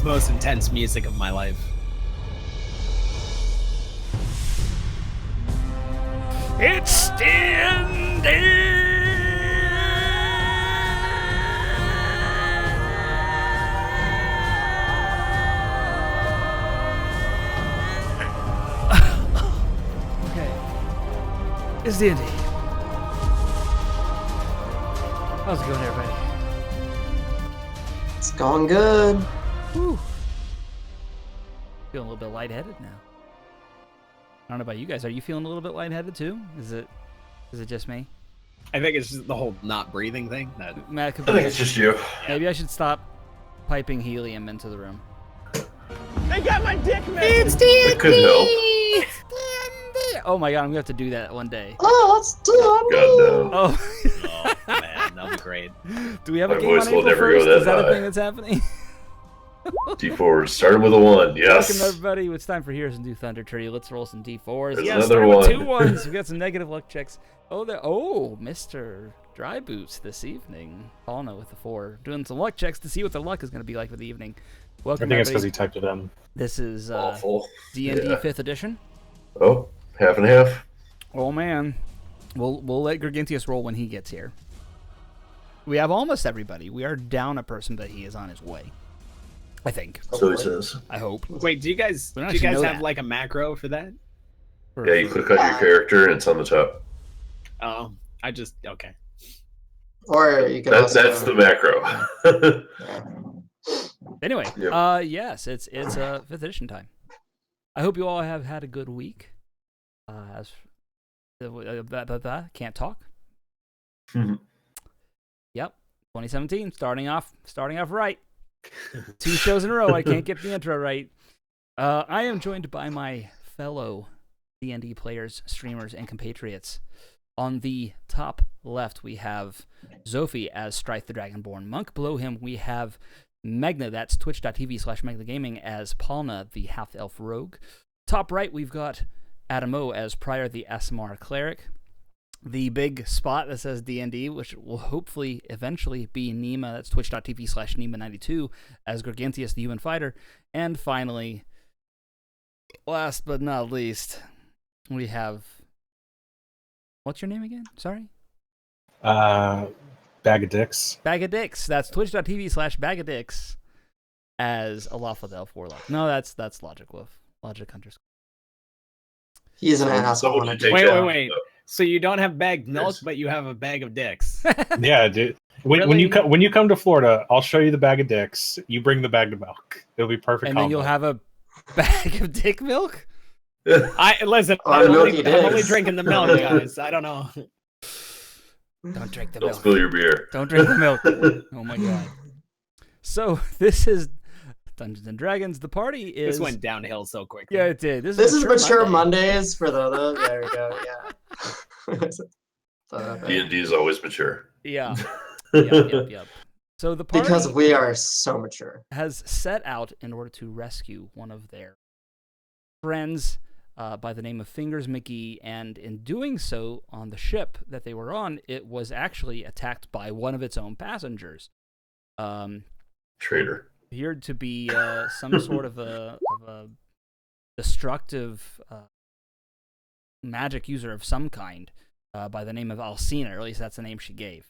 most intense music of my life. It's D&D! It's D&D. How's it going, everybody? It's going good. Whew. Feeling a little bit lightheaded now. I don't know about you guys. Are you feeling a little bit lightheaded too? Is it just me? I think it's just the whole not breathing thing. Matt, could I think it's just you. Maybe I should stop piping helium into the room. They got my dick, man. It's It could help. D&D! Oh my god, I'm gonna have to do that one day. Oh, let's do it. God no. Oh, Oh man, that'll be great. do we have a My game on voice will April never go 1st? that Is that a high. thing that's happening? D4 started with a 1, yes. Welcome everybody. It's time for Heroes of New Thundertree. Let's roll some D4s. There's Yeah, another starting with one. 2 ones. We got some negative luck checks. Oh, Mr. Dry Boots this evening. Paulna with the 4. Doing some luck checks to see what the luck is going to be like for the evening. I Welcome think it's because everybody. he typed it in. This is Awful. D&D Yeah. 5th edition. Oh, half and half. Oh man, we'll let Gargantius roll when he gets here. We have almost everybody. We are down a person, but he is on his way. I think. So he says. I hope. Wait, do you guys We don't have actually know that. like a macro for that? Yeah, you click on your character and it's on the top. Oh, okay. Or you can That's also... the macro. Yeah. Anyway, Yep. yes, it's 5th edition time. I hope you all have had a good week. Can't talk. Mhm. Yep, 2017 starting off right. 2 shows in a row. I can't get the intro right. I am joined by my fellow D&D players, streamers, and compatriots. On the top left, we have Zofi as Strife the Dragonborn Monk. Below him, we have Megna, that's twitch.tv/MegnaGaming, as Paulna, the half-elf rogue. Top right, we've got Adam O as Prior, the Asmar cleric. The big spot that says D&D, which will hopefully eventually be Nima, that's twitch.tv/Nima92, as Gargantius, the human fighter. And finally, last but not least, we have... What's your name again? Sorry? Bag of dicks. Bag of Dicks. That's twitch.tv/Bag of Dicks as a lawful elf warlock. No, that's Logic Wolf. Logic Hunters. He's an asshole. Someone when to I take do down. Wait. So you don't have bagged milk, Yes. but you have a bag of dicks. Yeah, dude. When Really? you come to Florida, I'll show you the bag of dicks. You bring the bag of milk. It'll be perfect. And then you'll have a bag of dick milk? Listen. Or I'm milky only dicks. drinking the milk, guys. I don't know. Don't drink the Don't milk. spill your beer. Don't drink the milk. Oh my god. So this is Dungeons and Dragons. The party is... This went downhill so quickly. Yeah, it did. This This is Mature Monday. Mondays for those. There we go. Yeah. D&D is always mature. Yeah. Yep. So the party Because we are so mature. has set out in order to rescue one of their friends by the name of Fingers McGee, and in doing so, on the ship that they were on, it was actually attacked by one of its own passengers. Traitor. Appeared to be some sort of a destructive magic user of some kind by the name of Alcina, or at least that's the name she gave.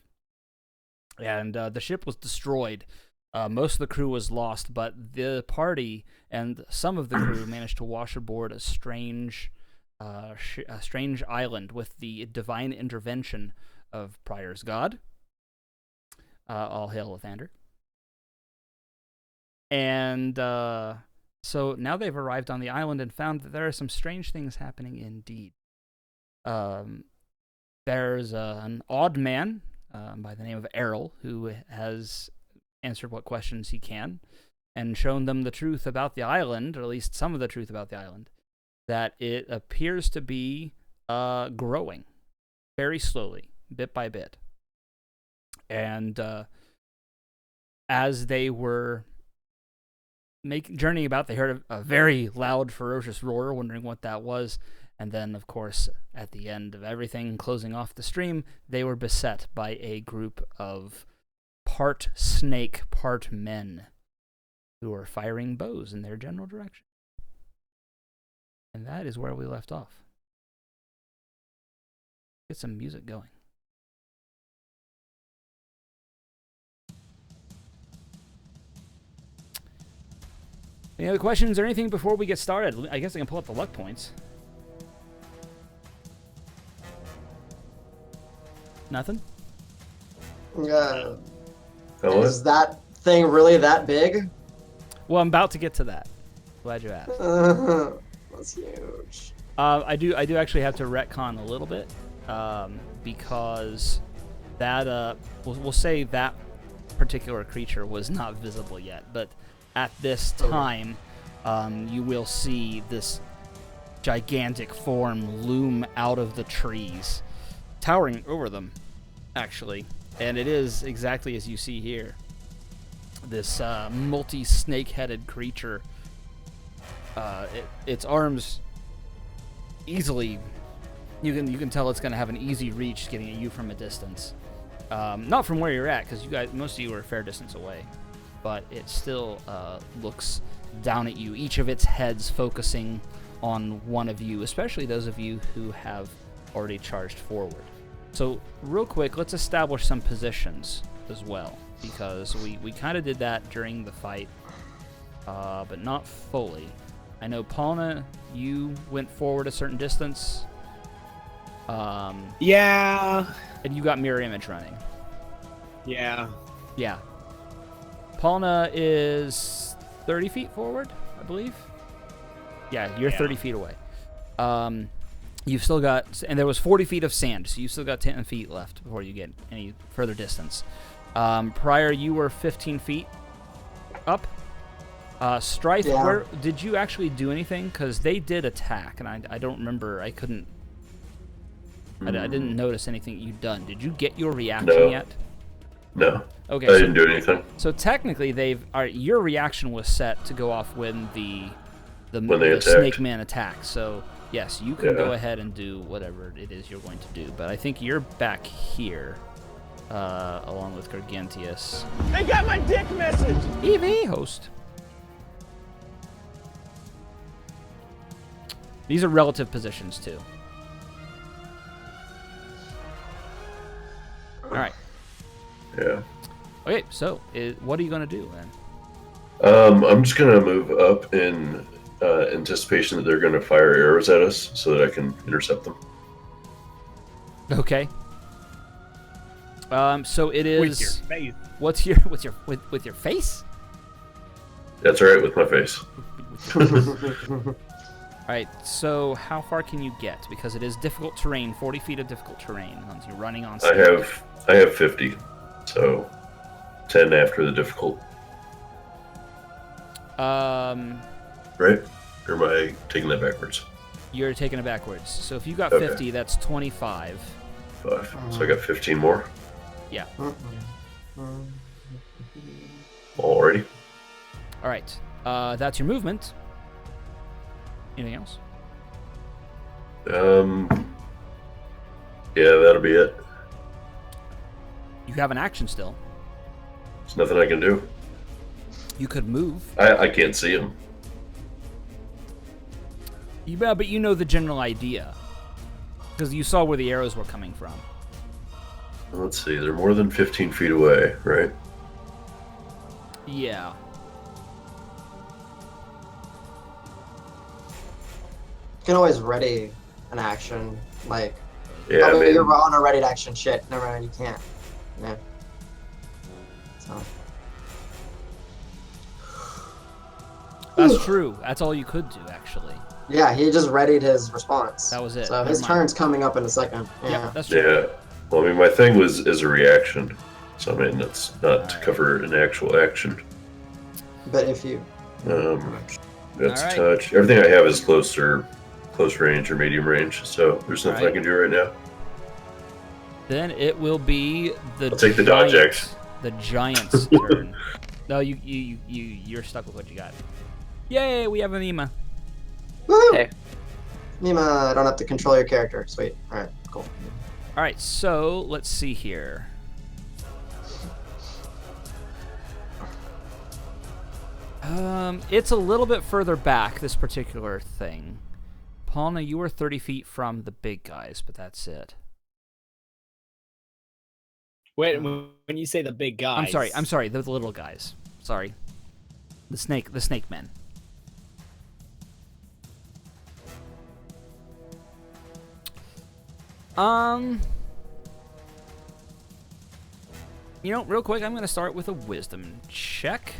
And the ship was destroyed. Most of the crew was lost, but the party and some of the crew managed to wash aboard a strange island with the divine intervention of Prior's god. All hail Lathander. And so now they've arrived on the island and found that there are some strange things happening indeed. There's an odd man by the name of Errol who has answered what questions he can and shown them the truth about the island, or at least some of the truth about the island, that it appears to be growing very slowly, bit by bit. And as they were journeying about, they heard a very loud, ferocious roar, wondering what that was. And then, of course, at the end of everything, closing off the stream, they were beset by a group of part snake, part men. who are firing bows in their general direction. And that is where we left off. Get some music going. Any other questions or anything before we get started? I guess I can pull up the luck points. Nothing? Hello? Is that thing really that big? Well, I'm about to get to that. Glad you asked. That's huge. I do actually have to retcon a little bit because that we'll say that particular creature was not visible yet, but at this time you will see this gigantic form loom out of the trees, towering over them, actually, and it is exactly as you see here. This multi-snake-headed creature. Its arms easily, you can tell it's going to have an easy reach getting at you from a distance. Not from where you're at, because most of you are a fair distance away, but it still looks down at you. Each of its heads focusing on one of you, especially those of you who have already charged forward. So real quick, let's establish some positions as well, because we kind of did that during the fight, but not fully. I know, Paulna, you went forward a certain distance. Yeah. And you got mirror image running. Yeah. Yeah. Paulna is 30 feet forward, I believe. Yeah, you're 30 feet away. You've still got, and there was 40 feet of sand, so you still got 10 feet left before you get any further distance. Prior, you were 15 feet up. Strife, Yeah. where did you actually do anything? Because they did attack, and I don't remember. I couldn't. I didn't notice anything you'd done. Did you get your reaction yet? No. Okay. I didn't do anything. So technically, your reaction was set to go off when the attacked. snake man attacks. So yes, you can go Yeah. ahead and do whatever it is you're going to do. But I think you're back here, along with Gargantius. They got my dick message! EV host. These are relative positions, too. All right. Yeah. Okay, so what are you going to do, then? I'm just going to move up in anticipation that they're going to fire arrows at us so that I can intercept them. Okay. So it is... With your face. What's with your face? That's all right with my face. All right, so how far can you get? Because it is difficult terrain, 40 feet of difficult terrain. Once you're running on sand. I have 50, so 10 after the difficult. Right? Or am I taking that backwards? You're taking it backwards. So if you got Okay. 50, that's 25. 5. So I got 15 more Yeah. already. All right. That's your movement. Anything else? Yeah, that'll be it. You have an action still. There's nothing I can do. You could move. I can't see him. Yeah, but you know the general idea. Because you saw where the arrows were coming from. Let's see, they're more than 15 feet away, right? Yeah. You can always ready an action, like. Yeah, I mean, I mean, you're on a ready to action shit. Never mind, you can't. Yeah. So. That's true. That's all you could do, actually. Yeah, he just readied his response. That was it. So Never his mind. turn's coming up in a second. Yeah, Yeah. that's true. yeah. Well, I mean, my thing is a reaction. So, I mean, that's not to cover an actual action. But if you. That's All right. touch. Everything I have is close range or medium range, so there's nothing All right. I can do right now. Then it will be the I'll take the dodge X. The giant's turn. No, you're stuck with what you got. Yay, we have an Ema. Woohoo! Hey. Nima, I don't have to control your character. Sweet. Alright, cool. All right, so let's see here. It's a little bit further back, this particular thing. Paulna, you were 30 feet from the big guys, but that's it. Wait, when you say the big guys... I'm sorry, the little guys. Sorry. The snake men. You know, real quick, I'm going to start with a wisdom check.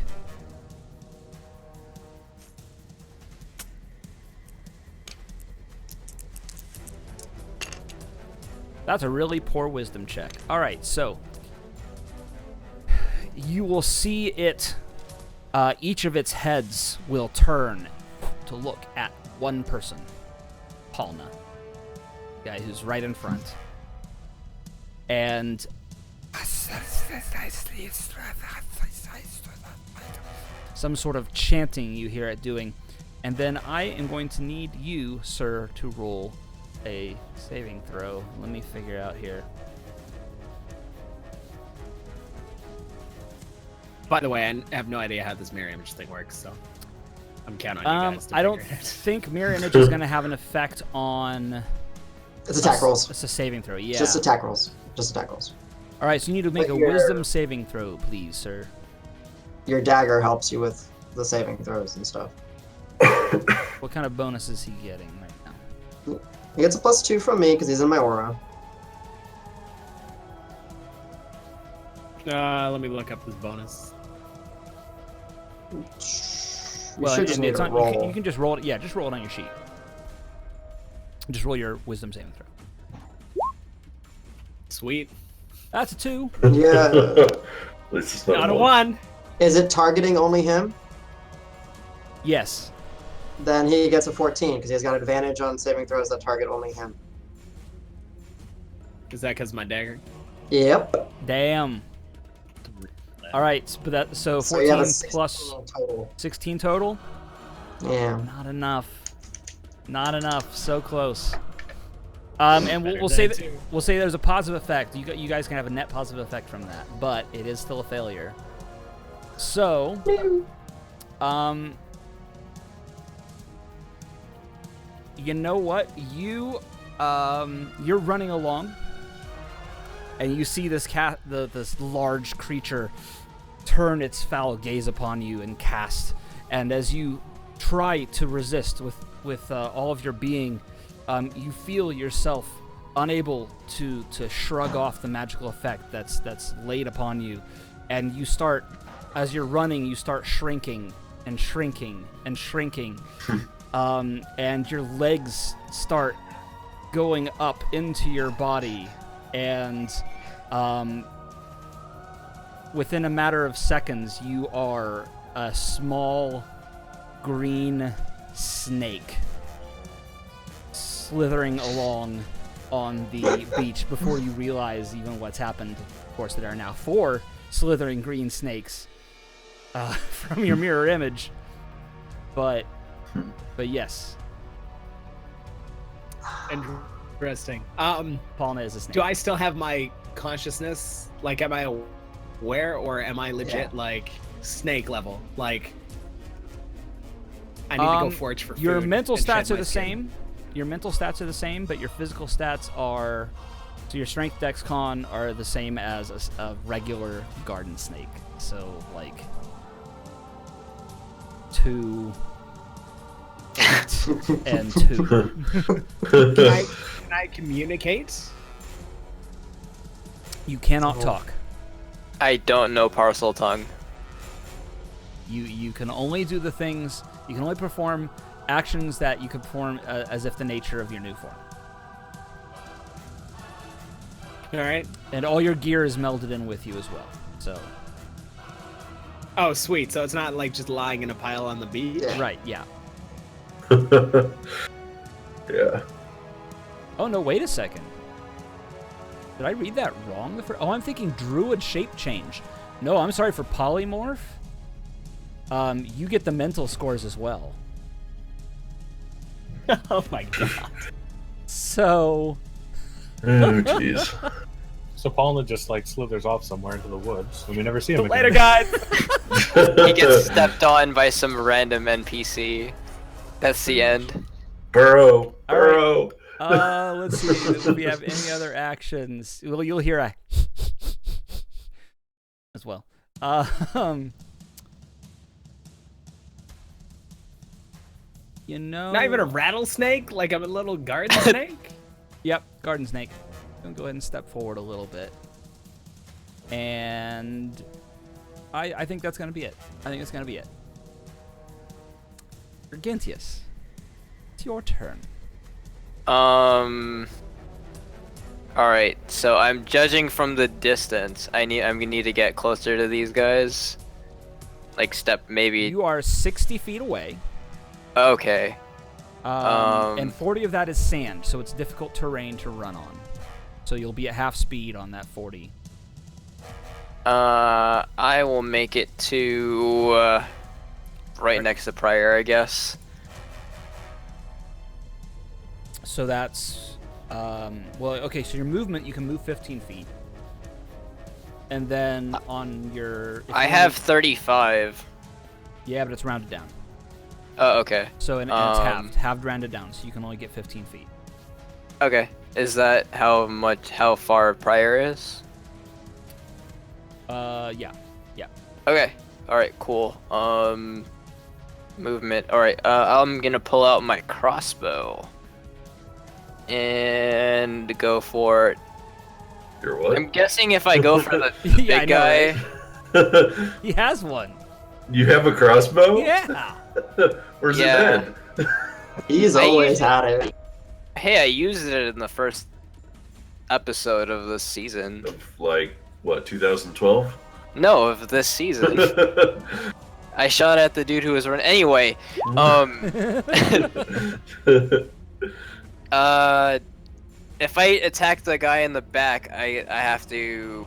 That's a really poor wisdom check. All right, so you will see it, each of its heads will turn to look at one person, Paulna, the guy who's right in front. And some sort of chanting you hear it doing. And then I am going to need you, sir, to roll a saving throw. Let me figure out here. By the way, I have no idea how this mirror image thing works, so I'm counting on you guys to I don't figure it out. think mirror image is going to have an effect on... It's attack rolls. It's a saving throw, yeah. Just attack rolls. Just attack rolls. All right, so you need to make But a your- wisdom saving throw, please, sir. Your dagger helps you with the saving throws and stuff. What kind of bonus is he getting right now? He gets a +2 from me because he's in my aura. Let me look up this bonus. You Well, should just and need it's to on, roll. you can just roll it. Yeah, just roll it on your sheet. Just roll your wisdom saving throw. Sweet. That's a 2. Yeah. At least it's not Not a one. 1. Is it targeting only him? Yes. Then he gets a 14 because he's got advantage on saving throws that target only him. Is that because my dagger? Yep. Damn. All right, but that so 14 So you have a plus 16 total. 16 total. Yeah. Not enough. Not enough. So close. And Better we'll say than that two. we'll say there's a positive effect. You guys can have a net positive effect from that, but it is still a failure. So, you know what? You're running along, and you see this this large creature turn its foul gaze upon you and cast. And as you try to resist with all of your being, you feel yourself unable to shrug off the magical effect that's laid upon you, and you start, as you're running, you start shrinking and shrinking and shrinking, and your legs start going up into your body, and within a matter of seconds, you are a small green snake slithering along on the beach before you realize even what's happened. Of course, there are now 4 slithering green snakes from your mirror image. But yes, Interesting. Paulna is a snake. Do I still have my consciousness? Like, am I aware, or am I legit Yeah. like snake level? Like, I need to go forage for food. Your mental and shed stats are my the skin. same. Your mental stats are the same, but your physical stats are... So your strength, dex, con are the same as a regular garden snake. So, like... 2... 8 and 2. Can I communicate? You cannot talk. I don't know parcel tongue. You can only do the things... You can only perform actions that you can perform as if the nature of your new form. All right. And all your gear is melded in with you as well. So... Oh, sweet. So it's not like just lying in a pile on the beach. Yeah. Right, yeah. Yeah. Oh, no, wait a second. Did I read that wrong? Oh, I'm thinking druid shape change. No, I'm sorry, for polymorph, you get the mental scores as well. Oh my god. So... Oh, jeez. So Paulina just like slithers off somewhere into the woods, and we never see him again. Later, guys. He gets stepped on by some random NPC. That's the end. Burrow. All right. Burrow. Let's see if we have any other actions. Well, you'll hear a as well. You know, Not even a rattlesnake, like I'm a little garden snake. Yep, garden snake. I'm gonna go ahead and step forward a little bit, and I think that's gonna be it. I think that's gonna be it. Gargantius, it's your turn. All right, so I'm judging from the distance. I'm gonna need to get closer to these guys. Like step maybe. You are 60 feet away. Okay. And 40 of that is sand, so it's difficult terrain to run on. So you'll be at half speed on that 40. I will make it to right next to Prior, I guess. So that's well, okay. So your movement, you can move 15 feet, and then on your. I have 35. Yeah, but it's rounded down. Oh, okay. So and it's halved rounded down, so you can only get 15 feet. Okay. Is that how far Prior is? Yeah. Okay. All right. Cool. Movement. All right. I'm gonna pull out my crossbow and go for. You're what? I'm guessing if I go for the Yeah, I big know, guy. right? He has one. You have a crossbow? Yeah. Where's Yeah. it been? He's I always used- had it. Hey, I used it in the first episode of this season. Like, what, 2012? No, of this season. I shot at the dude who was running. Anyway, if I attack the guy in the back, I have to.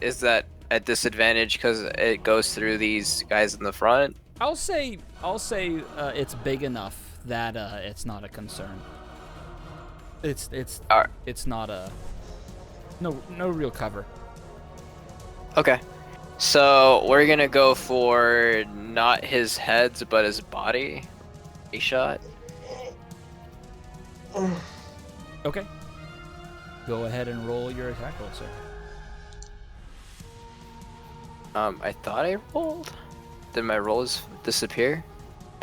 Is that at disadvantage because it goes through these guys in the front? I'll say it's big enough that it's not a concern. It's Alright. it's not a no real cover. Okay. So we're gonna go for not his heads, but his body. A shot. Okay. Go ahead and roll your attack roll, sir. I thought I rolled. Did my rolls disappear?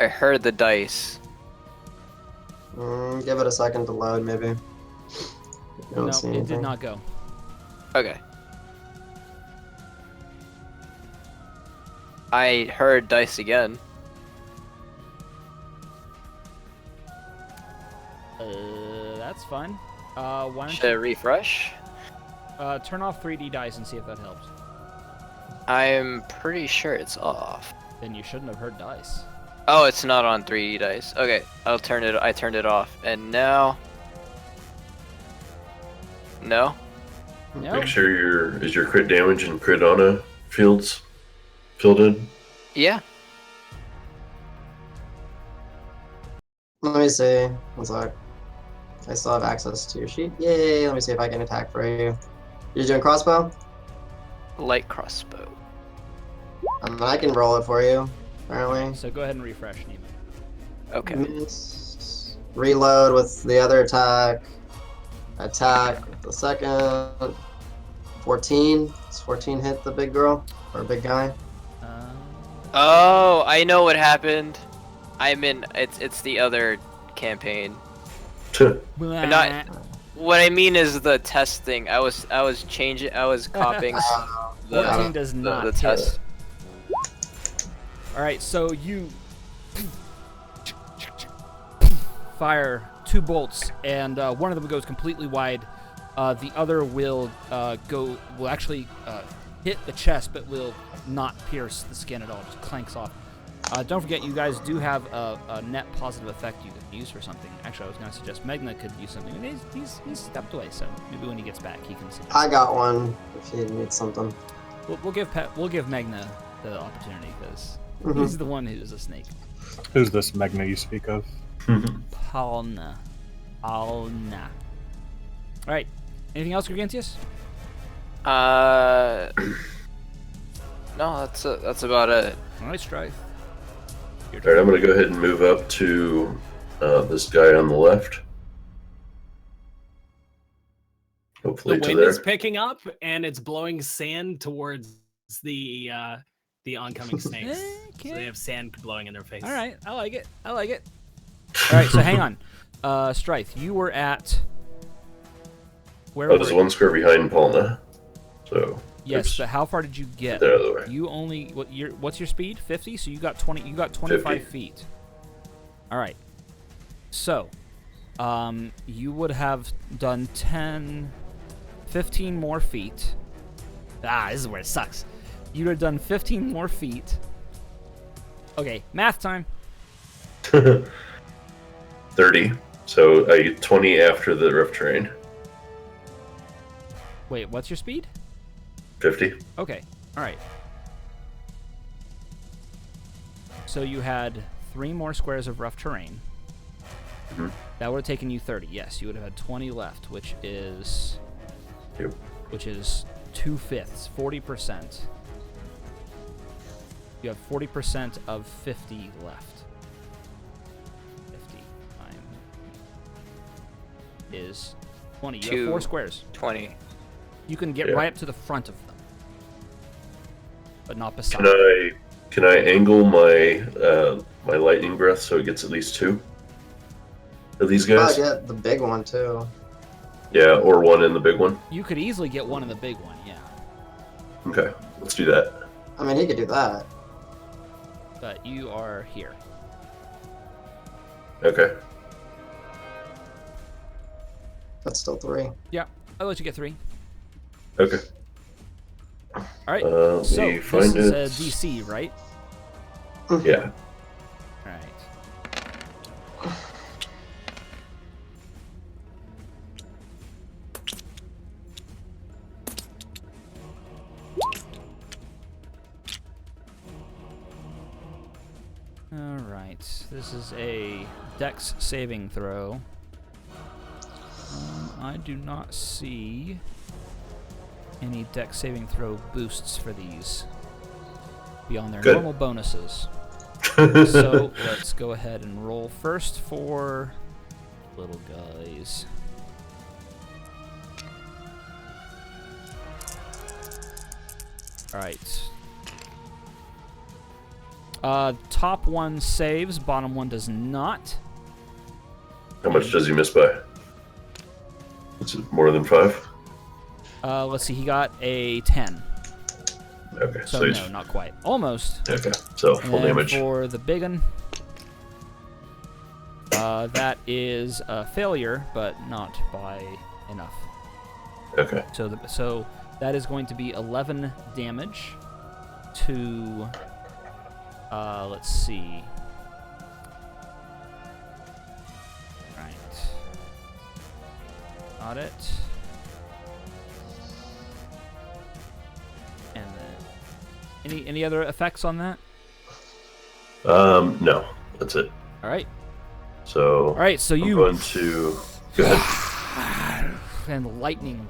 I heard the dice. Give it a second to load, maybe. You don't No, see it anything. did not go. Okay. I heard dice again. That's fine. Why don't Should I you refresh? turn off 3D dice and see if that helps? I'm pretty sure it's off. Then you shouldn't have heard dice. Oh, it's not on 3D dice. Okay, I turned it off. And now... No? No. Make sure is your crit damage and crit honor fields filled in? Yeah. Let me see. One sec. I still have access to your sheet. Yay! Let me see if I can attack for you. You're doing crossbow? Light crossbow. I can roll it for you, apparently. So go ahead and refresh, Neiman. Okay. Miss. Reload with the other attack. Attack with the second. 14. Does 14 hit the big girl? Or big guy? Oh, I know what happened. It's the other campaign. Not. What I mean is the test thing. I was copying the 14 does not the hit. test. All right, so you fire 2 bolts, and one of them goes completely wide. The other will actually hit the chest, but will not pierce the skin at all. Just clanks off. Don't forget, you guys do have a net positive effect you can use for something. Actually, I was going to suggest Megna could use something. And he's stepped away, so maybe when he gets back, he can suggest. I got one if he needs something. We'll give Megna the opportunity because Mhm. he's the one who's a snake. Who's this Megna you speak of? Palna. All right. Anything else, Gargantius? No, that's about it. Nice try. All right, I'm gonna go ahead and move up to this guy on the left. Hopefully The to wind there. is picking up and it's blowing sand towards the oncoming snakes. Okay. So they have sand blowing in their face. All right, I like it. I like it. All right, so hang on. Strife, you were at where? There's one square behind Palna. So yes, oops. but how far did you get? The other way. You only what's your speed? 50. So you got 20. You got 25 50. feet. All right. So, you would have done 10, 15 more feet. Ah, this is where it sucks. You would have done 15 more feet. Okay, math time. 30. So I get 20 after the rough terrain. Wait, what's your speed? 50. Okay, all right. So you had 3 more squares of rough terrain. Mhm. That would have taken you 30. Yes, you would have had 20 left, which is Yep. 2/5, 40%. You have 40% of 50 left. 50 times is 20. You have 4 squares. 20. You can get Yeah. right up to the front of them, but not beside. Can I angle my my lightning breath so it gets at least 2 of these guys? get the big one too. Yeah, or 1 in the big one. You could easily get one in the big one, yeah. Okay, let's do that. I mean, he could do that. But you are here. Okay. That's still 3. Yeah, I'll let you get 3. Okay. All right. Let So me this find is it. a DC, right? Yeah. All right. All right. This is a Dex saving throw. I do not see any Dex saving throw boosts for these beyond their Good. normal bonuses. So let's go ahead and roll first for little guys. All right. Top one saves, bottom one does not. How much does he miss by? Is it more than 5? Let's see, he got a 10. Okay, So so he's no, not quite. Almost. okay. So full And damage. for the big one, that is a failure, but not by enough. Okay. So that is going to be 11 damage to. Let's see. Right. Got it. And then any other effects on that? No, that's it. All right. So All right. So I'm you going to go ahead. and lightning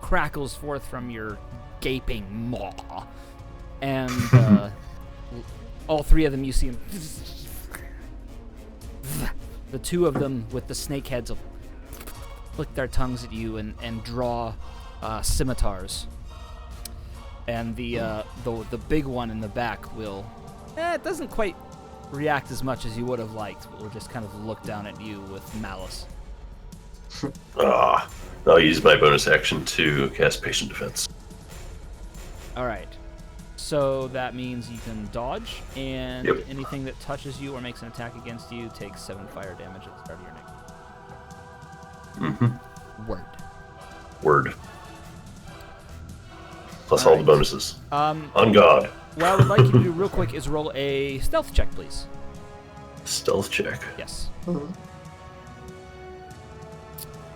crackles forth from your gaping maw, and all 3 of them you see them. The 2 of them with the snake heads will flick their tongues at you and draw scimitars, and the big one in the back will. It doesn't quite react as much as you would have liked, but will just kind of look down at you with malice. I'll use my bonus action to cast Patient Defense. All right. So that means you can dodge, and Yep. anything that touches you or makes an attack against you takes 7 fire damage at the start of your next. Mm-hmm. Word. Plus All all the right. bonuses. On God. What I would like you to do real quick is roll a stealth check, please. Stealth check. Yes. Mhm.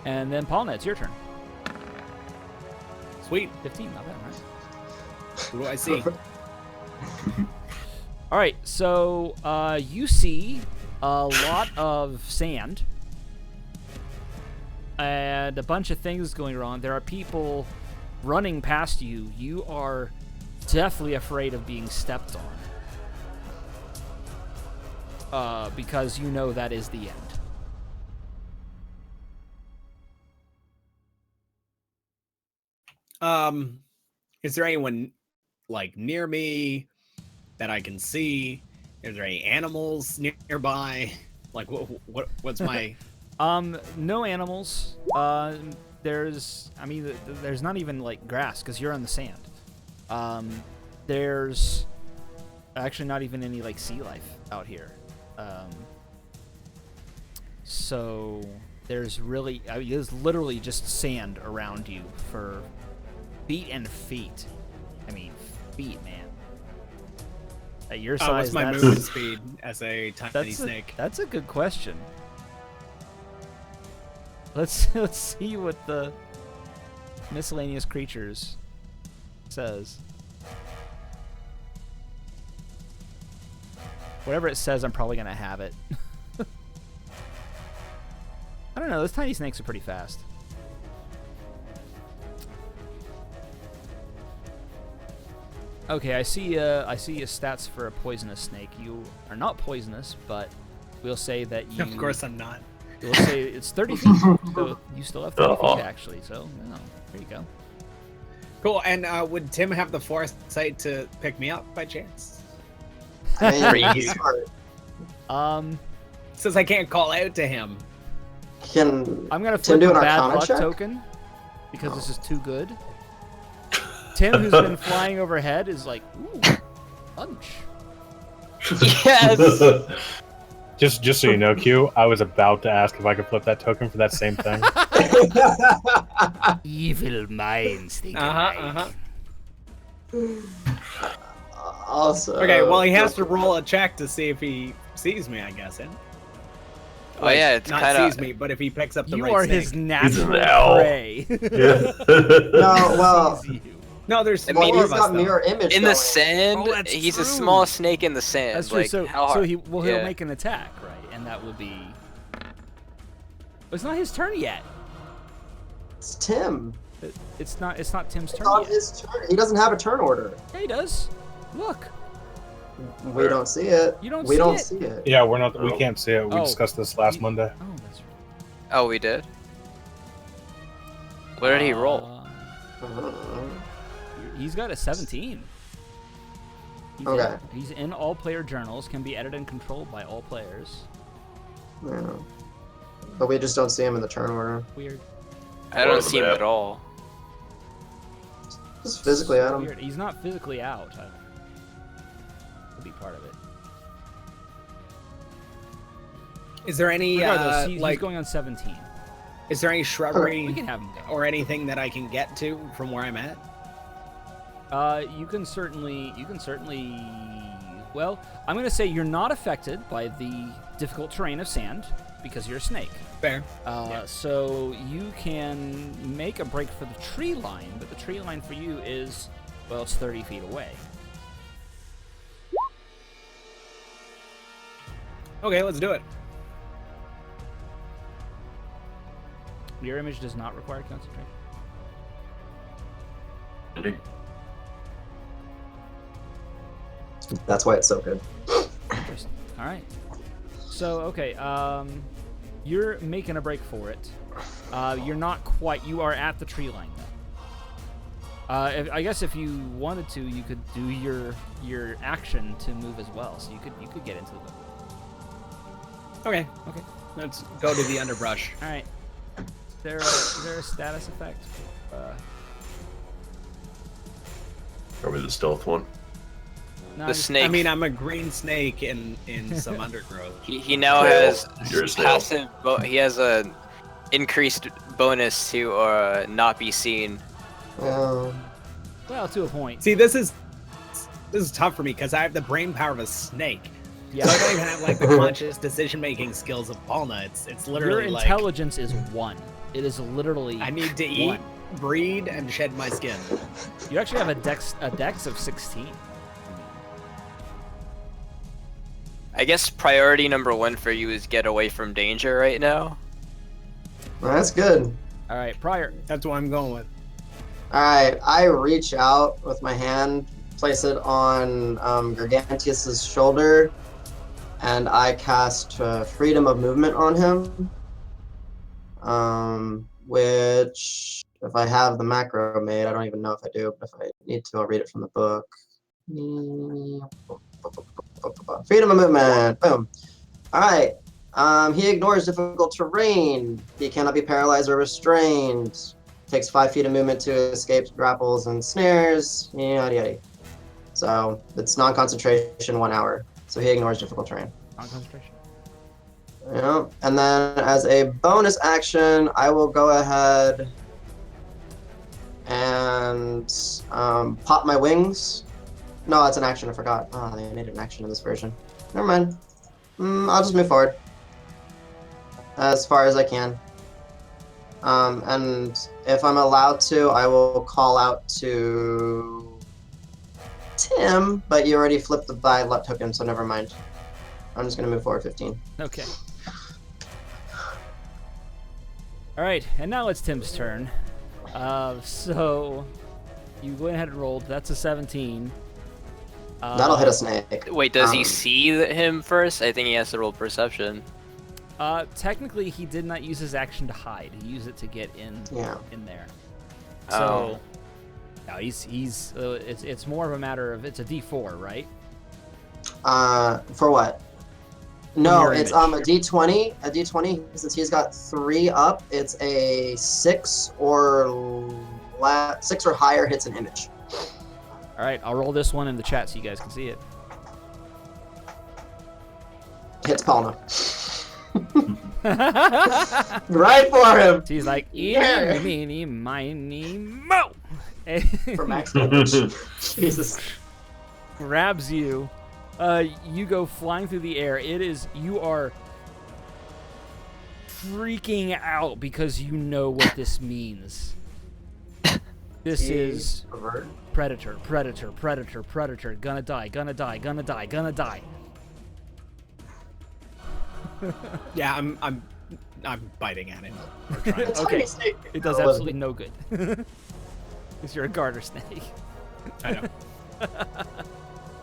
And then Paulna, it's your turn. Sweet. 15, not bad, right? What do I see? All right, so you see a lot of sand and a bunch of things going on. There are people running past you, you are definitely afraid of being stepped on. Because you know that is the end. Is there anyone like near me that I can see? Is there any animals nearby? Like what's my No animals. There's not even like grass because you're on the sand. There's actually not even any like sea life out here. So there's literally just sand around you for feet and feet. I mean, feet, man. At your size, what's my movement speed as a tiny snake? That's a good question. Let's see what the miscellaneous creatures says. Whatever it says, I'm probably gonna have it. I don't know. Those tiny snakes are pretty fast. Okay, I see your stats for a poisonous snake. You are not poisonous, but we'll say that you... Of course I'm not. We'll say it's 30 feet, so you still have 30 feet, actually, so, there you go. Cool, and would Tim have the foresight to pick me up by chance? I mean, he's smart. Since I can't call out to him. I'm gonna Tim flip do a an bad Arcana luck check? token, because this is too good. Tim, who's been flying overhead, is like, ooh, lunch. Yes. Just so you know, Q, I was about to ask if I could flip that token for that same thing. Evil minds think alike. Also. Okay, well he has to roll a check to see if he sees me, I guess. Oh yeah, it's not kind of. sees me, but if he picks up the You right are snake. his natural owl. prey. Yeah. No, well, No, there's I four mean, he's of us, got though. mirror image In the going. sand, Oh, that's he's a true. small snake in the sand. That's true. Like, So, how hard? he'll Yeah. make an attack, right? And that will be. It's not his turn yet. It's Tim. It's not Tim's It's turn on yet. his turn. He doesn't have a turn order. Yeah, he does. Look. We don't see it. You don't we see don't it? see it. Yeah, we can't see it. We Oh. discussed this last Monday. Oh, that's right. Oh, we did. What did he roll? He's got a 17. Okay. He's in all player journals, can be edited and controlled by all players. Yeah. But we just don't see him in the turn order. Weird. I don't see him at all. Just physically at him. Weird. He's not physically out. Could be part of it. Is there any Regardless, he's like going on 17. is there any We shrubbery can have him go. or anything that I can get to from where I'm at? You can certainly. Well, I'm gonna say you're not affected by the difficult terrain of sand because you're a snake. Fair. So you can make a break for the tree line, but the tree line for you is, well, it's 30 feet away. Okay, let's do it. Your image does not require concentration. That's why it's so good. Interesting. All right. So okay, you're making a break for it. You're not quite. You are at the tree line though. I guess if you wanted to, you could do your action to move as well. So you could get into the book. Okay. Okay. Let's go to the underbrush. All right. Is there a status effect? Probably the stealth one. No, The just- snake. I mean, I'm a green snake in some undergrowth. He now Snail. has You're a snail. passive. He has a increased bonus to not be seen. Well, to a point. See, this is tough for me because I have the brain power of a snake. Yeah. So I don't even have like the conscious decision-making skills of Balna. It's literally Your like intelligence is 1. It is literally. I need to eat, 1. breed, and shed my skin. You actually have a dex of 16. I guess priority number 1 for you is get away from danger right now. Well, that's good. All right, Prior. That's what I'm going with. Alright, I reach out with my hand, place it on Gargantius's shoulder, and I cast Freedom of Movement on him. Which, if I have the macro made, I don't even know if I do, but if I need to, I'll read it from the book. Freedom of Movement, boom. Alright, he ignores difficult terrain. He cannot be paralyzed or restrained. Takes 5 feet of movement to escape grapples and snares, yada yada. So it's non-concentration, 1 hour. So he ignores difficult terrain. Non-concentration. Yeah, and then as a bonus action, I will go ahead and pop my wings. No, that's an action, I forgot. Oh, they made it an action in this version. Never mind. I'll just move forward as far as I can. And if I'm allowed to, I will call out to Tim, but you already flipped the buy luck token, so never mind. I'm just going to move forward 15. Okay. All right, and now it's Tim's turn. So you go ahead and roll. That's a 17. That'll hit a snake. Wait, does he see him first? I think he has to roll perception. Technically, he did not use his action to hide. He used it to get in there. So, no, it's more of a matter of, it's a D4, right? For what? No, Mirror it's image. a D20. A D20, since he's got 3 up, it's a 6 or 6 or higher hits an image. All right, I'll roll this one in the chat so you guys can see it. Hits Palna. Right for him. He's like, Yeah. eeny, meeny, miny, mo. For max damage. Jesus. Grabs you. You go flying through the air. You are freaking out because you know what this means. This is predator. Gonna die. Yeah, I'm biting at him. Or trying to. Okay, it does absolutely no good. Because you're a garter snake. I know.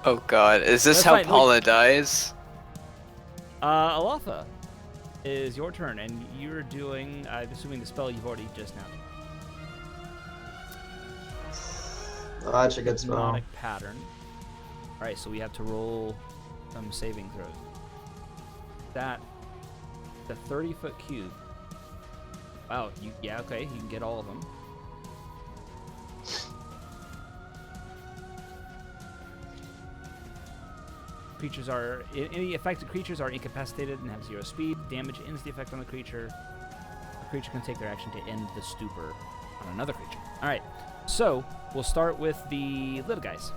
Oh god, is this That's how fine, Paula dies? Alatha, is your turn, and you're doing, I'm assuming, the spell you've already just now. Oh, that's a good spell. Hypnotic pattern. Alright, so we have to roll some saving throws. That, the 30-foot cube. Wow, yeah, okay, you can get all of them. Any affected creatures are incapacitated and have 0 speed. Damage ends the effect on the creature. The creature can take their action to end the stupor on another creature. Alright, so we'll start with the little guys.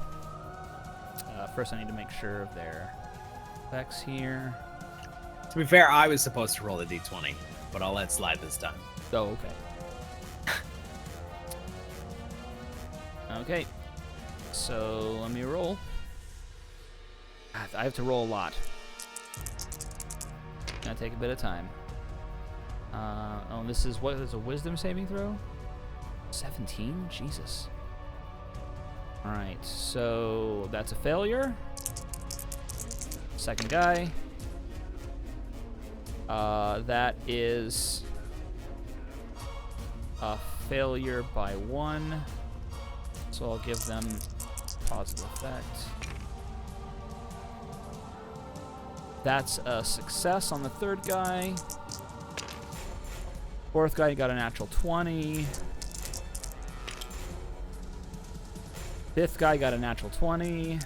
First I need to make sure of their effects here. To be fair, I was supposed to roll the d20, but I'll let slide this time. Oh, okay. Okay, so let me roll. I have to roll a lot. Gonna take a bit of time. This is what is a wisdom saving throw? 17? Jesus. Alright, so that's a failure. Second guy. That is a failure by 1. So I'll give them positive effect. That's a success on the third guy. Fourth guy got a natural 20. Fifth guy got a natural 20.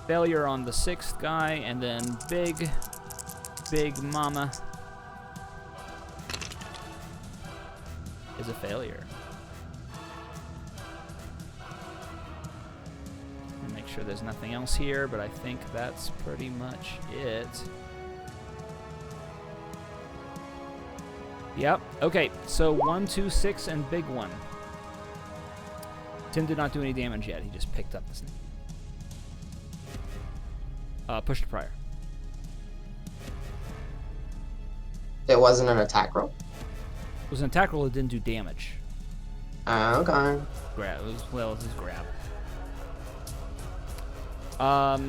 Failure on the sixth guy, and then Big Mama is a failure. Make sure there's nothing else here, but I think that's pretty much it. Yep. Okay, so 1, 2, 6, and big one. Tim did not do any damage yet. He just picked up the snake. Push to prior. It wasn't an attack roll? was an attack roll that didn't do damage. Okay. Grab. It was, well, this is grab. All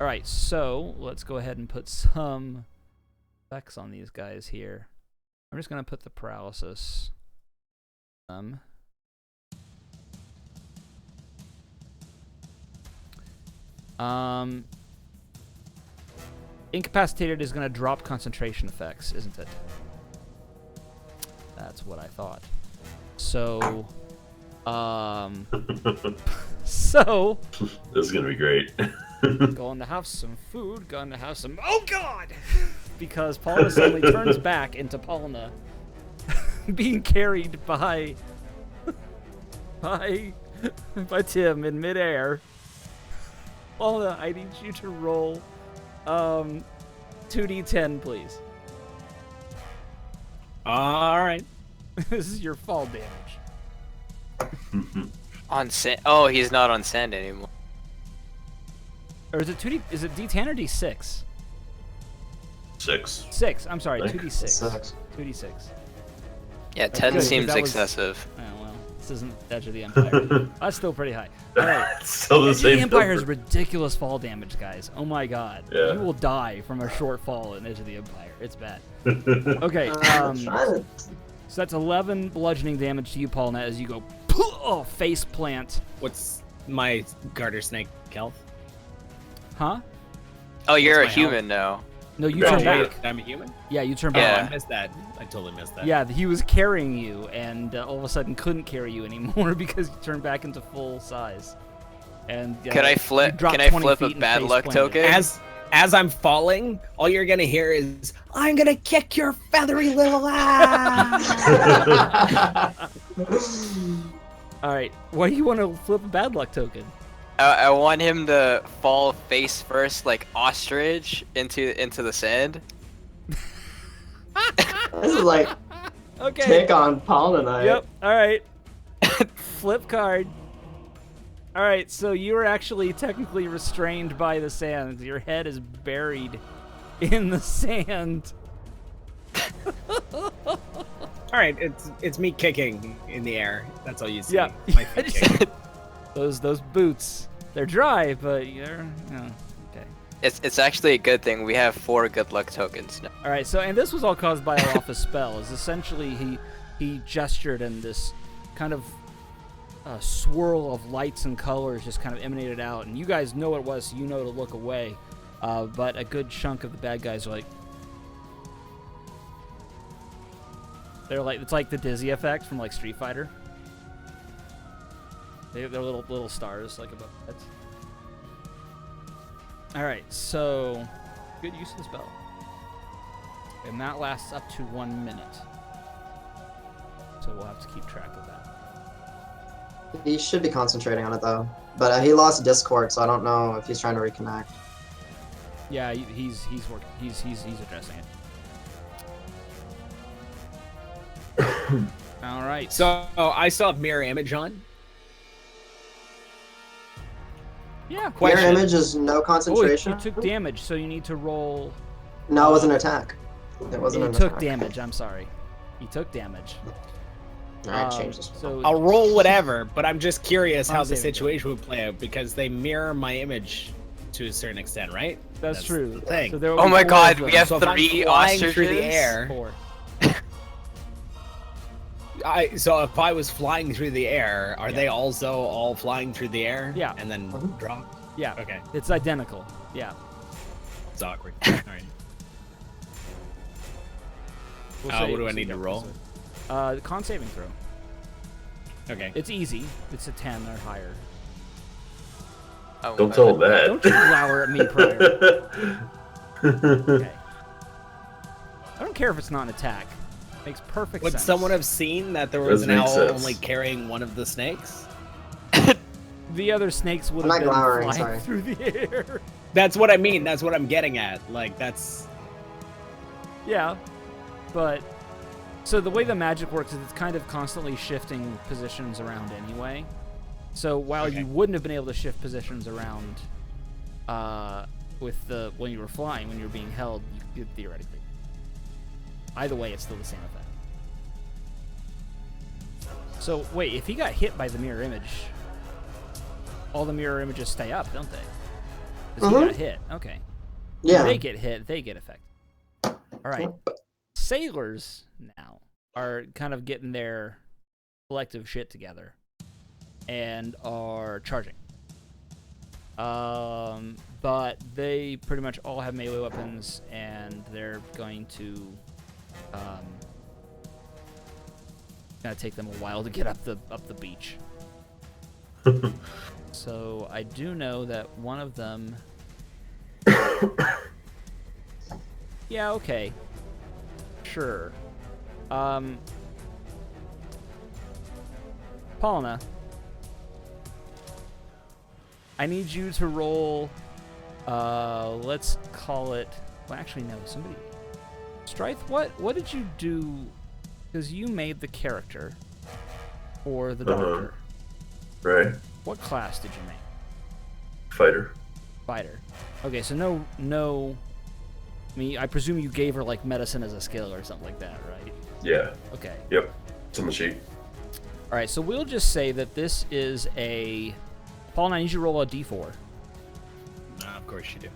right, so let's go ahead and put some effects on these guys here. I'm just gonna put the paralysis. Incapacitated is gonna drop concentration effects, isn't it? That's what I thought. So, so This is gonna be great. going to have some food. Going to have some. Oh God! Because Paulina suddenly turns back into Paulina, being carried by Tim in midair. Paulina, I need you to roll 2d10, please. All right. This is your fall damage. On sand. Oh, he's not on sand anymore. Or is it 2d? Is it d10 or d6? 6. 6. I'm sorry, Like 2d6. Sucks. 2d6. Yeah, That's 10 good, seems that was- excessive. Oh well, this isn't Edge of the Empire. That's still pretty high. All right. Still the Edge of same the Empire has number. ridiculous fall damage, guys. Oh my God. Yeah. You will die from a short fall in Edge of the Empire. It's bad. Okay. Trying to... So that's 11 bludgeoning damage to you, Paulina, as you go face plant. What's my garter snake health? Huh? Oh, you're a What's my health? human now. No, you Oh, turn wait. back. I'm a human? Yeah, you turn Oh, back. I missed that. I totally missed that. Yeah, he was carrying you, and all of a sudden couldn't carry you anymore because you turned back into full size. And Can I you flip? dropped Can I 20 flip feet a and bad face luck planted. token? As I'm falling, all you're gonna hear is, "I'm gonna kick your feathery little ass." All right, why do you want to flip a bad luck token? I want him to fall face first, like ostrich, into the sand. This is like Okay. take on Paul tonight. Yep. All right. Flip card. All right. So you are actually technically restrained by the sand. Your head is buried in the sand. All right, it's me kicking in the air. That's all you see. Yeah. My feet kicking. Those boots. They're dry, but you're okay. It's actually a good thing. We have 4 good luck tokens now. All right. So and this was all caused by Alpha's spell. Is essentially he gestured and this kind of swirl of lights and colors just kind of emanated out, and you guys know what it was, so you know to look away. But a good chunk of the bad guys are like, it's like the dizzy effect from like Street Fighter. They're little stars like above heads. All right, so good use of the spell, and that lasts up to 1 minute. So we'll have to keep track of that. He should be concentrating on it though. But he lost Discord, so I don't know if he's trying to reconnect. Yeah, he's working. He's addressing it. All right. So I still have mirror image on. Yeah. Mirror Question. image is no Oh, concentration. you took damage, so you need to roll. No, it was an attack. It wasn't He an took attack. damage. I'm sorry. He took damage. Alright, change this. So I'll roll whatever, but I'm just curious how the saving throw. situation would play out because they mirror my image to a certain extent, right? that's true. the thing. So there will Oh be my 4 God, of them. we have So if I'm 3 flying ostriches through the air, 4. So if I was flying through the air, are Yeah. they also all flying through the air? Yeah. And then Mhm. drop? Yeah. Okay. It's identical. Yeah. It's awkward. All right. We'll What do I we'll need to about roll? this one. Con saving throw. Okay. It's easy. It's a 10 or higher. Oh, Don't tell him that. Don't you glower at me prior. Okay. I don't care if it's not an attack. Makes perfect Would sense. someone have seen that there was Does an make owl sense. only carrying one of the snakes? The other snakes would I'm have not been glowering, flying sorry. through the air. That's what I mean. That's what I'm getting at. Like, that's... Yeah, but so the way the magic works is it's kind of constantly shifting positions around anyway. So while Okay. you wouldn't have been able to shift positions around with when you were flying, when you were being held, you could theoretically. Either way, it's still the same effect. So, wait, if he got hit by the mirror image, all the mirror images stay up, don't they? Because he got hit. Okay. Yeah. When they get hit, they get affected. All right. Sailors now are kind of getting their collective shit together and are charging. But they pretty much all have melee weapons, and they're going to gonna take them a while to get up the beach. So I do know that one of them. Yeah, okay. Sure. Paulina, I need you to roll, let's call it, well, actually, no, somebody, Strife, what did you do, because you made the character for the doctor. Right. What class did you make? Fighter. Fighter. Okay, so no, I mean, I presume you gave her, like, medicine as a skill or something like that, right? Yeah. Okay. Yep. It's on the sheet. All right, so we'll just say that this is a... Paul, I need you to roll a d4. Of course you do.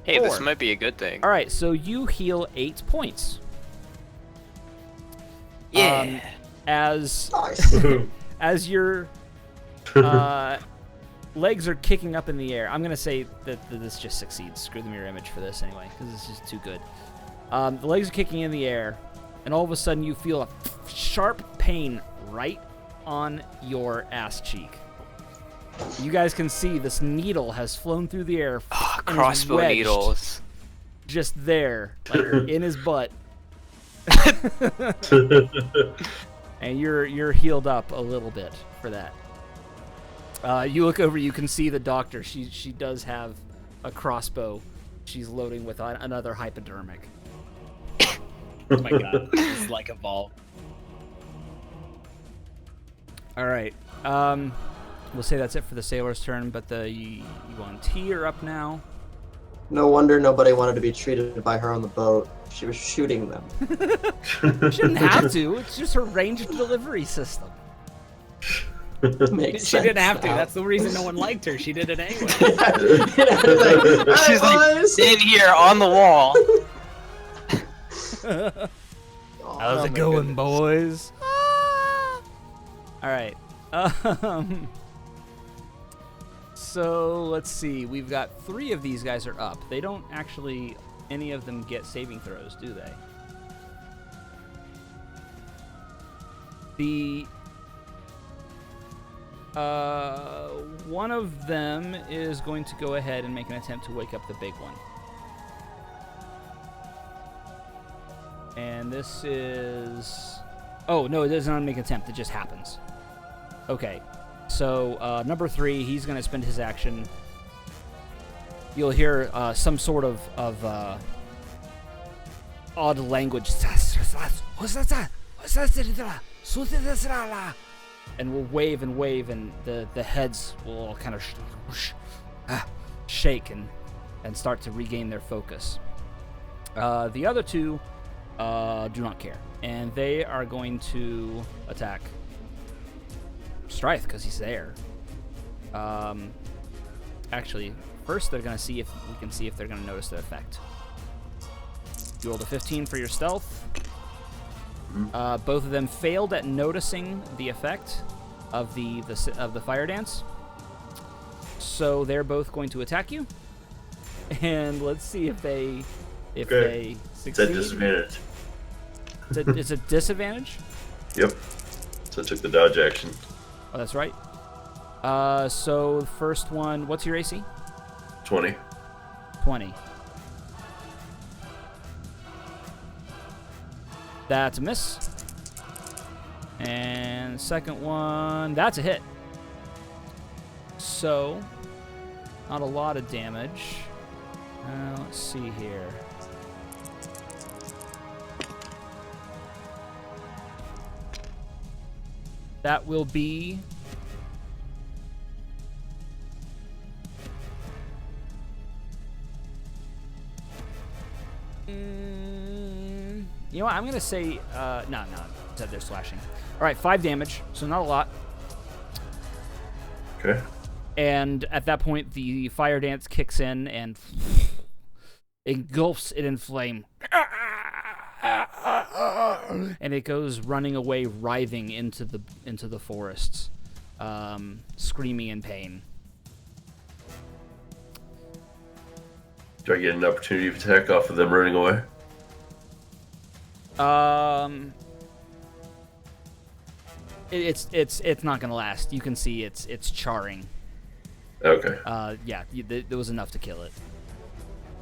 Hey, 4. this might be a good thing. All right, so you heal 8 points. Yeah. As Nice. your legs are kicking up in the air, I'm gonna say that this just succeeds. Screw the mirror image for this anyway, because it's just too good. The legs are kicking in the air, and all of a sudden you feel a sharp pain right on your ass cheek. You guys can see this needle has flown through the air. Oh, and is crossbow wedged needles. just there, like in his butt. And you're healed up a little bit for that. You look over, you can see the doctor. She does have a crossbow. She's loading with another hypodermic. Oh my god, this is like evolved. All right. We'll say that's it for the sailor's turn, but the Yuan T are up now. No wonder nobody wanted to be treated by her on the boat. She was shooting them. She didn't have to. It's just her ranged delivery system. Makes She didn't sense have to. now. That's the reason no one liked her. She did it anyway. She's like, in here on the wall. How's it going, boys? All right. So let's see. We've got 3 of these guys are up. They don't actually, any of them get saving throws, do they? The one of them is going to go ahead and make an attempt to wake up the big one. And this is... Oh, no, it does not make an attempt. It just happens. Okay. So, number 3, he's going to spend his action. You'll hear some sort of odd language. And we'll wave and wave, and the heads will all kind of shake and start to regain their focus. The other 2 do not care, and they are going to attack Strife because he's there. Actually, first they're going to see if we can see if they're going to notice the effect. You rolled a 15 for your stealth. Both of them failed at noticing the effect of the fire dance. So they're both going to attack you. And let's see if they succeed. It's at disadvantage. It's a disadvantage? Yep. So I took the dodge action. Oh, that's right. So the first one, what's your AC? 20. 20. That's a miss. And second one, that's a hit. So, not a lot of damage. Let's see here. That will be... You know what? I'm gonna say no. Said they're slashing. All right, 5 damage, so not a lot. Okay. And at that point, the fire dance kicks in and engulfs it in flame. And it goes running away, writhing into the forests, screaming in pain. Do I get an opportunity to attack off of them running away? It's not gonna last. You can see it's charring. Okay. Yeah, there was enough to kill it.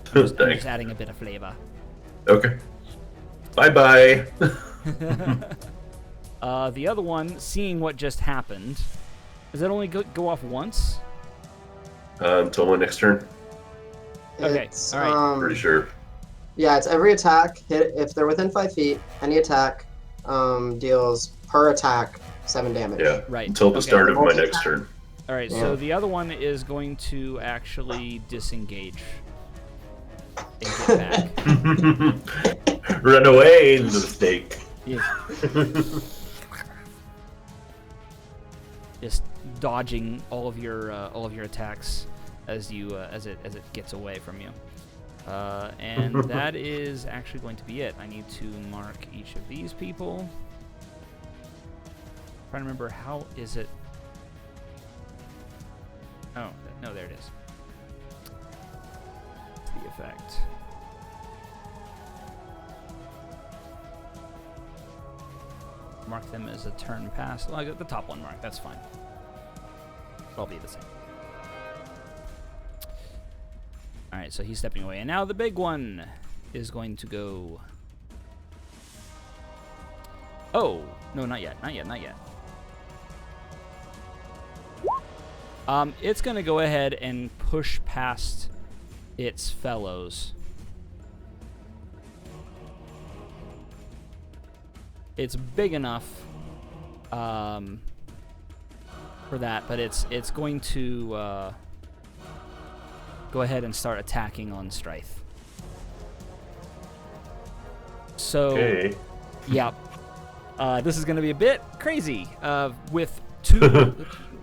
Thanks. I'm just adding a bit of flavor. Okay. Bye-bye. The other one, seeing what just happened, does that only go off once? Until my next turn. Okay, It's, all right. Pretty sure. Yeah, it's every attack hit if they're within 5 feet. Any attack deals per attack 7 damage. Yeah. Right. Until the Okay. start of my next turn. All right, so the other one is going to actually disengage and get back. Run away, little snake. Yeah. Just dodging all of your attacks as it gets away from you. And that is actually going to be it. I need to mark each of these people. Trying to remember, how is it? Oh, no, there it is. The effect. Mark them as a turn pass. Well, I got the top one marked. That's fine. It'll be the same. All right, so he's stepping away, and now the big one is going to go. Oh no, not yet. It's going to go ahead and push past its fellows. It's big enough for that, but it's going to go ahead and start attacking on Strife. So, Okay. yeah, this is going to be a bit crazy. With 2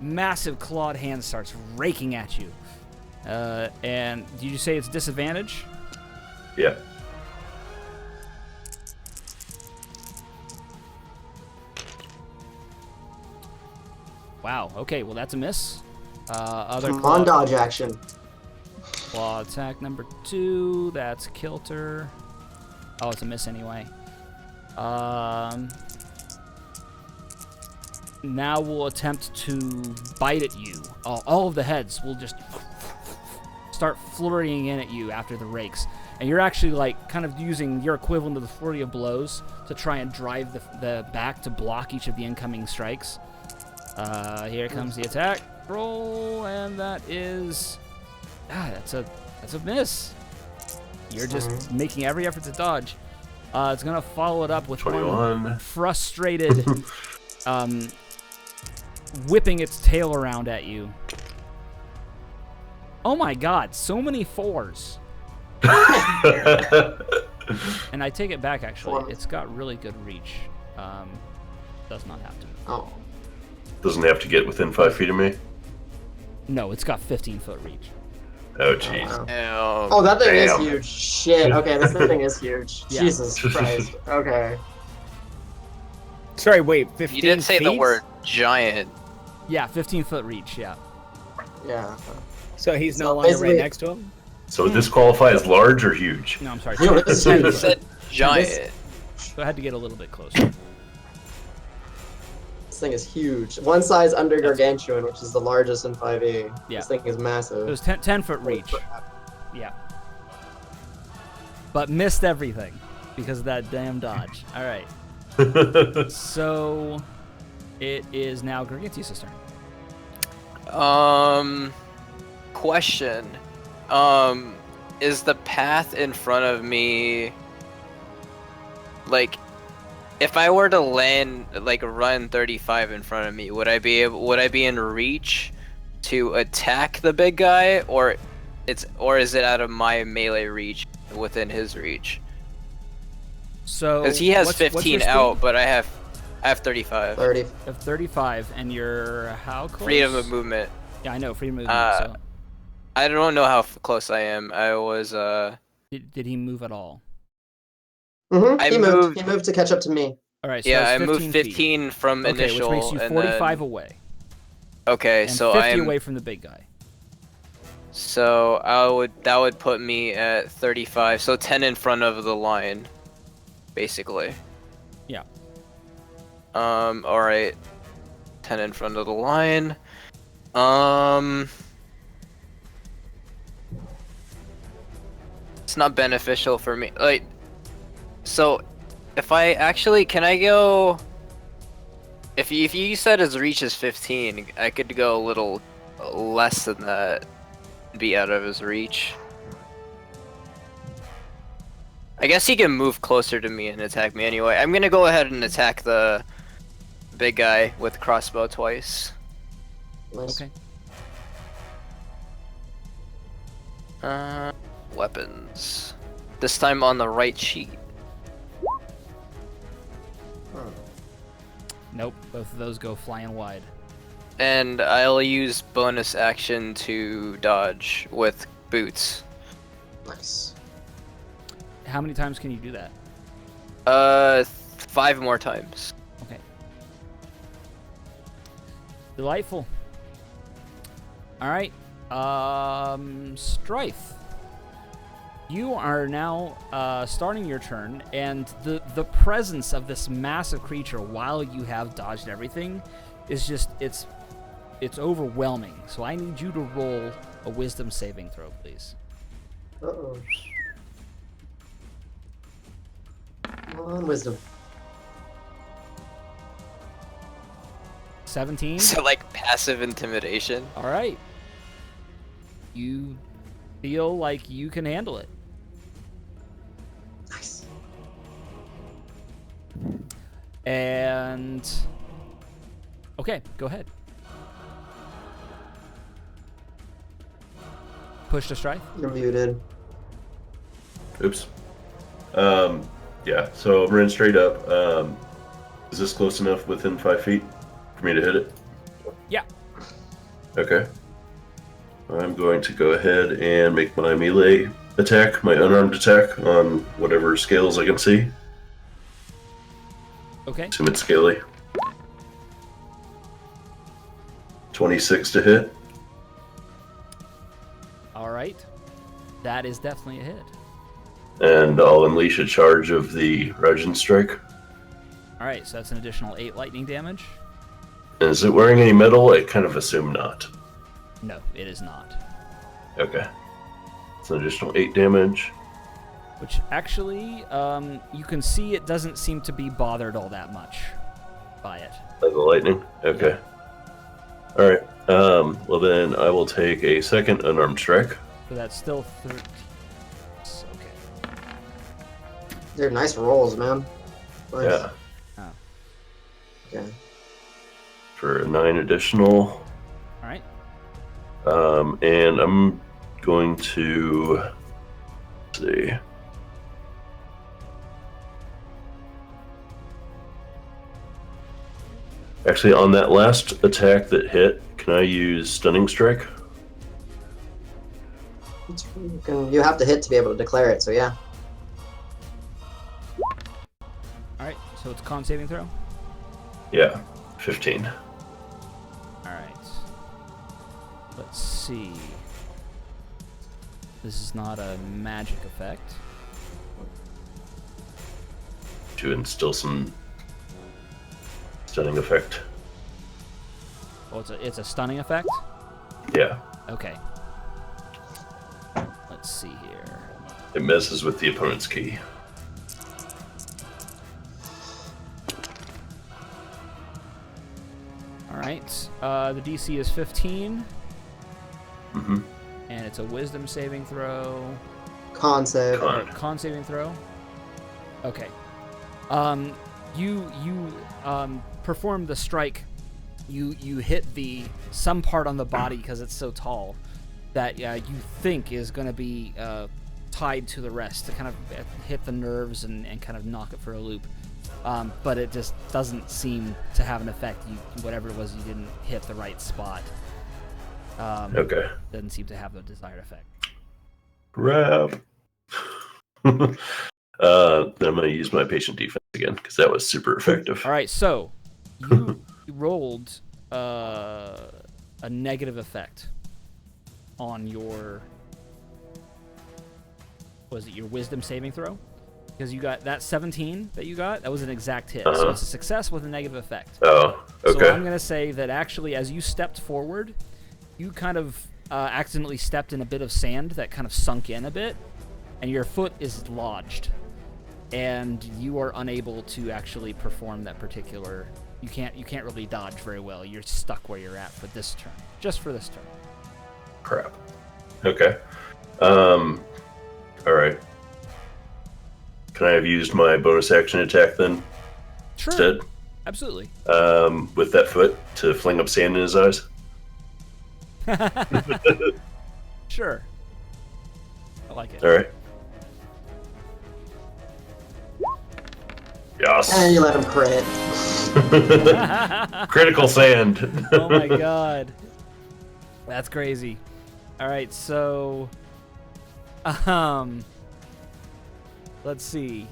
massive clawed hands starts raking at you. And did you say it's disadvantage? Yeah. Wow. Okay. Well, that's a miss. Other Come on, claw, dodge action. claw attack number 2. That's Kilter. Oh, it's a miss anyway. Now we'll attempt to bite at you. All of the heads will just start flurrying in at you after the rakes. And you're actually like kind of using your equivalent of the flurry of blows to try and drive the back to block each of the incoming strikes. Here comes the attack roll, and that is that's a miss. You're just making every effort to dodge. It's gonna follow it up with 21. one frustrated, whipping its tail around at you. Oh my God! So many 4s. And I take it back. Actually, it's got really good reach. Does not have to. Oh. Doesn't have to get within 5 feet of me. No, it's got 15-foot reach. Oh, jeez. Oh, that thing Damn. is huge. Shit. Okay, this thing is huge. Yeah. Jesus Christ. Okay. Sorry, wait, 15 You didn't say the feet? word giant. Yeah, 15-foot reach. Yeah. Yeah. So he's So no longer right basically- next to him? So would this qualify as large or huge? No, I'm sorry. You know, this is You huge. said giant. So I had to get a little bit closer. This thing is huge. One size under Gargantuan, which is the largest in 5e. Yeah. This thing is massive. It was 10-foot reach. Yeah. But missed everything because of that damn dodge. All right. So it is now Gargantius' turn. Question. Is the path in front of me, like, if I were to land, like, run 35 in front of me, would I be in reach to attack the big guy, or is it out of my melee reach within his reach? So Because he has what's your 15 speed? out, but I have 35. 30. Of 35, and you're how close? Freedom of movement. Yeah, I know freedom of movement. So I don't know how close I am. I was did he move at all? I He moved. moved- He moved to catch up to me. All right. So yeah, that's I moved 15 feet. 15 from Okay, initial, which makes you and 45 then, away. Okay, And so 50 I'm away from the big guy. So that would put me at 35. So 10 in front of the line, basically. Yeah. All right. 10 in front of the line. It's not beneficial for me. Like, so if I actually can I go? If you said his reach is 15, I could go a little less than that. Be out of his reach. I guess he can move closer to me and attack me anyway. I'm gonna go ahead and attack the big guy with crossbow twice. Nice. Okay. Weapons. This time on the right sheet. Nope. Both of those go flying wide. And I'll use bonus action to dodge with boots. Nice. How many times can you do that? 5 more times. Okay. Delightful. All right. Strife. You are now starting your turn, and the presence of this massive creature while you have dodged everything is just it's overwhelming. So I need you to roll a wisdom saving throw, please. Uh-oh. Come on, wisdom. 17. So like passive intimidation. All right. You feel like you can handle it. Nice. And okay, go ahead. Push to strike. You're muted. Oops. Yeah, so I'm running straight up. Is this close enough within 5 feet for me to hit it? Yeah. Okay. I'm going to go ahead and make my melee attack, my unarmed attack, on whatever scales I can see. Okay. Assume it's scaly. 26 to hit. All right. That is definitely a hit. And I'll unleash a charge of the Regent Strike. All right, so that's an additional 8 lightning damage. Is it wearing any metal? I kind of assume not. No, it is not. Okay. It's an additional 8 damage. Which actually, you can see it doesn't seem to be bothered all that much by it. By the lightning? Okay. Alright. Well then, I will take a second unarmed strike. So that's still 13. Okay. They're nice rolls, man. Nice. Yeah. Oh. Okay. For 9 additional. All right. And I'm going to... Let's see. Actually, on that last attack that hit, can I use Stunning Strike? You have to hit to be able to declare it, so yeah. All right, so it's a con saving throw. Yeah, 15. All right. Let's see. This is not a magic effect. To instill some stunning effect. Oh, it's a stunning effect? Yeah, Okay. Let's see here. it messes with the opponent's key. All right. The DC is 15, Mm-hmm. and it's a wisdom saving throw. Con save. Con saving throw. Okay. You perform the strike. You hit some part on the body because it's so tall that you think is going to be tied to the rest to kind of hit the nerves and kind of knock it for a loop. But it just doesn't seem to have an effect. Whatever it was, you didn't hit the right spot. Okay. Doesn't seem to have the desired effect. Crap. Then I'm going to use my patient defense again because that was super effective. All right, so you rolled a negative effect on your, was it your wisdom saving throw? Because you got that 17 that you got, that was an exact hit. So it's a success with a negative effect. Oh, okay. So I'm going to say that actually as you stepped forward, you kind of accidentally stepped in a bit of sand that kind of sunk in a bit, and your foot is lodged. And you are unable to actually perform that particular... You can't really dodge very well. You're stuck where you're at for this turn. Just for this turn. Crap. Okay. All right. Can I have used my bonus action attack then? Sure. Instead? Absolutely. With that foot to fling up sand in his eyes? Sure. I like it. All right. Yes. And you let him crit. Critical sand. Oh my god. That's crazy. Alright, so let's see.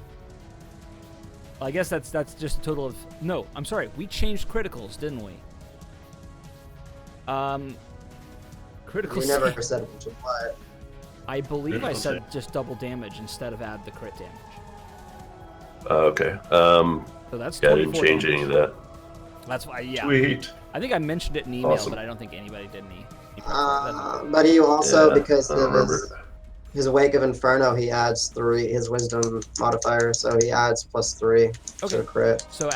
I guess that's just a total of no, I'm sorry, we changed criticals, didn't we? Critical We save. never said which of what. I believe I Critical said save. just double damage instead of add the crit damage. Okay. So that's Yeah, I didn't 24 change damage. any of that. That's why, yeah. Sweet. I think I mentioned it in email, Awesome. but I don't think anybody did any. But he also, Yeah, because I don't of remember. his Wake of Inferno, he adds 3, his Wisdom modifier, so he adds +3 to Okay. the crit. So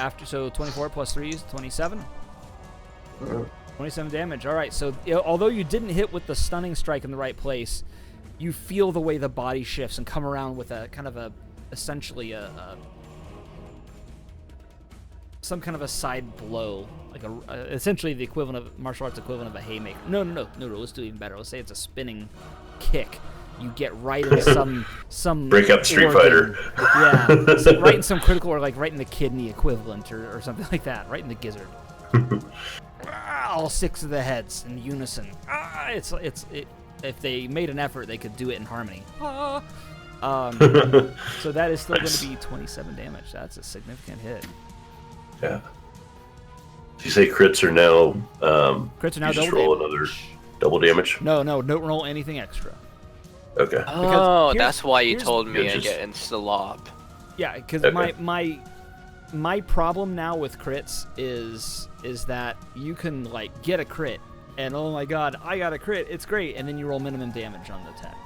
24 plus 3 is 27. Mhm. 27 damage. All right. So although you didn't hit with the stunning strike in the right place, you feel the way the body shifts and come around with a kind of essentially some kind of a side blow, like essentially the equivalent of martial arts equivalent of a haymaker. No. Let's do even better. Let's say it's a spinning kick. You get right in some Break up Street organ. Fighter. Yeah, so right in some critical, or like right in the kidney equivalent, or something like that. Right in the gizzard. All 6 of the heads in unison. If they made an effort, they could do it in harmony. So that is still going to be 27 damage. That's a significant hit. Yeah. Did you say crits are now? Crits are now you just double roll damage. another double damage. No, don't roll anything extra. Okay. Oh, here's- that's why you here's- told me Yeah, I just- get insta-lob. Yeah, because Okay. my problem now with crits is that you can like get a crit and oh my god, I got a crit, it's great, and then you roll minimum damage on the attack.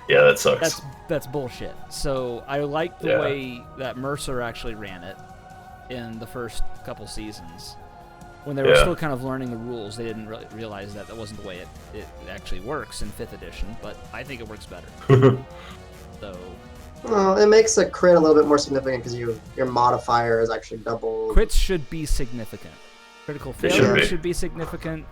Yeah, that sucks. That's bullshit. So I like the Yeah. way that Mercer actually ran it in the first couple seasons. When they were Yeah. still kind of learning the rules, they didn't really realize that wasn't the way it actually works in 5th edition, but I think it works better. So Well, it makes a crit a little bit more significant because your modifier is actually double. crits should be significant. Critical They should failure be. should be significant.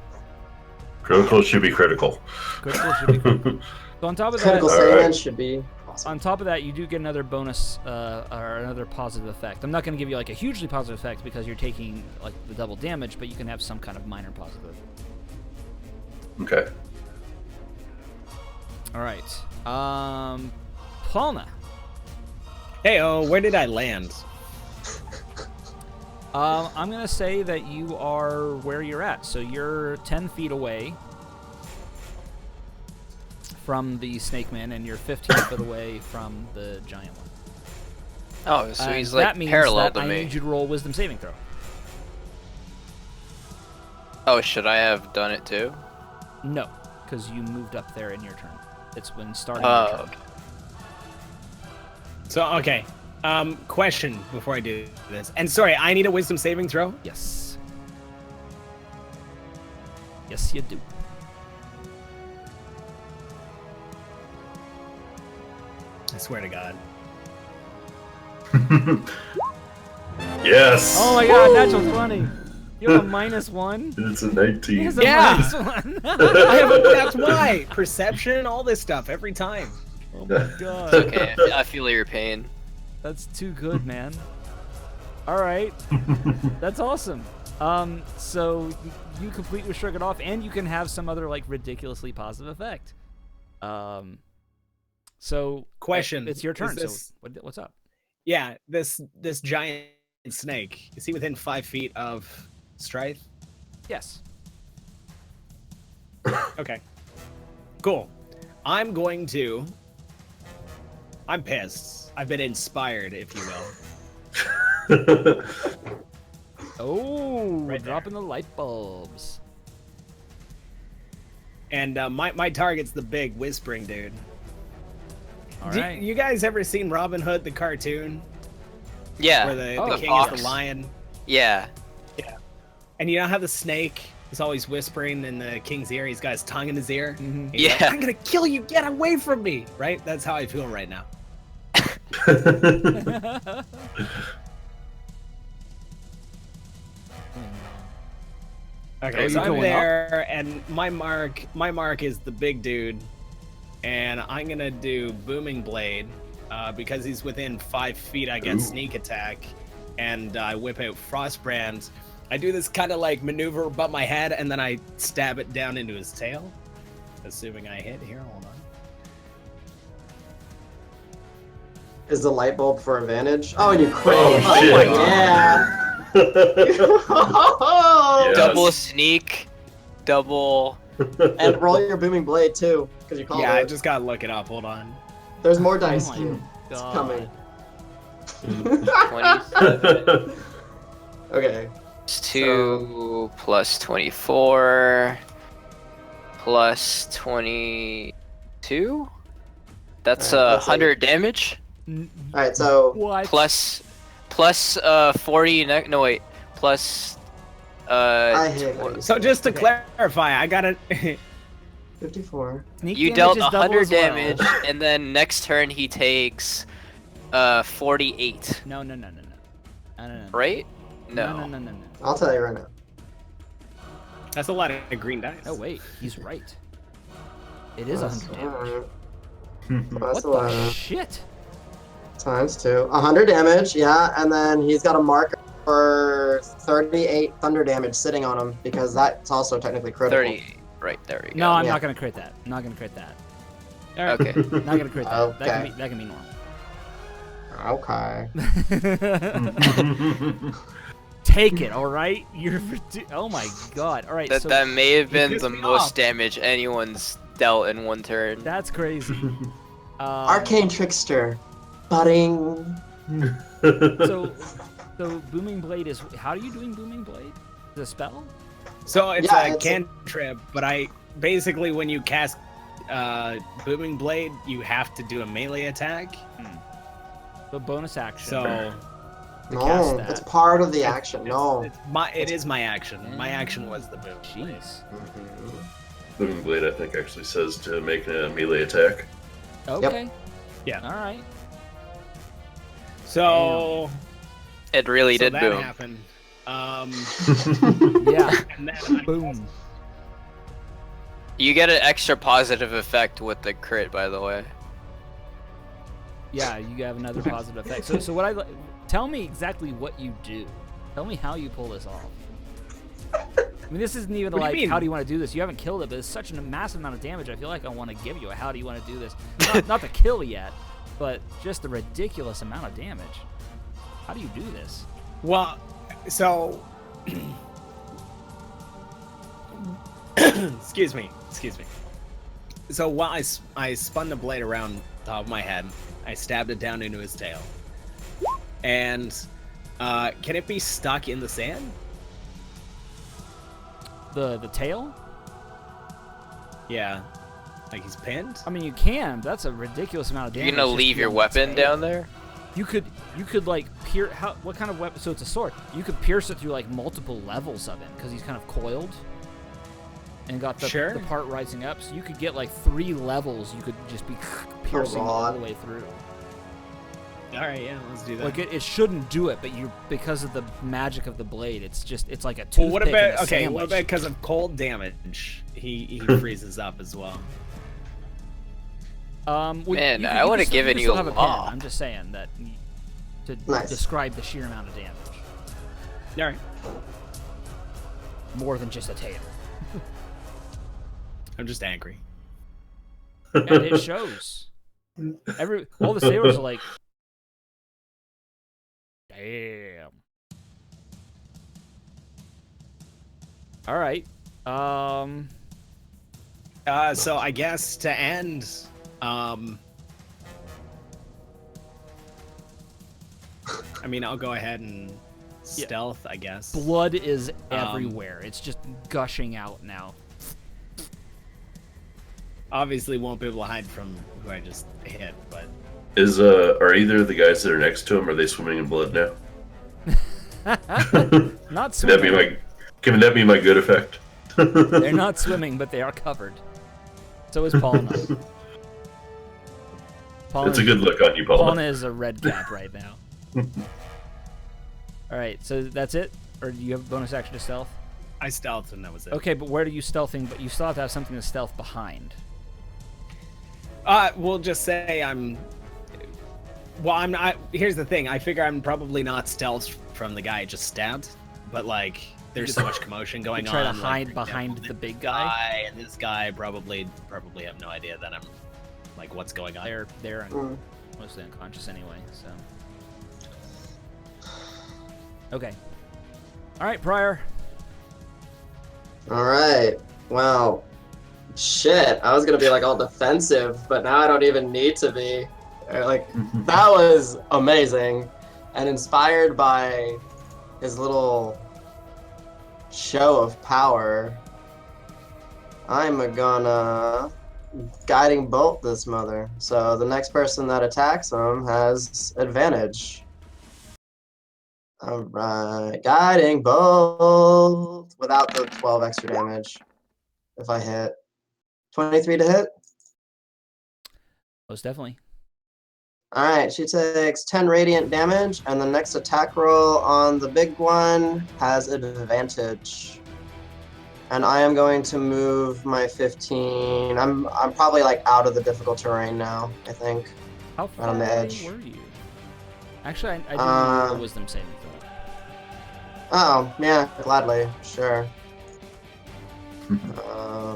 Critical should be critical. Critical should be critical. So on top of that, Critical Alright. saving should be awesome. on top of that, you do get another bonus or another positive effect. I'm not going to give you like a hugely positive effect because you're taking like the double damage, but you can have some kind of minor positive. Okay. All right. Paulna. Hey, where did I land? I'm going to say that you are where you're at. So you're 10 feet away from the snake man, and you're 15 feet away from the giant one. Oh, so he's that like means parallel that to I me. need you to roll a wisdom saving throw. Oh, should I have done it too? No, because you moved up there in your turn. It's when starting Oh, your turn. okay. So, okay. Question before I do this. And sorry, I need a wisdom saving throw? Yes. Yes, you do. I swear to God. Yes. Oh my god, natural 20. You have a -1? It's a He 19. has a Yeah. -1. That's why. Perception, all this stuff, every time. Oh my god. It's okay. I feel your pain. That's too good, man. All right. That's awesome. So you complete with Shrug It Off, and you can have some other like ridiculously positive effect. So Question: it's your turn. This, so what's up? Yeah, this giant snake, is he within 5 feet of Strife? Yes. Okay. Cool. I'm pissed. I've been inspired, if you will. Oh, Right dropping the light bulbs. And my target's the big whispering dude. All right. You guys ever seen Robin Hood, the cartoon? Yeah. Where the the king fox. is the lion? Yeah. Yeah. And you know how the snake is always whispering in the king's ear? He's got his tongue in his ear? Mhm. He's like, Yeah. I'm gonna kill you, get away from me! Right? That's how I feel right now. Okay, Oh, so you're I'm going there, and my mark is the big dude, and I'm gonna do Booming Blade, because he's within 5 feet. I get Ooh. sneak attack, and I whip out Frostbrand. I do this kind of like maneuver above my head, and then I stab it down into his tail, assuming I hit here. Hold on. Is the light bulb for advantage? Oh, you crit. Oh, shit. my yeah. Yes. Double sneak. Double. And roll your booming blade too, because you called Yeah, I it. just gotta look it up. Hold on. There's more dice. Oh my Q. It's God. coming. 27. Okay. 2 plus 24 plus 22. That's Alright, that's 100 damage. All right. So What? Plus 40. No wait. Plus. I hit. what So just to Okay. clarify, I got it. 54. Sneak You damage dealt is double 100 as well. damage, and then next turn he takes 48. No. Right? No. I'll tell you right now. That's a lot of green dice. Oh wait, he's right. It is 100 damage. Plus What the 11 shit? times 2. 100 damage. Yeah, and then he's got a marker for 38 thunder damage sitting on him because that's also technically critical. 38. Right, there we go. No, I'm Yeah. not gonna crit that. I'm not gonna crit that. Okay. Not gonna crit that. Okay. That can be normal. Okay. Take it, all right. Oh my god. All right. So That may have been pissed the me most off. damage anyone's dealt in one turn. that's crazy. Arcane Trickster. Budding. So Booming Blade is. How are you doing Booming Blade? The spell? So it's Yeah, a it's a- cantrip, but I basically when you cast Booming Blade, you have to do a melee attack. The bonus action. So No, cast that. it's part of the action. No. it is my action. My action was the boom. Jeez. Booming Blade, I think, actually says to make a melee attack. Okay. Yeah. All right. So It really so did that boom. happened. Yeah. And then Boom. You get an extra positive effect with the crit, by the way. Yeah, you have another positive effect. So what tell me exactly what you do. Tell me how you pull this off. I mean, this isn't even What do you like mean? how do you want to do this? You haven't killed it, but it's such a massive amount of damage. I feel like I want to give you a how do you want to do this? Not the kill yet, but just the ridiculous amount of damage. How do you do this? well, so excuse me. So while I spun the blade around the top of my head, I stabbed it down into his tail. And can it be stuck in the sand? The tail? Yeah. Like he's pinned? I mean, you can. That's a ridiculous amount of You're damage. gonna just leave your being weapon tail. down there? You could like pierce. What kind of weapon? So it's a sword. You could pierce it through like multiple levels of it because he's kind of coiled and got the Sure. part rising up. So you could get like 3 levels. You could just be piercing all God. the way through. All right, yeah, let's do that. Like it shouldn't do it, but because of the magic of the blade, it's like a toothpick. Well, what in about a what sandwich. about because of cold damage? He freezes up as well. Man, I would would've have given you a have a pen. lot. I'm just saying that to Nice. describe the sheer amount of damage. All right. More than just a tail. I'm just angry. And it shows. All the sailors are like, damn. All right. So I guess to end, I mean, I'll go ahead and stealth, I guess. Blood is everywhere. It's just gushing out now. Obviously won't be able to hide from who I just hit, but... Are either of the guys that are next to him, are they swimming in blood now? Not Can swimming. that be my good effect? They're not swimming, but they are covered. So is Paulina. It's a good look on you, Paulina. Paulina is a red cap right now. Alright, so that's it? Or do you have a bonus action to stealth? I stealthed and that was it. Okay, but where do you stealthing? But you still have to have something to stealth behind. We'll just say I'm... Well, I'm not... Here's the thing. I figure I'm probably not stealthed from the guy I just stabbed. But, like, there's so much commotion going on. Try to hide like, behind the big guy. And this guy probably have no idea that I'm... Like, what's going on. They're mostly unconscious anyway, so... Okay. Alright, Pryor. Alright. Wow. Shit. I was gonna be like all defensive, but now I don't even need to be. Like, that was amazing. And inspired by his little show of power, I'm gonna guiding bolt this mother. So the next person that attacks him has advantage. Alright, guiding bolt without the 12 extra damage. If I hit 23 to hit. Most definitely. Alright, she takes 10 radiant damage, and the next attack roll on the big one has advantage. And I am going to move my 15. I'm probably like out of the difficult terrain now, I think. How far on the away edge. were you? Actually, I didn't roll a wisdom saving throw. Oh, yeah, gladly, sure.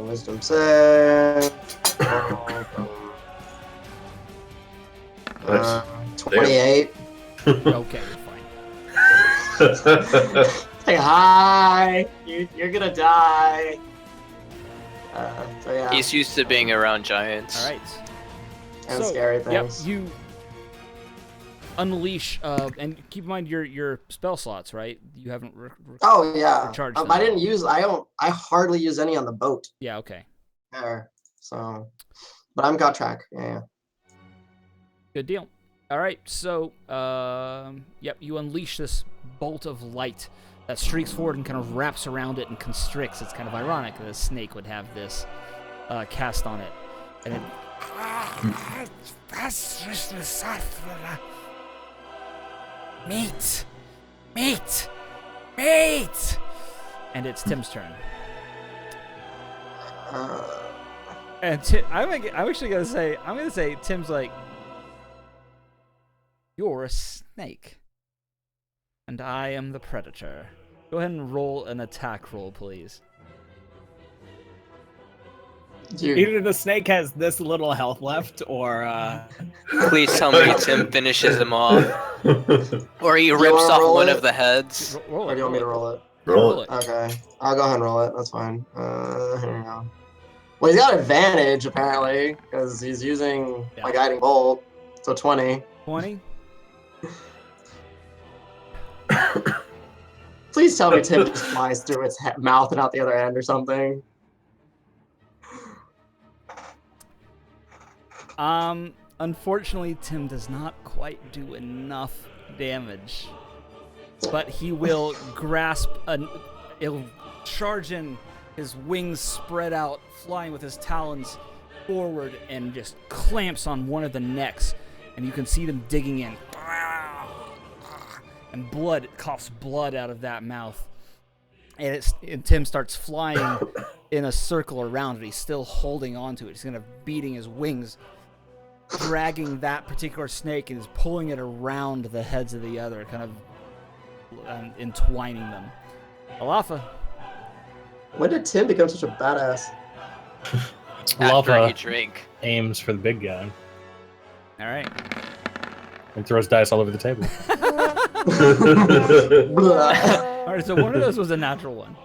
Wisdom save. 28. Okay, you're fine. Say hi. You're gonna die. So yeah. He's used to being around giants. All right. And scary Yep, things. you unleash, and keep in mind your spell slots, right? You haven't. Oh yeah. recharged I them. didn't use. I hardly use any on the boat. Yeah. Okay. There. So, but I'm got track. Yeah. Good deal. All right. So, yep, you unleash this bolt of light that streaks forward and kind of wraps around it and constricts. It's kind of ironic that a snake would have this cast on it, and it. Meat! And it's Tim's turn. And I'm actually gonna say, Tim's like, you're a snake, and I am the predator. Go ahead and roll an attack roll, please. Either the snake has this little health left, or Please tell me Tim finishes him off. Or he rips wanna off roll one it? of the heads. Roll Or do you want me to roll it? Roll it. Okay. I'll go ahead and roll it. That's fine. Here we go. Well, he's got advantage apparently because he's using my guiding bolt. So 20. 20. Please tell me Tim just flies through its mouth and out the other end or something. Unfortunately, Tim does not quite do enough damage. But he will grasp he'll charge in, his wings spread out, flying with his talons forward, and just clamps on one of the necks. And you can see them digging in. And blood, it coughs blood out of that mouth. And Tim starts flying in a circle around it. He's still holding on to it. He's kind of beating his wings dragging that particular snake and is pulling it around the heads of the other, kind of entwining them. Alafa. When did Tim become such a badass? After you drink. Aims for the big guy All right. and throws dice all over the table. All right, so one of those was a natural one.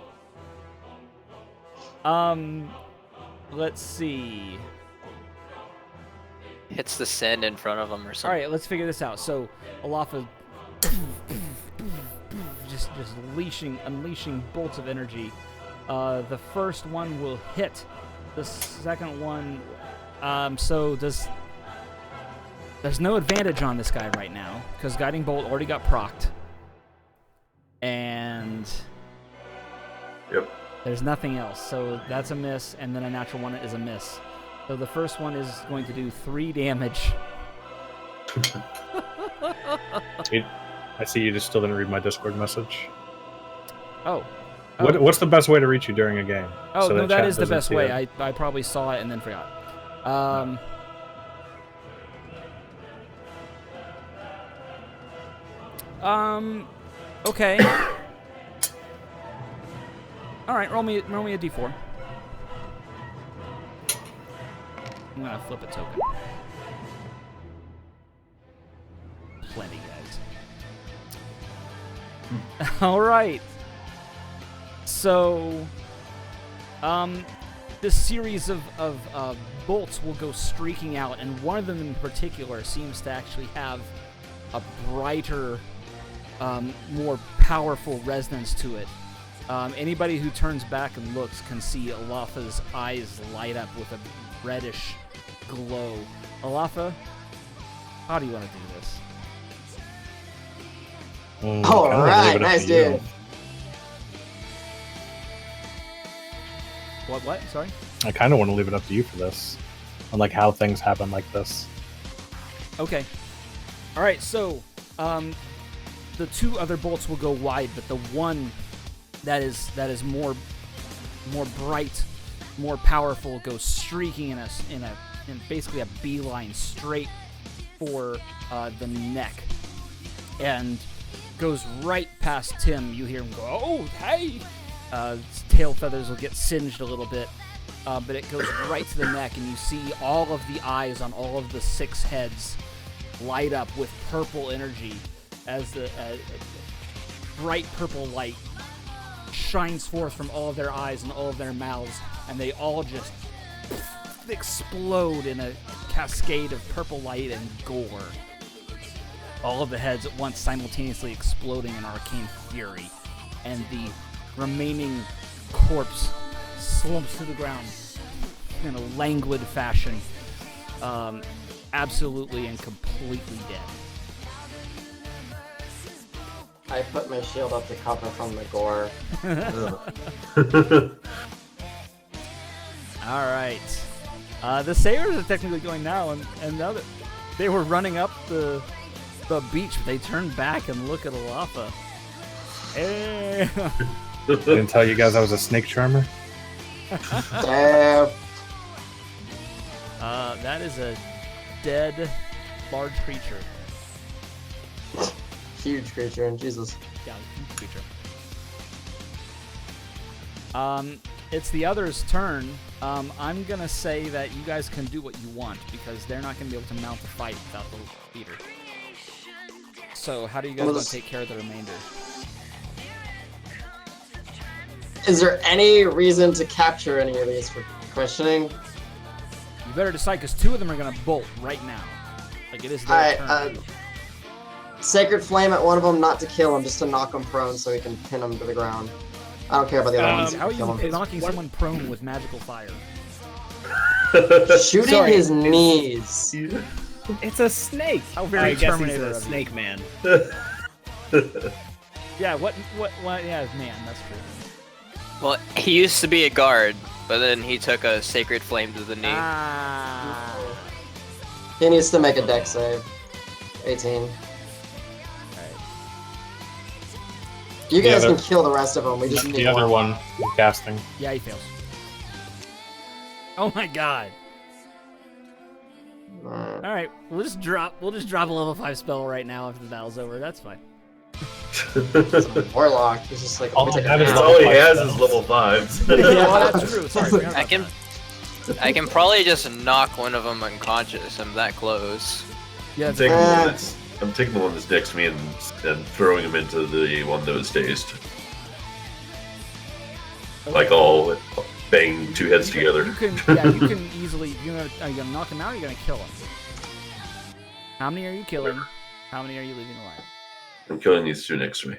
Let's see. Hits the sand in front of him or All something. right, let's figure this out. So Alafa just unleashing bolts of energy. The first one will hit. The second one, there's no advantage on this guy right now because Guiding Bolt already got procced, and Yep. there's nothing else. So that's a miss, and then a natural one is a miss. So the first one is going to do 3 damage. I see you just still didn't read my Discord message. Oh. What's the best way to reach you during a game? Oh, so no, chat that is the doesn't best see way. it? I probably saw it and then forgot. Okay. All right, roll me a d4. I'm gonna flip a token. Plenty, guys. All right. So, this series of bolts will go streaking out, and one of them in particular seems to actually have a brighter, more powerful resonance to it. Anybody who turns back and looks can see Alafa's eyes light up with a reddish glow. Alafa, how do you want to do this? All kinda leave right, it up nice to you. dude. What? Sorry? I kind of want to leave it up to you for this, on like how things happen like this. Okay. All right, so the 2 other bolts will go wide, but the one that is more bright, more powerful goes streaking in basically a beeline straight for the neck, and goes right past Tim. You hear him go, "Oh, hey!" Its tail feathers will get singed a little bit, but it goes right to the neck, and you see all of the eyes on all of the 6 heads light up with purple energy as the bright purple light shines forth from all of their eyes and all of their mouths, and they all just explode in a cascade of purple light and gore. All of the heads at once simultaneously exploding in arcane fury, and the remaining corpse slumps to the ground in a languid fashion, absolutely and completely dead. I put my shield up to cover from the gore. All right. The sailors are technically going now, and now that they were running up the beach, they turn back and look at Alafa. Hey. I didn't tell you guys I was a snake charmer. Damn. That is a dead large creature. Huge creature, and Jesus. Yeah, huge creature. It's the other's turn. I'm gonna say that you guys can do what you want because they're not gonna be able to mount a fight without the leader. So, how do you guys want to take care of the remainder? Is there any reason to capture any of these for questioning? You better decide because 2 of them are gonna bolt right now. Like it is their turn. Sacred Flame at one of them, not to kill him, just to knock him prone so he can pin him to the ground. I don't care about the other ones. How are Kill you him. knocking someone prone with magical fire? Shooting Sorry. his knees. It's a snake. How very I guess he's Terminator a of you. snake man. Yeah, what, yeah, man, that's true. Well, he used to be a guard, but then he took a sacred flame to the knee. Ah. He needs to make a dex save. 18. You guys Yeah, can kill the rest of them. We just need The other one, casting. Yeah, he fails. Oh my god. All right, we'll just drop a level 5 spell right now after the battle's over. That's fine. Warlock. He's just like, All let me take I a have is That's nap. all he Five has spells. is level 5s. Well, that's true. Sorry, forgot I about can that. I can probably just knock one of them unconscious. I'm that close. Yeah, I'm taking the one that's next to me and throwing him into the one that was dazed. Like all bang 2 heads together. You can easily. Are you gonna knock him out? Or are you gonna kill him? How many are you killing? How many are you leaving alive? I'm killing these 2 next to me.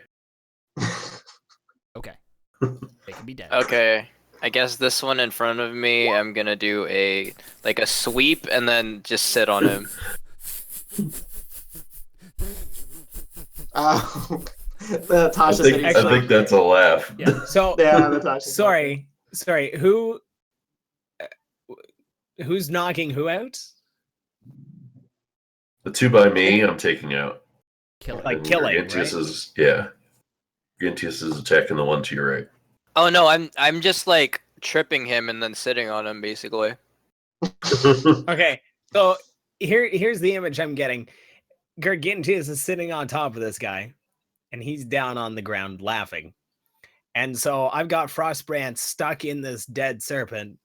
Okay. They can be dead. Okay. I guess this one in front of me, I'm gonna do a sweep and then just sit on him. Oh, I Tasha think, said I think that's a laugh. Yeah. So Yeah, Natasha. sorry, who's knocking who out? The 2 by me, I'm taking out. Kill it. Like And killing, Gargantius right? is Gargantius is attacking the one to your right. Oh no, I'm just like tripping him and then sitting on him basically. Okay, so here's the image I'm getting. Gargantius is sitting on top of this guy, and he's down on the ground laughing. And so I've got Frostbrand stuck in this dead serpent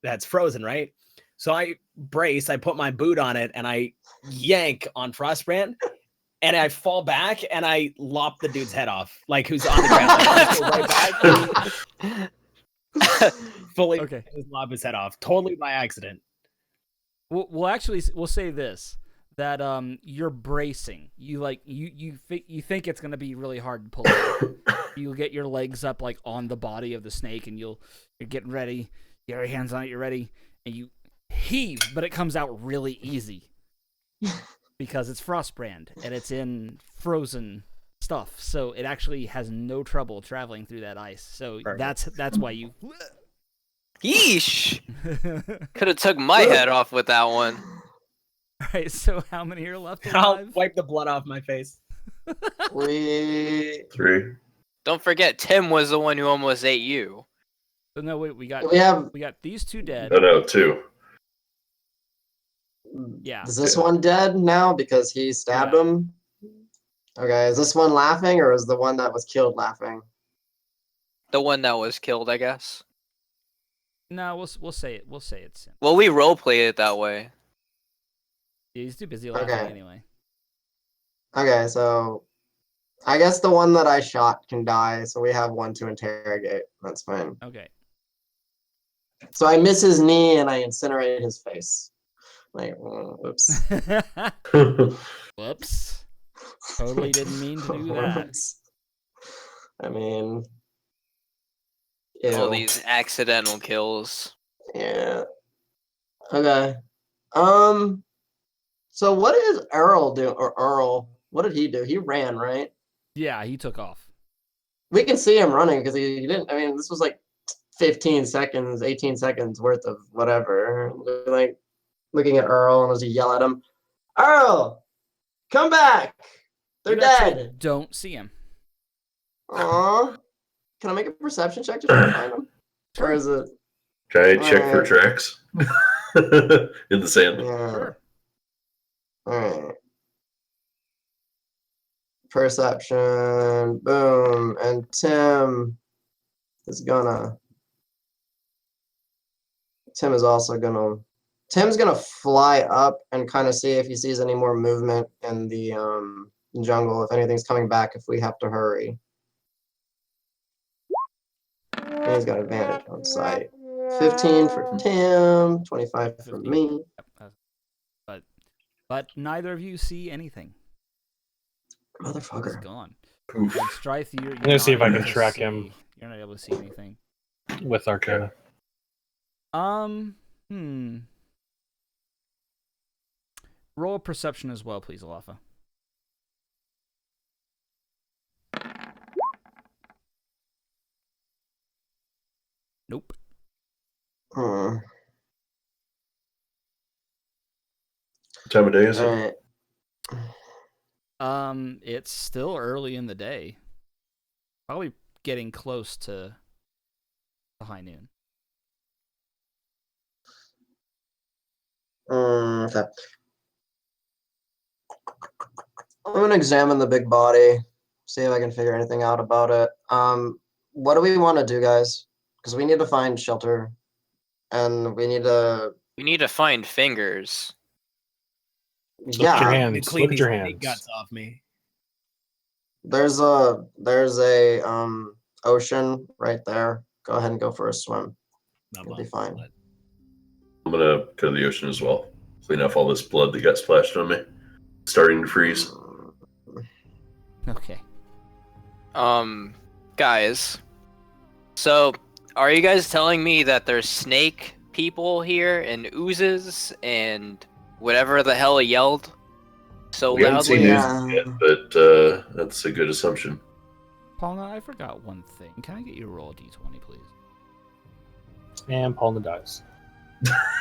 that's frozen, right? So I brace, I put my boot on it, and I yank on Frostbrand, and I fall back, and I lop the dude's head off, like who's on the ground. Like, I just go right back, fully Okay. just lop his head off, totally by accident. We'll say this, that you're bracing. You think it's gonna be really hard to pull it. You'll get your legs up like on the body of the snake, and you're getting ready. You have your hands on it. You're ready, and you heave, but it comes out really easy because it's Frostbrand and it's in frozen stuff, so it actually has no trouble traveling through that ice. So Perfect. that's why you. Yeesh! Could have took my head off with that one. All right. So how many are left I'll alive? wipe the blood off my face. 3. 3. Don't forget, Tim was the one who almost ate you. So no, wait. We got these 2 dead. Oh no, 2. Yeah. Is this one dead now because he stabbed him? Okay, is this one laughing or is the one that was killed laughing? The one that was killed, I guess. No, we'll say it. We'll say it's him. Well, we roleplayed it that way. Yeah, he's too busy laughing Okay. anyway. Okay, so I guess the one that I shot can die, so we have one to interrogate. That's fine. Okay. So I miss his knee and I incinerate his face. Like, oops. Whoops. Totally didn't mean to do that. I mean, All ew. these accidental kills. Yeah. Okay. So what is Earl do? Or Earl? What did he do? He ran, right? Yeah, he took off. We can see him running because he didn't. I mean, this was like 15 seconds, 18 seconds worth of whatever. Like looking at Earl and as he yell at him, Earl, come back! They're You actually dead. don't see him. Aw. Can I make a perception check to try to find him? Or is it? Can I check for Alright. tracks in the sand? Yeah. Sure. Alright. Perception. Boom. And Tim is Tim's gonna fly up and kind of see if he sees any more movement in the jungle, if anything's coming back, if we have to hurry. And he's got advantage on sight. 15 for Tim, 25 for 15. me. Yep. But neither of you see anything. He's Motherfucker. gone. Oof. And Strife, you're gonna see if I not can able to track see- him. You're not able to see anything. With Arcana. Roll a perception as well, please, Alafa. Nope. Hmm. What time of day is it? Alright. It's still early in the day. Probably getting close to the high noon. Okay. I'm gonna examine the big body, see if I can figure anything out about it. What do we want to do, guys? Because we need to find shelter, and we need to. We need to find fingers. Look at your Yeah, hands. Clean Look at these your snake hands. guts off me. there's a ocean right there. Go ahead and go for a swim. You'll be fine. I'm gonna go to the ocean as well. Clean off all this blood that got splashed on me. Starting to freeze. Okay. Guys. So, are you guys telling me that there's snake people here and oozes and whatever the hell he yelled so We haven't seen loudly? news yet, but that's a good assumption. Paulna, I forgot one thing. Can I get you to roll a d20, please? And Paulna dies.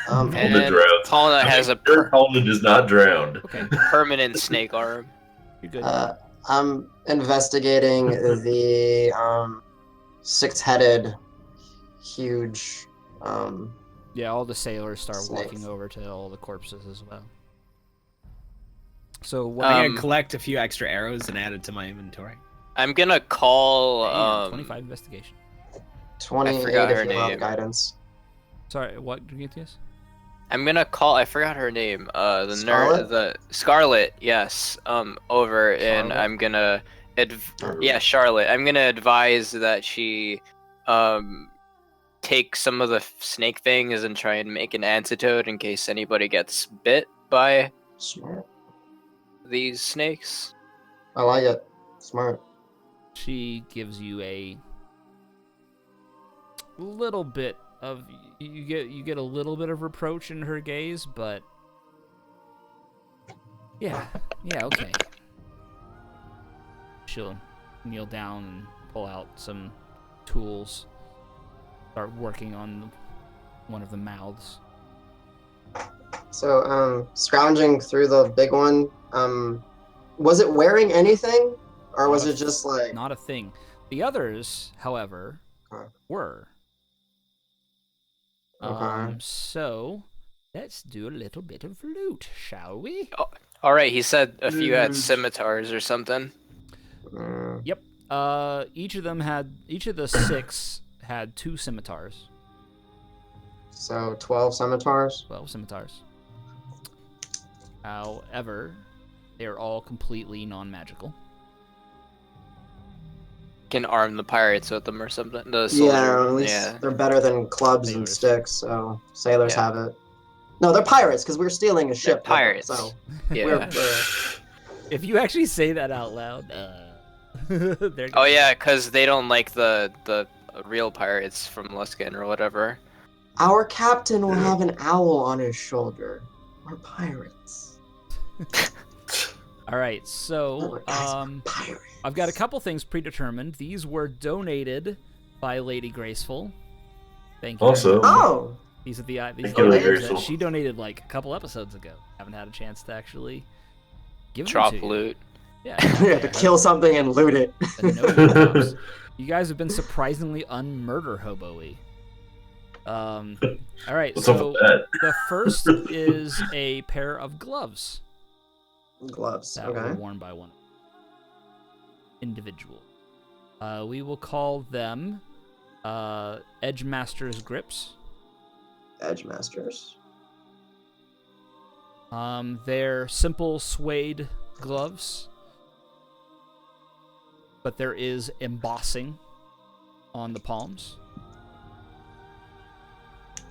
And Paulna drowns. Paulna has a Paulna is not drowned. Okay, permanent snake arm. you're good. I'm investigating the six-headed, huge. Yeah, all the sailors start Snakes. walking over to all the corpses as well. So what? I'm gonna collect a few extra arrows and add it to my inventory. I'm gonna call. Damn, 25 investigation. 28 forgot her if you have name. guidance. Sorry, what did you guess? I'm gonna call. I forgot her name. The Scarlet? the Scarlet. Yes. Over, and Charlotte? I'm gonna. Or- Yeah, Charlotte. I'm gonna advise that she, take some of the snake things and try and make an antidote in case anybody gets bit by Smart. these snakes. I like it. Smart. She gives you a little bit of you get a little bit of reproach in her gaze, but yeah, okay. She'll kneel down and pull out some tools, start working on one of the mouths. So, scrounging through the big one, was it wearing anything? Or was it just like... Not a thing. The others, however, Okay. were. Okay. So let's do a little bit of loot, shall we? All right, he said a few had Mm. scimitars or something. Mm, Yep. Each of the 6 had 2 scimitars. so, 12 scimitars? 12 scimitars. However, they are all completely non-magical. Can arm the pirates with them or something. The Yeah, soldier. at least Yeah. they're better than clubs and Sailors. sticks, so sailors Yeah. have it. No, they're pirates, because we're stealing a ship. with them, pirates. So, Yeah. we're If you actually say that out loud, they're Oh yeah, because they don't like the real pirates from Luskan or whatever. our captain will have an owl on his shoulder. We're pirates. All right, so We're pirates. I've got a couple things predetermined. These were donated by Lady Graceful. Thank you. Also, Oh! These are the Thank items you, Lady that Graceful. she donated like a couple episodes ago. Haven't had a chance to actually give them Drop to you. loot. We Yeah. have to kill something and loot it. The no drops. You guys have been surprisingly unmurder hobo-y. All right, what's up so with that? the first is a pair of gloves Gloves, that were okay. worn by one individual. We will call them Edge Master's grips. Edge Masters. They're simple suede gloves, but there is embossing on the palms.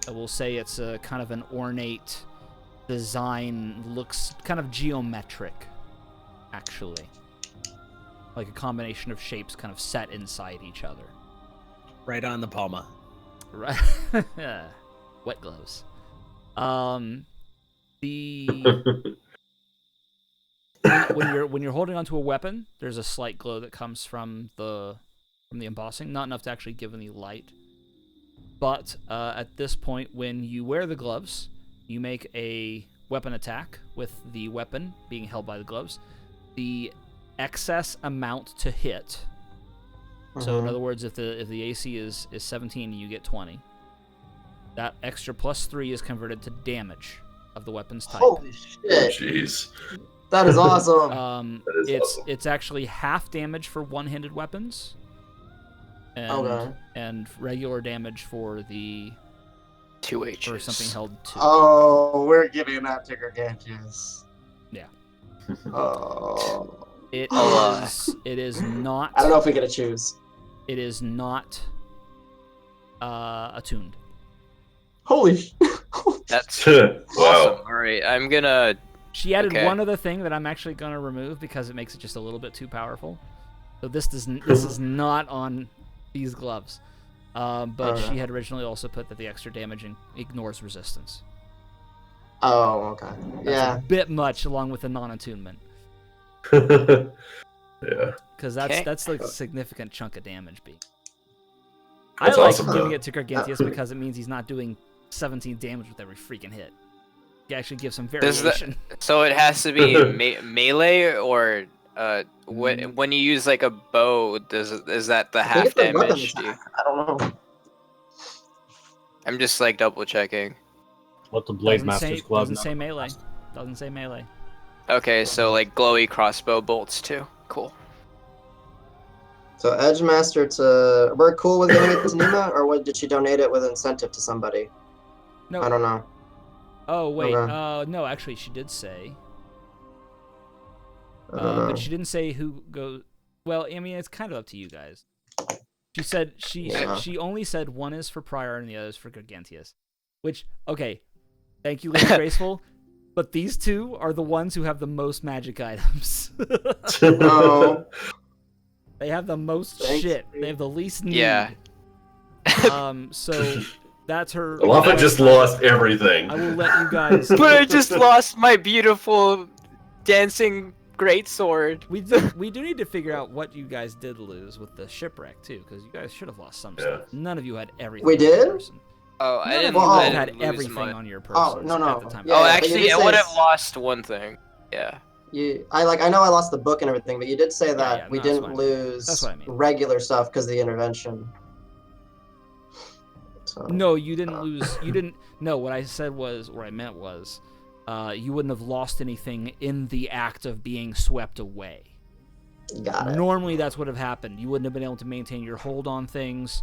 I will say it's a kind of an ornate design, looks kind of geometric, actually. Like a combination of shapes kind of set inside each other. Right on the palma. Right. Wet gloves. The when you're holding onto a weapon, there's a slight glow that comes from the embossing, not enough to actually give any light. But at this point, when you wear the gloves, you make a weapon attack with the weapon being held by the gloves. The excess amount to hit. So in other words, if the AC is 17, you get 20. That extra +3 is converted to damage of the weapon's type. Holy Oh, shit. jeez. That is awesome. It's actually half damage for one-handed weapons, and regular damage for the 2H or something held 2. Oh, we're giving that to Gargantuous. Yeah. Oh. It is not. I don't know if we get to choose. It is not attuned. Holy. That's Wow. awesome. All right, I'm gonna. She added one other thing that I'm actually gonna remove because it makes it just a little bit too powerful. So this is not on these gloves. But she had originally also put that the extra damage ignores resistance. Oh, okay. That's a bit much along with the non-attunement. Yeah. Because that's like a significant chunk of damage being. That's I like awesome, giving though. it to Gargantuous because it means he's not doing 17 damage with every freaking hit. He actually gives some variation. So it has to be melee or when you use like a bow, is that the half damage? I don't know. I'm just like double checking. What the Blade Master's glove? Doesn't say melee. Doesn't say melee. Okay, so like glowy crossbow bolts too. Cool. So Edgemaster to... We're cool with giving it to Nima, or what, did she donate it with incentive to somebody? No. I don't know. Oh, wait. Okay. No, actually, she did say. I don't know. But she didn't say who goes... Well, I mean, it's kind of up to you guys. She said... She only said one is for Prior and the other is for Gargantuous. Which, okay. Thank you, Lady Graceful. But these two are the ones who have the most magic items. Oh. They have the most shit. They have the least need. Yeah. So that's her. Lava just lost everything. I will let you guys. But I just lost my beautiful dancing greatsword. We do need to figure out what you guys did lose with the shipwreck too, because you guys should have lost some stuff. None of you had everything. We did? Person. Oh, I didn't. None of you I had didn't lose everything much. on your person. Oh, no. At the time. Yeah, actually, I would have lost one thing. Yeah. I know I lost the book and everything, but you did say that we that's didn't lose That's what I mean. regular stuff because of the intervention. So, No, you didn't lose. You didn't. No, what I said was, or I meant was, you wouldn't have lost anything in the act of being swept away. Got it. Normally, that's what would have happened. You wouldn't have been able to maintain your hold on things.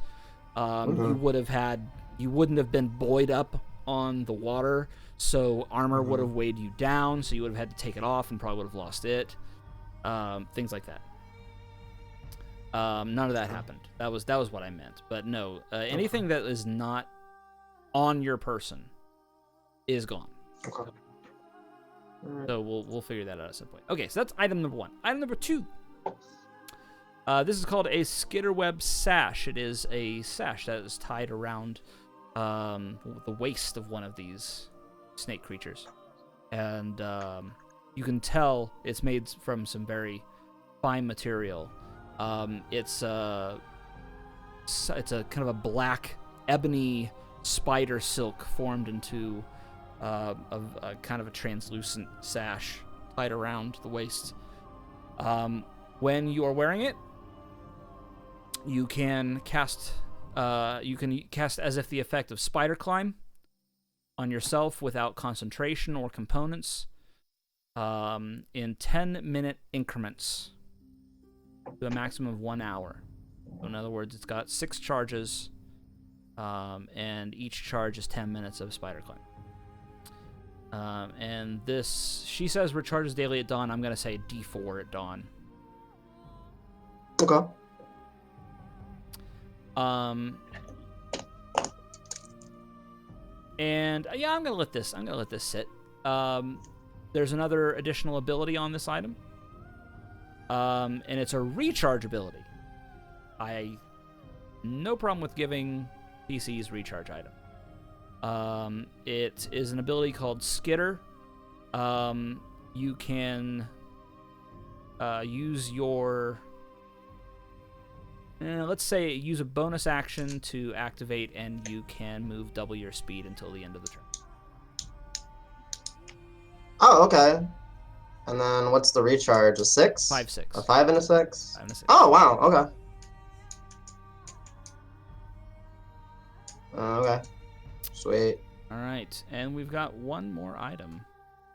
You wouldn't have been buoyed up on the water, so armor would have weighed you down. So you would have had to take it off and probably would have lost it. Things like that. None of that happened. That was what I meant. But no, anything that is not on your person is gone. Okay. So we'll figure that out at some point. Okay, so that's item number 1. Item number 2. This is called a skitterweb sash. It is a sash that is tied around the waist of one of these snake creatures, and you can tell it's made from some very fine material. It's a kind of a black ebony spider silk formed into a kind of a translucent sash tied around the waist. When you are wearing it, you can cast as if the effect of spider climb on yourself without concentration or components in 10-minute increments to a maximum of 1 hour. So in other words, it's got 6 charges, and each charge is 10 minutes of spider climb. And this, she says, recharges daily at dawn. I'm going to say D4 at dawn. Okay. And yeah, I'm gonna let this sit. There's another additional ability on this item, and it's a recharge ability. No problem with giving PC's recharge item. It is an ability called Skitter. You can use your let's say use a bonus action to activate, and you can move double your speed until the end of the turn. Oh, okay. And then what's the recharge? A 6? 5/6. A 5 and a 6? 5 and a 6. Oh, wow. Okay. Okay. Sweet. All right, and we've got one more item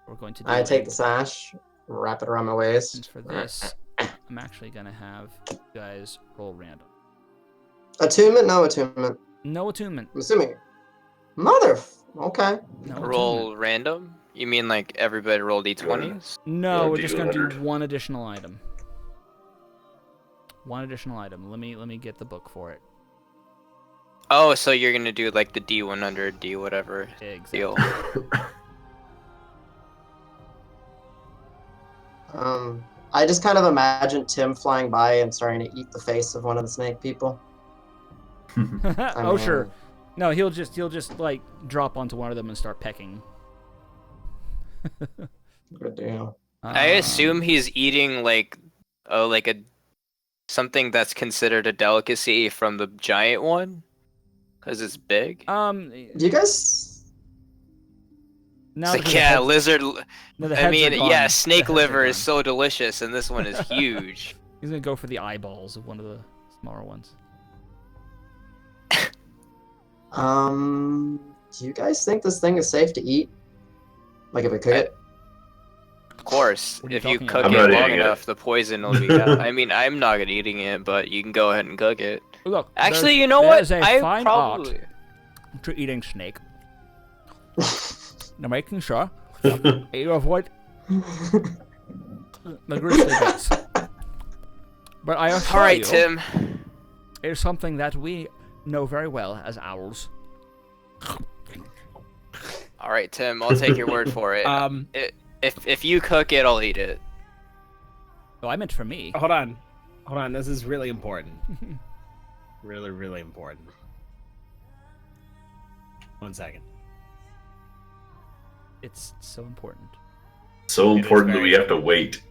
we're going to do. I take the sash. wrap it around my And waist. for this, I'm actually gonna have you guys roll random. Attunement? No attunement. No attunement. I'm assuming. Okay. No Roll attunement. random? You mean like everybody roll d20s? No, Or we're just gonna do D100. one additional item. One additional item. Let me get the book for it. Oh, so you're gonna do like the D100, D whatever Exactly. deal. I just kind of imagine Tim flying by and starting to eat the face of one of the snake people. Oh sure. No, he'll just like drop onto one of them and start pecking. Good deal. I assume he's eating like a something that's considered a delicacy from the giant one, because it's big. Do you guys? Now It's like, that the yeah, heads- lizard. no, the I heads mean, are gone. yeah, The snake heads are liver is gone. so delicious, and this one is huge. He's gonna go for the eyeballs of one of the smaller ones. Do you guys think this thing is safe to eat? Like if we cook it? Of course, What are you if you talking cook about? it I'm not long eating it. enough, the poison will be out. I mean, I'm not gonna eating it, but you can go ahead and cook it. Look, Actually, you know what? There's a I fine probably. art to eating snake. Now making sure you avoid the grizzly bits. But I assure All right, you, Tim. it's something that we know very well as owls. All right, Tim. I'll take your word for it. If you cook it, I'll eat it. Oh, I meant for me. Hold on. This is really important. Really, really important. 1 second. It's so important. So It is important that very we have to wait.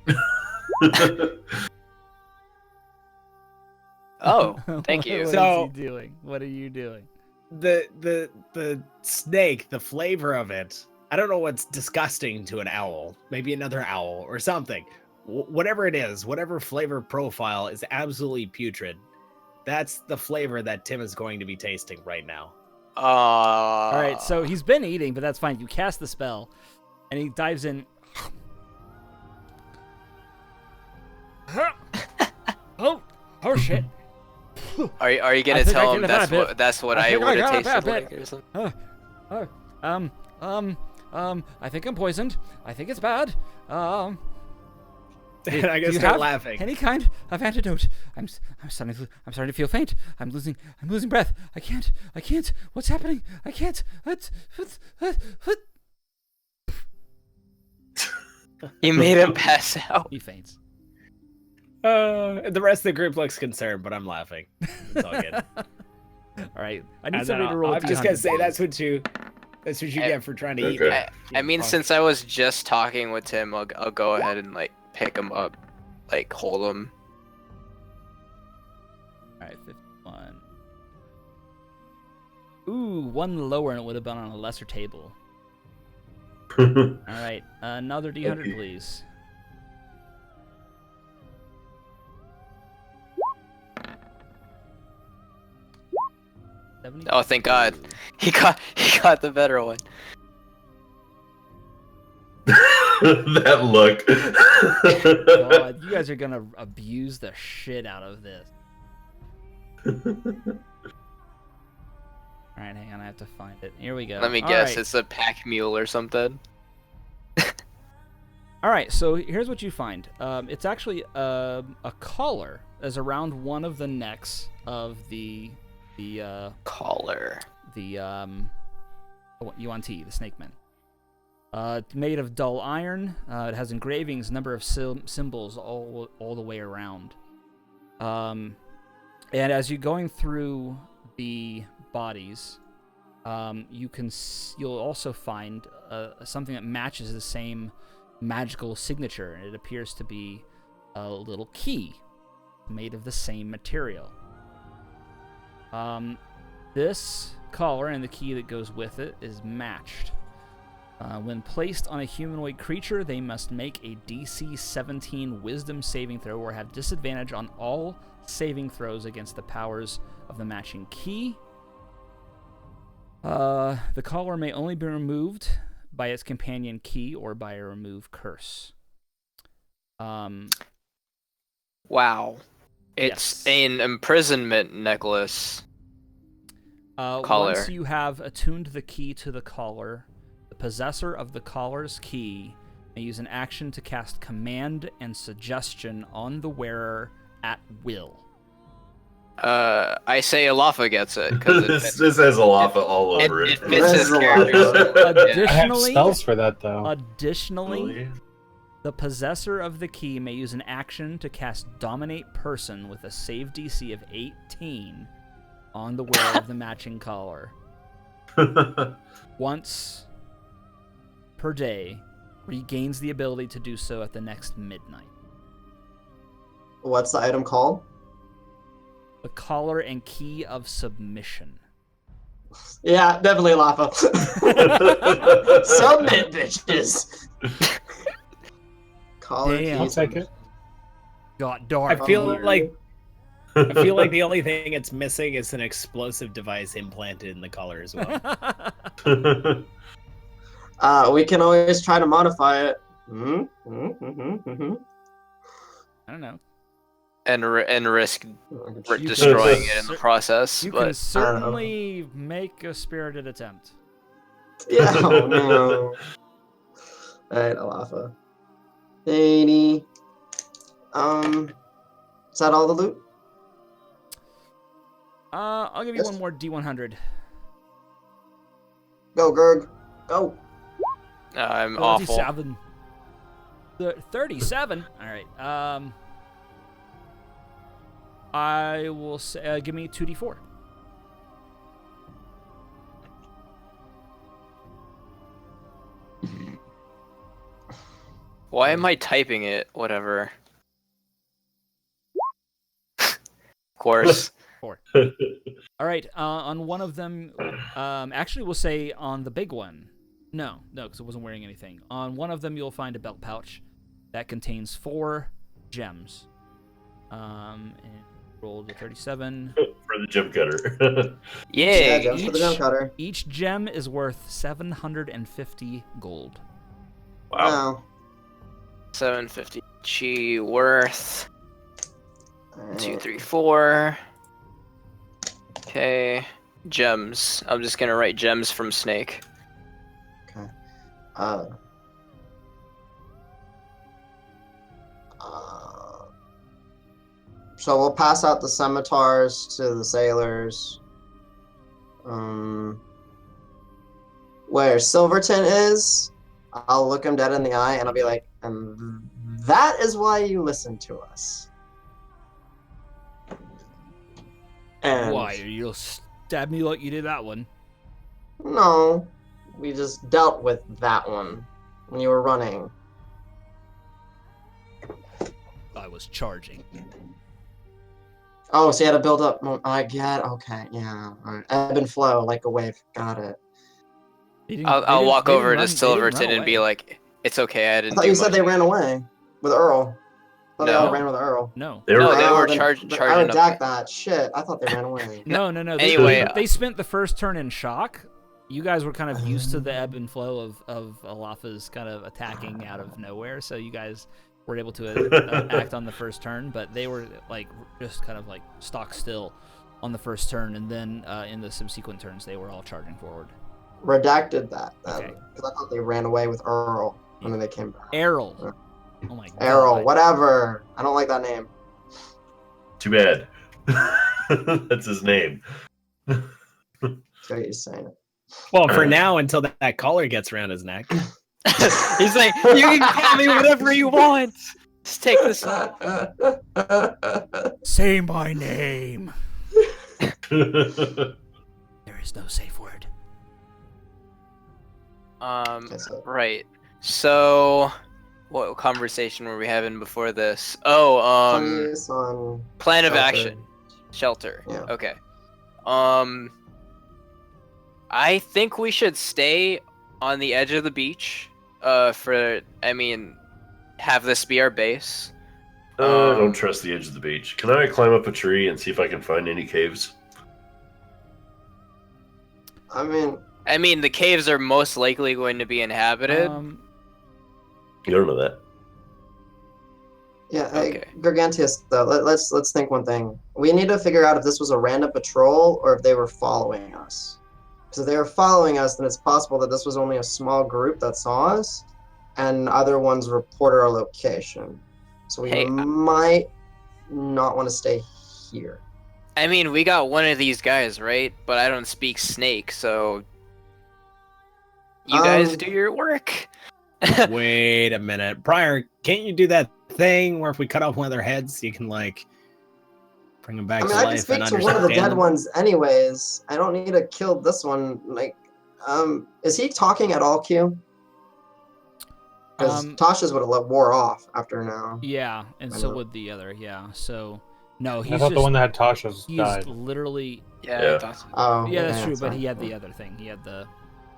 Oh, thank you. What So- is he doing? What are you doing? The snake, the flavor of it. I don't know what's disgusting to an owl. Maybe another owl or something. Whatever it is, whatever flavor profile is absolutely putrid. That's the flavor that Tim is going to be tasting right now. All right, so he's been eating, but that's fine. You cast the spell, and he dives in. Oh shit! Are you I gonna think I tell him get a bad bit. that's what I I think I would got a have bad tasted bit. like or something? I think I'm poisoned. I think it's bad. And I Do guess you start have laughing. any kind of antidote? I'm starting to feel faint. I'm losing breath. I can't. What's happening? I can't. You made him pass out. He faints. The rest of the group looks concerned, but I'm laughing. It's all good. All right. I need And somebody to roll. I'm just gonna D100, say please. that's what you get for trying to eat. Okay. that. I mean, since I was just talking with Tim, I'll go ahead and like pick him up, like hold him. All right, 51. Ooh, one lower and it would have been on a lesser table. All right, another D100, Okay. please. Oh, thank God. He got the better one. That look. God, you guys are gonna abuse the shit out of this. All right, hang on, I have to find it. Here we go. Let me All guess, right. it's a pack mule or something. All right, so here's what you find. It's actually a collar as around one of the necks of the Collar. UNT, the snake man. Made of dull iron. It has engravings, number of symbols all the way around. And as you're going through the bodies, you'll also find something that matches the same magical signature, and it appears to be a little key made of the same material. This collar and the key that goes with it is matched. When placed on a humanoid creature, they must make a DC 17 Wisdom saving throw or have disadvantage on all saving throws against the powers of the matching key. The collar may only be removed by its companion key or by a remove curse. Wow. It's an imprisonment necklace. Collar. Once you have attuned the key to the collar, the possessor of the collar's key may use an action to cast command and suggestion on the wearer at will. I say Alafa gets it because this has Alafa all over it. It fits his character. Additionally, I have spells for that though. Additionally, the possessor of the key may use an action to cast Dominate Person with a save DC of 18 on the wearer of the matching collar. Once per day, regains the ability to do so at the next midnight. What's the item called? The collar and key of submission. Yeah, definitely Lafa. Submit, bitches. Collar Damn. key I'll take it. Got dark. I feel like the only thing it's missing is an explosive device implanted in the collar as well. We can always try to modify it. I don't know. and risk destroying it in the process. You but can certainly make a spirited attempt. Yeah, oh no. Alright, Alafa. 80. Is that all the loot? I'll give you one more D100. Go, Gerg. Go. I'm awful. 37. 37? Alright, I will say, give me 2d4. Why am I typing it? Whatever. Of course. 4. Alright, on one of them, actually we'll say on the big one. No, because it wasn't wearing anything. On one of them you'll find a belt pouch that contains 4 gems. And rolled a 37. For the gem cutter. Yay! Gems for the gem cutter. Each gem is worth 750 gold. Wow. 750 G worth. Alright. 2, 3, 4. Okay. Gems. I'm just gonna write gems from Snake. Okay. So we'll pass out the scimitars to the sailors. Where Silverton is, I'll look him dead in the eye and I'll be like, and that is why you listen to us. And Why? You'll stab me like you did that one. no, we just dealt with that one when you were running. I was charging. Oh, so you had to build up. I get. Okay, yeah. All right. Ebb and flow like a wave. Got it. I'll walk over to Silverton and be like, "It's okay, I I didn't." thought do you said much." they ran away with Earl. I thought they all No. ran with Earl. No. They were No, they Oh, were then- charging I up. redact that. Shit, I thought they ran away. No. Anyway, They spent the first turn in shock. You guys were kind of used to the ebb and flow of Alafa's kind of attacking out of nowhere, so you guys were able to act on the first turn, but they were like just kind of like stock still on the first turn, and then in the subsequent turns they were all charging forward. Redacted that then, Okay. because I thought they ran away with Earl and then they came back. Errol. Oh my god. Errol, whatever. I don't like that name. Too bad. That's his name. So he's saying it. Well, for now, until that collar gets around his neck. He's like, "You can call me whatever you want. Just take this." Say my name. There is no safe word. Right. So, what conversation were we having before this? Oh, Please on plan of shelter. action. Shelter. Yeah. Okay. I think we should stay on the edge of the beach. Have this be our base. I don't trust the edge of the beach. Can I climb up a tree and see if I can find any caves? I mean, The caves are most likely going to be inhabited. You don't know that. Yeah, Okay. Gargantius, though, let's think one thing. We need to figure out if this was a random patrol or if they were following us. Because if they were following us, then it's possible that this was only a small group that saw us, and other ones reported our location. So we Hey, might not want to stay here. I mean, we got one of these guys, right? But I don't speak snake, so you guys do your work. Wait a minute. Briar, can't you do that thing where if we cut off one of their heads, you can, like, bring them back I mean, to I can life speak and to one of the understand dead them? ones anyways. I don't need to kill this one. Like, is he talking at all, Q? Because Tasha's would have wore off after now. Yeah, and so would the other. Yeah, so no, he's I thought just the one that had Tasha's he's died. literally. Yeah, I thought so. Oh, Yeah, that's true. But fine. he had the other thing. He had the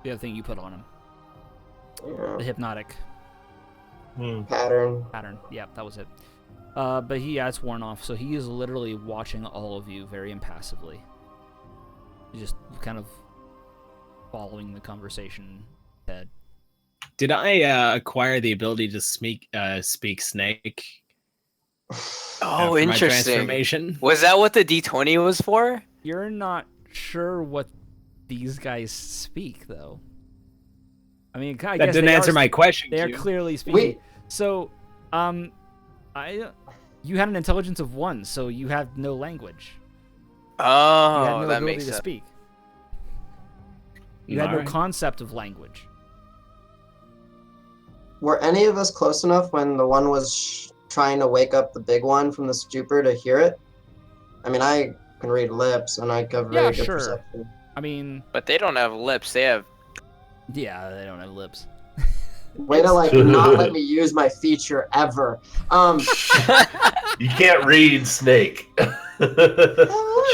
other thing you put on him. Yeah. The hypnotic Pattern. Yeah, that was it. But it's worn off, so he is literally watching all of you very impassively. He's just kind of following the conversation. Head. Did I acquire the ability to speak snake? Oh, after interesting. My transformation? Was that what the D20 was for? You're not sure what these guys speak, though. I mean, I that guess didn't answer my question. They are Q. clearly speaking. So, you had an intelligence of 1, so you have no language. Oh, You had no that ability makes to sense. speak. You had no Alright. concept of language. Were any of us close enough when the one was trying to wake up the big one from the stupor to hear it? I mean, I can read lips, and I have very good perception. I mean, But they don't have lips. They have. yeah, they don't have lips. Way to not let me use my feature ever. You can't read snake.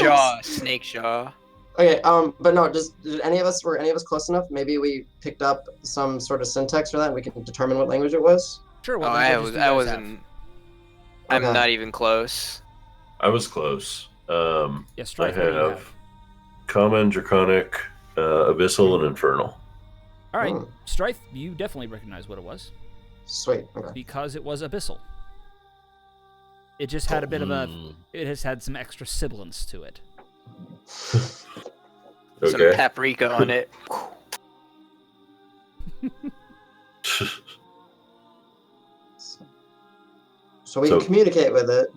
Jaw, snake jaw. Okay, but no, were any of us close enough? Maybe we picked up some sort of syntax for that, and we can determine what language it was? Sure, Oh, I wasn't. I'm Okay. not even close. I was close. Yeah, I Strife, what do you have Common, Draconic, Abyssal, and Infernal. All right, Strife, you definitely recognize what it was. Sweet. Okay. Because it was Abyssal. It just had a bit of a... It has had some extra sibilance to it. Okay. Some paprika on it. So we communicate with it.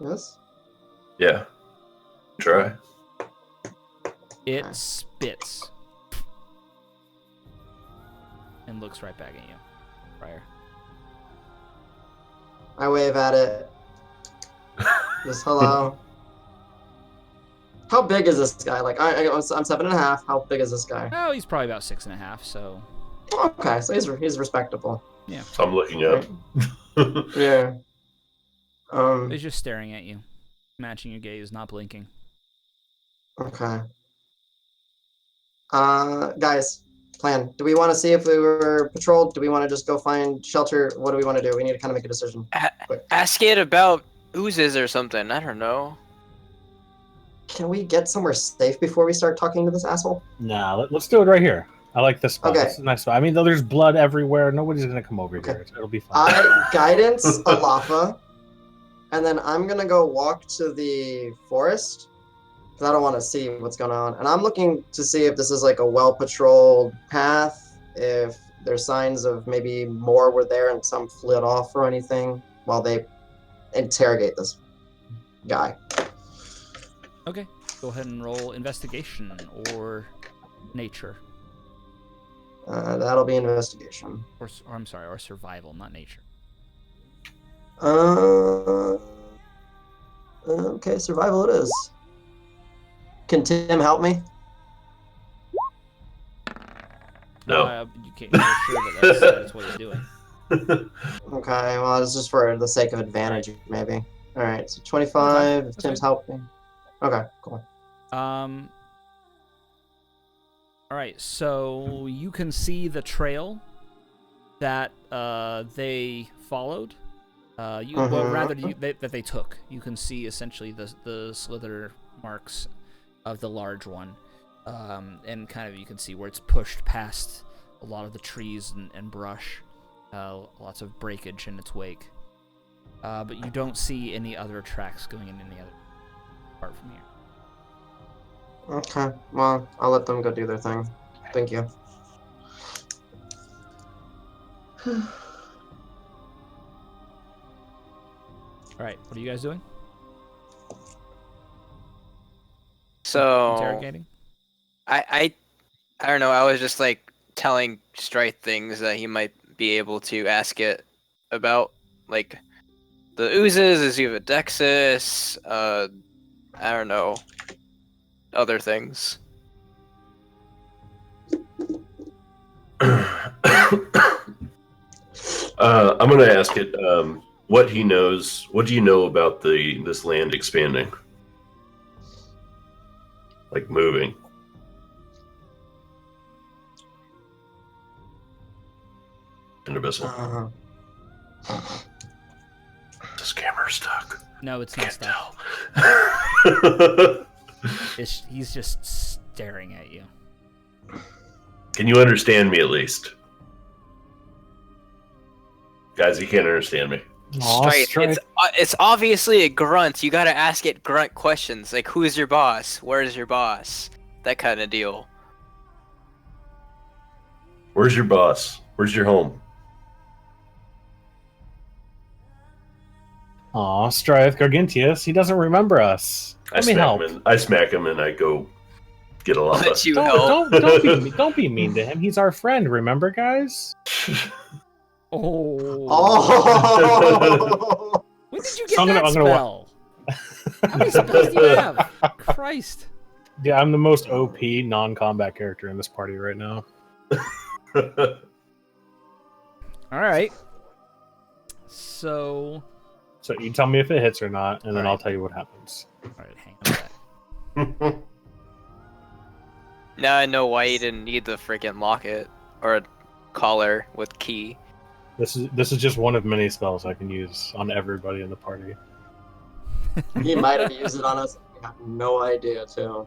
Yes? Yeah. Try. It spits. And looks right back at you, Briar. I wave at it. Just hello. How big is this guy? Like, I'm 7.5. How big is this guy? Oh, he's probably about 6.5, so... Okay, so he's respectable. Yeah. So I'm looking up. Yeah. He's just staring at you, matching your gaze, not blinking. Okay. Guys, plan. Do we want to see if we were patrolled? Do we want to just go find shelter? What do we want to do? We need to kind of make a decision. Ask it about oozes or something. I don't know. Can we get somewhere safe before we start talking to this asshole? Nah, let's do it right here. I like this spot. Okay. This is a nice spot. I mean, though there's blood everywhere. Nobody's gonna come over here. It'll be fine. Guidance Alafa, and then I'm gonna go walk to the forest because I don't want to see what's going on. And I'm looking to see if this is like a well-patrolled path, if there's signs of maybe more were there and some fled off or anything while they interrogate this guy. Okay, go ahead and roll investigation or nature. That'll be investigation. Or I'm sorry, or survival, not nature. Okay, survival it is. Can Tim help me? No. You can't. You're sure that that's what he's doing. Okay, well, it's just for the sake of advantage, maybe. All right, so 25. If Tim's helping. Okay, cool. All right, so you can see the trail that they followed. Well, rather that they took. You can see essentially the slither marks of the large one, and kind of you can see where it's pushed past a lot of the trees and brush. lots of breakage in its wake. But you don't see any other tracks going in any other part from here. Okay, well, I'll let them go do their thing. Thank you. Alright, what are you guys doing? So Interrogating? I don't know. I was just like telling Strife things that he might be able to ask it about, like the oozes, is you have a Dexus, I don't know, other things. I'm gonna ask it what he knows. What do you know about this land expanding, like moving? Uh, This camera's stuck. No, it's not stuck. Tell. He's just staring at you. Can you understand me at least? Guys, you can't understand me. Strife, it's obviously a grunt. You gotta ask it grunt questions, like who's your boss? Where's your boss? That kind of deal. Where's your boss? Where's your home? Aw, Strife Gargantius, he doesn't remember us. Let me help. I smack him and I go get a lava. Let you help. Don't be mean to him. He's our friend, remember, guys? Oh. Oh! When did you get that spell? How many spells do you have? Christ. Yeah, I'm the most OP non-combat character in this party right now. Alright. So you tell me if it hits or not, and then All right. I'll tell you what happens. Alright, hang on. Now I know why you didn't need the freaking locket or a collar with key. This is just one of many spells I can use on everybody in the party. He might have used it on us. We have no idea, too.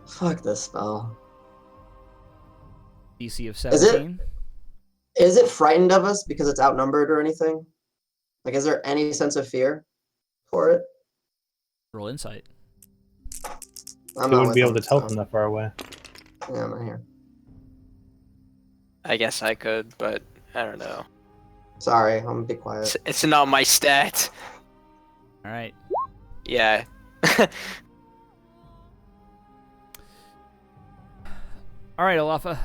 Fuck this spell. DC of 17. Is it frightened of us because it's outnumbered or anything? Like, is there any sense of fear for it? Roll insight. I'm Who not would with be able him, to tell so- from that far away? Yeah, I'm not here. I guess I could, but I don't know. Sorry, I'm gonna be quiet. It's not my stat. Alright. Yeah. Alright, Alafa.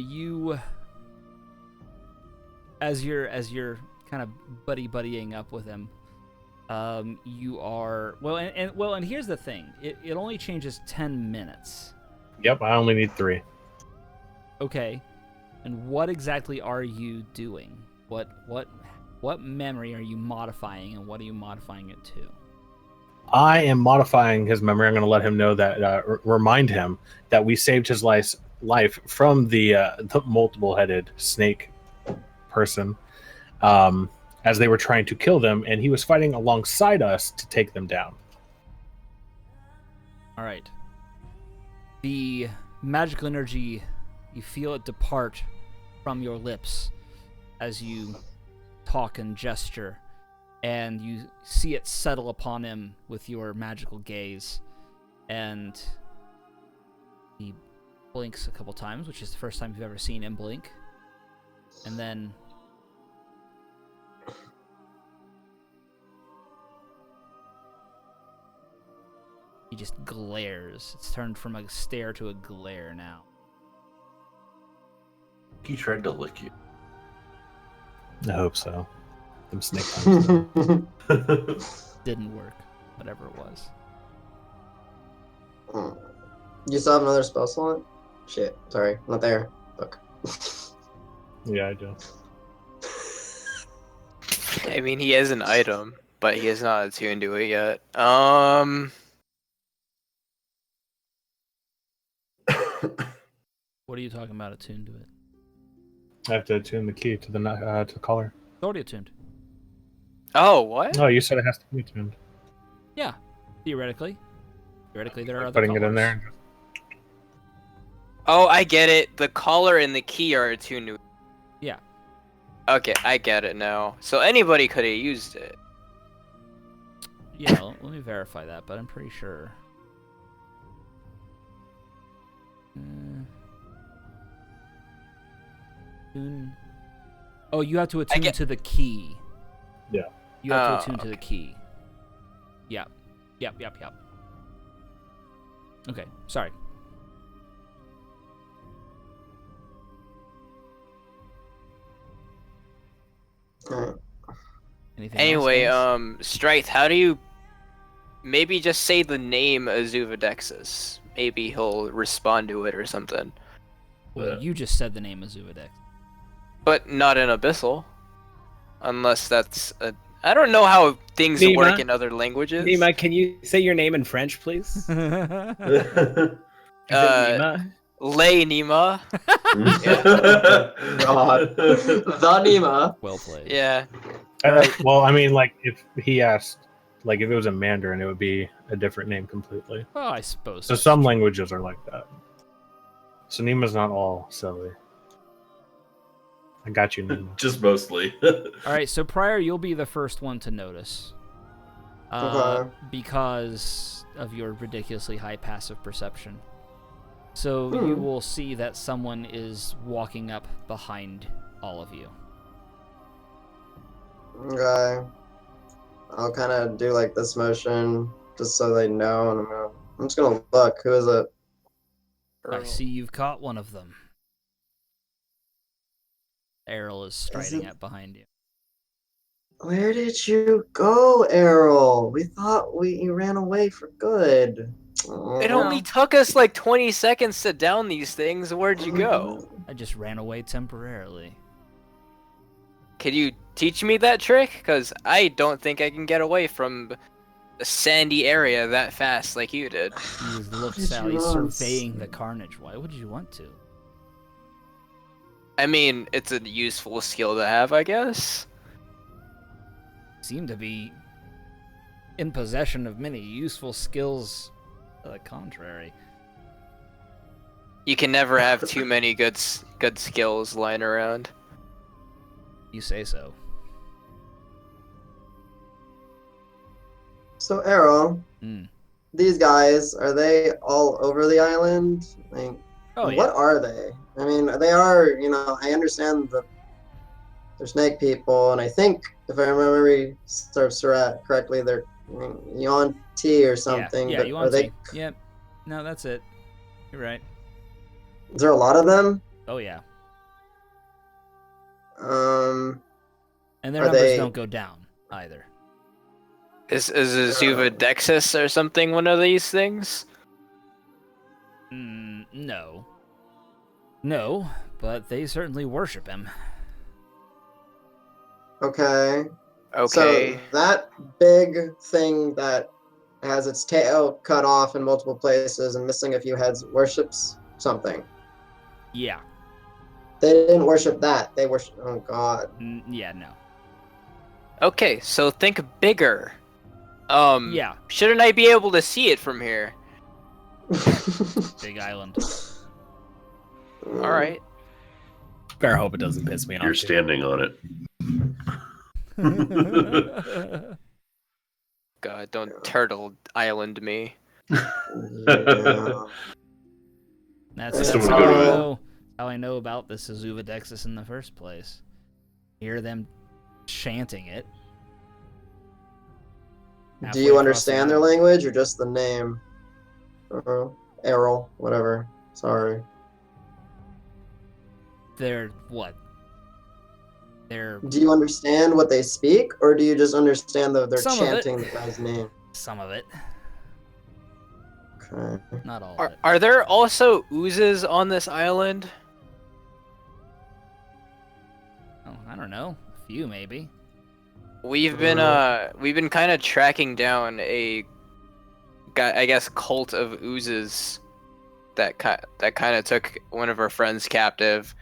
You as you're kind of buddying up with him, you are and here's the thing. It only changes 10 minutes. Yep, I only need 3. Okay. And what exactly are you doing? What memory are you modifying, and what are you modifying it to? I am modifying his memory. I'm going to let him know that, remind him that we saved his life from the multiple-headed snake person as they were trying to kill them, and he was fighting alongside us to take them down. All right. The magical energy, you feel it depart from your lips as you talk and gesture, and you see it settle upon him with your magical gaze, and he blinks a couple times, which is the first time you've ever seen him blink, and then he just glares. It's turned from a stare to a glare now. He tried to lick you. I hope so. Them snake tongues, though. Didn't work, whatever it was. You still have another spell slot? Shit, sorry, not there. Fuck. Yeah, I do. I mean, he has an item, but he is not attuned to it yet. What are you talking about attuned to it? I have to attune the key to the collar. It's already attuned. Oh, what? No, you said it has to be attuned. Yeah, theoretically. Theoretically, there are other Putting it in colors. there. Oh, I get it. The collar and the key are attuned to it. Yeah. Okay, I get it now. So anybody could have used it. Yeah, let me verify that, but I'm pretty sure. Attune. Oh, you have to attune to the key. Yeah. You have to attune to the key. Yep. Okay, sorry. Alright. Anything Anyway, else, Strike, how do you maybe just say the name Azuvadexis? Maybe he'll respond to it or something. Well, you just said the name Azuadex. But not in Abyssal. Unless that's a... I don't know how things Nima? work in other languages. Nima, can you say your name in French, please? Is it Nima? Lay Nima. God. The Nima. Well played. Yeah. Well, I mean, like, if he asked, like, if it was a Mandarin, it would be a different name completely. Oh, I suppose. So some languages are like that. So Nima's not all silly. I got you, Nima. Just mostly. All right, so Prior, you'll be the first one to notice. Okay. Because of your ridiculously high passive perception. So you will see that someone is walking up behind all of you. Okay. I'll kind of do like this motion just so they know, and I'm just gonna look. Who is it? I see you've caught one of them. Errol is striding up behind you. Where did you go, Errol? We thought you ran away for good. It only took us like 20 seconds to down these things. Where'd you go? I just ran away temporarily. Could you teach me that trick? Because I don't think I can get away from a sandy area that fast like you did. You looked, Sally, surveying the carnage. Why would you want to? I mean, it's a useful skill to have, I guess. Seem to be in possession of many useful skills. To the contrary. You can never have too many good skills lying around. You say so. So, Errol, these guys, are they all over the island? Like, what are they? I mean, they are, I understand that they're snake people, and I think, if I remember Surat correctly, they're Yuan-Ti or something. Yeah, but Yuan-Ti. Yep. No, that's it. You're right. Is there a lot of them? Oh, yeah. And their numbers don't go down, either. Is Azuvadexis or something one of these things? No. No, but they certainly worship him. Okay. Okay. So that big thing that has its tail cut off in multiple places and missing a few heads worships something. Yeah. They didn't worship that. They worship... Oh, God. Yeah, no. Okay, so think bigger. Yeah. Shouldn't I be able to see it from here? Big island. Alright. Better hope it doesn't piss me off. You're standing on it. God, don't turtle island me. Yeah. That's So how I know about this Azuvadexis in the first place. Hear them chanting it. Do you understand their language or just the name? Errol, whatever. Sorry. They're what? They're... Do you understand what they speak, or do you just understand that they're Some chanting the guy's name? Some of it. Okay. Not all of it. Are there also oozes on this island? Oh, I don't know. A few, maybe. We've been kind of tracking down a, I guess, cult of oozes that kind of took one of our friends captive.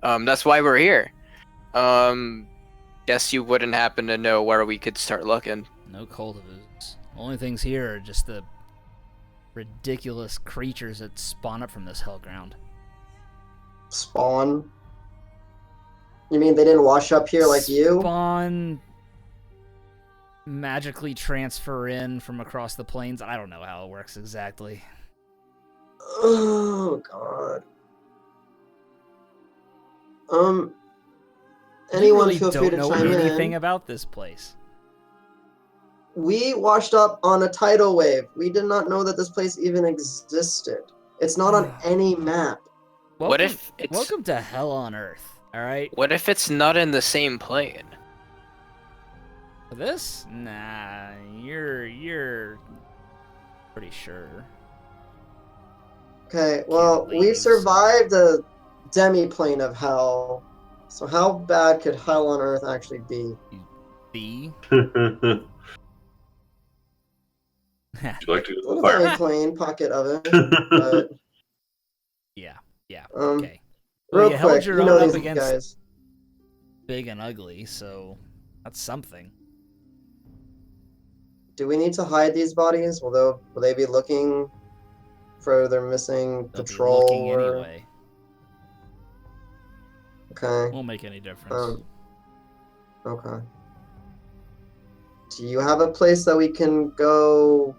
That's why we're here. Guess you wouldn't happen to know where we could start looking. No cult of oozes. Only things here are just the ridiculous creatures that spawn up from this hell ground. Spawn? You mean they didn't wash up here like you? Spawn, magically transfer in from across the plains. I don't know how it works exactly. Oh god. You Anyone really feel free don't to know chime anything in. about this place. We washed up on a tidal wave. We did not know that this place even existed. It's not on any map. What if it's Welcome to Hell on Earth, alright? what if it's not in the same plane? This? Nah, you're pretty sure. Okay, well, Can't we leave. survived a demi-plane of hell. So how bad could hell on Earth actually be? B. Would you like to A go to little the fire? demi-plane, pocket oven, but Yeah, um, okay. Well, real you held quick, your you own know up these against guys. Big and Ugly, so that's something. Do we need to hide these bodies? Will they be looking for their missing They'll be patrol? looking or... anyway. Okay. Won't make any difference. Okay. Do you have a place that we can go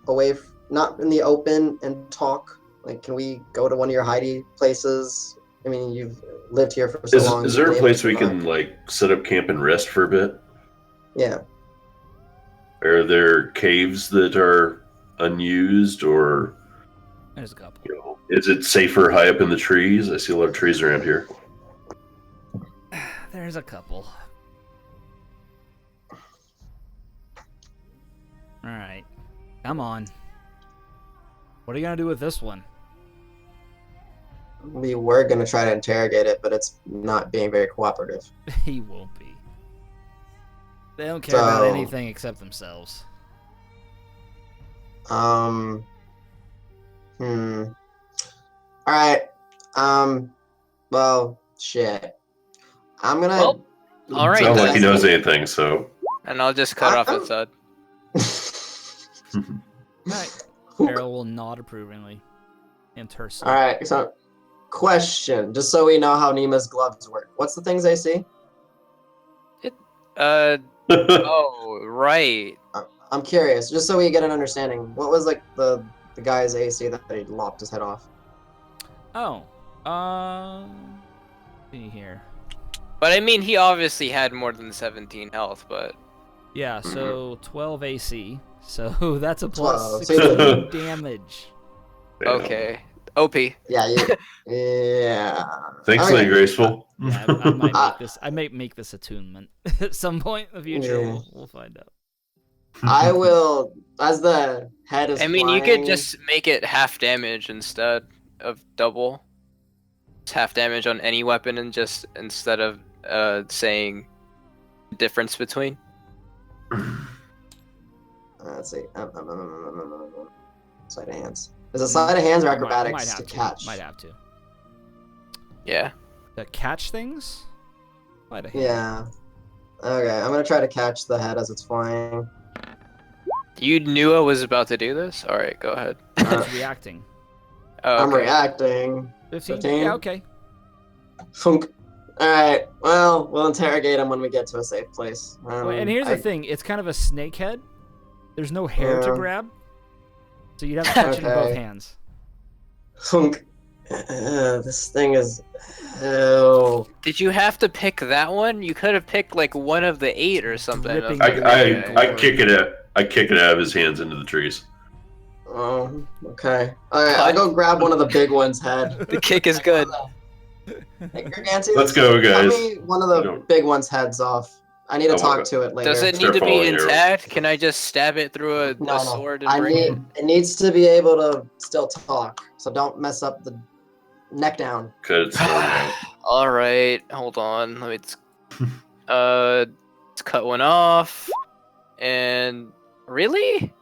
away, not in the open, and talk? Like, can we go to one of your hidey places? I mean, you've lived here for so long. Is there a you've place been we able to can survive. like set up camp and rest for a bit? Yeah. Are there caves that are unused, or There's a couple. is it safer high up in the trees? I see a lot of trees around here. There's a couple. Alright. Come on. What are you gonna do with this one? We were going to try to interrogate it, but it's not being very cooperative. He won't be. They don't care about So- anything except themselves. Alright. Well, shit. I'm gonna... Well, all right. Sounds like he then. knows anything, so And I'll just cut off its head. Alright. Errol will nod approvingly. And tersely. Alright, so... Question, just so we know how Nima's gloves work. What's the things I see? Oh, right. I'm curious, just so we get an understanding. What was, like, the guy's AC that he lopped his head off? Oh. See here. But I mean, he obviously had more than 17 health, but Yeah, so 12 AC. So that's a plus 12, 16 damage. okay. OP. Yeah, yeah. Thanks, Okay. Lady Graceful. Yeah, I might make this. I may make this attunement at some point in the future. Yeah. We'll find out. I will, as the head is I mean, you flying- could just make it half damage instead of double. It's half damage on any weapon, and just instead of saying difference between. Let's see. Sleight of hands. Is it sleight of hands or Might acrobatics have to catch? Might have to. Yeah. To catch things? Might have. Yeah. Okay, I'm gonna try to catch the head as it's flying. You knew I was about to do this? Alright, go ahead. It's reacting. Oh, I'm okay. reacting. 15? 15? Yeah, okay. Funk. Alright, well, we'll interrogate him when we get to a safe place. Well, and here's the thing. It's kind of a snake head. There's no hair to Yeah. grab. So you'd have to catch it in both Okay. hands. Funk. This thing is... Ew. Did you have to pick that one? You could have picked like one of the 8 or something. Dripping I kick it out of his hands into the trees. Oh, okay. Alright, I'll go grab one of the big one's head. The kick is good. Hey, Gargantua, Let's go, guys. cut me one of the Don't- big one's heads off. I need to Oh, talk okay. to it later. Does it Start need to be following your- intact? Can I just stab it through a No, sword and I bring it? need. It needs to be able to still talk, so don't mess up the neck down. Cut its tongue out. All right, hold on. Let's let's cut one off. And really?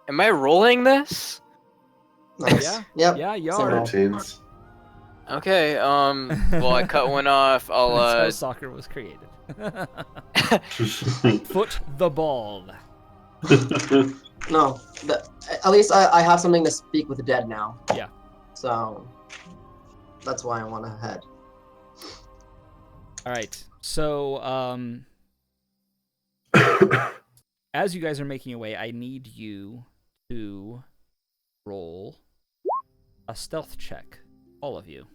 Am I rolling this? Nice. Yeah. Yep. Yeah, you Simple. are. 13s. Okay. Well, I cut one off. I'll That's how soccer was created. Foot the ball. No. At least I have something to speak with the dead now. Yeah. So that's why I want to head. All right. So, as you guys are making your way, I need you to roll a stealth check, all of you.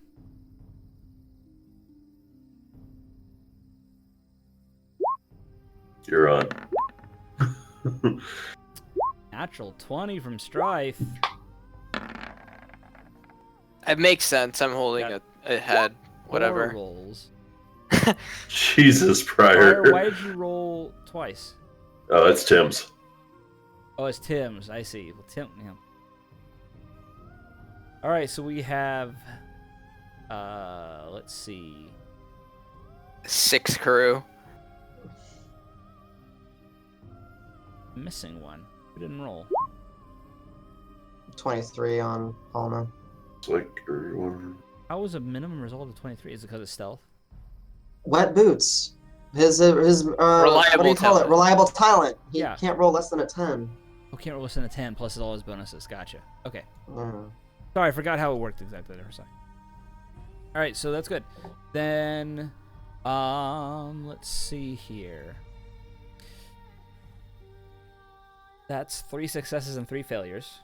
You're on. Natural 20 from Strife. It makes sense. I'm holding a head. Whatever. 4 rolls. Jesus, Pryor. Why did you roll twice? Oh, it's Tim's. Oh, it's Tim's. I see. Well, Tim. Yeah. All right, so we have. Let's see. 6 crew. Missing one. Who didn't roll? 23 on Palmer. It's like everyone. How was a minimum result of 23? Is it because of stealth? Wet boots. His what do you call talent. it? Reliable talent. He Yeah. can't roll less than a 10. Oh, can't roll less than a 10 plus all his bonuses. Gotcha. Okay. Mm. Sorry, I forgot how it worked exactly there for a second. All right, so that's good. Then, let's see here. That's 3 successes and 3 failures.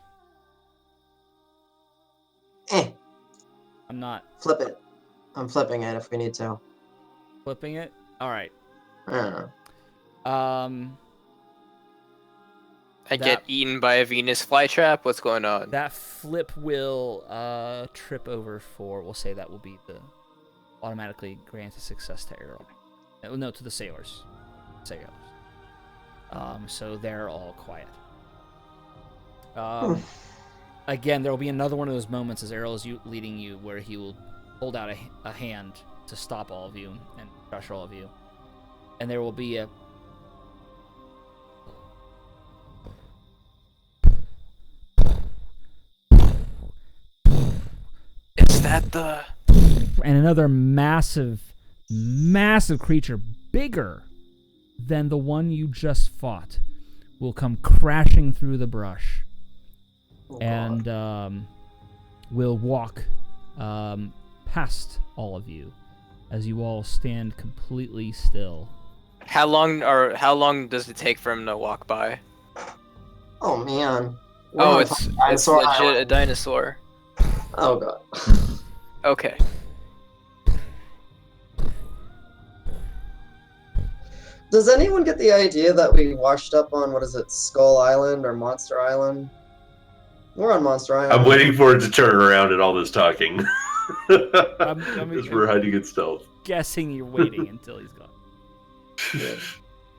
I'm not Flip it. I'm flipping it if we need to. flipping it. All right. Yeah. I get eaten by a Venus flytrap. What's going on? That flip will trip over 4. We'll say that will be the automatically grant a success to Errol. No, to the sailors. So they're all quiet. Again, there will be another one of those moments as Errol is leading you where he will hold out a hand to stop all of you and crush all of you. And there will be a... Is that the... And another massive creature, bigger than the one you just fought, will come crashing through the brush. And will walk past all of you as you all stand completely still. How long does it take for him to walk by? Oh man. Oh, it's legit a dinosaur. Oh god. Okay. Does anyone get the idea that we washed up on, what is it, Skull Island or Monster Island? We're on Monster Island. I'm waiting for it to turn around and all this talking. Because we're hiding in stealth. Guessing you're waiting until he's gone.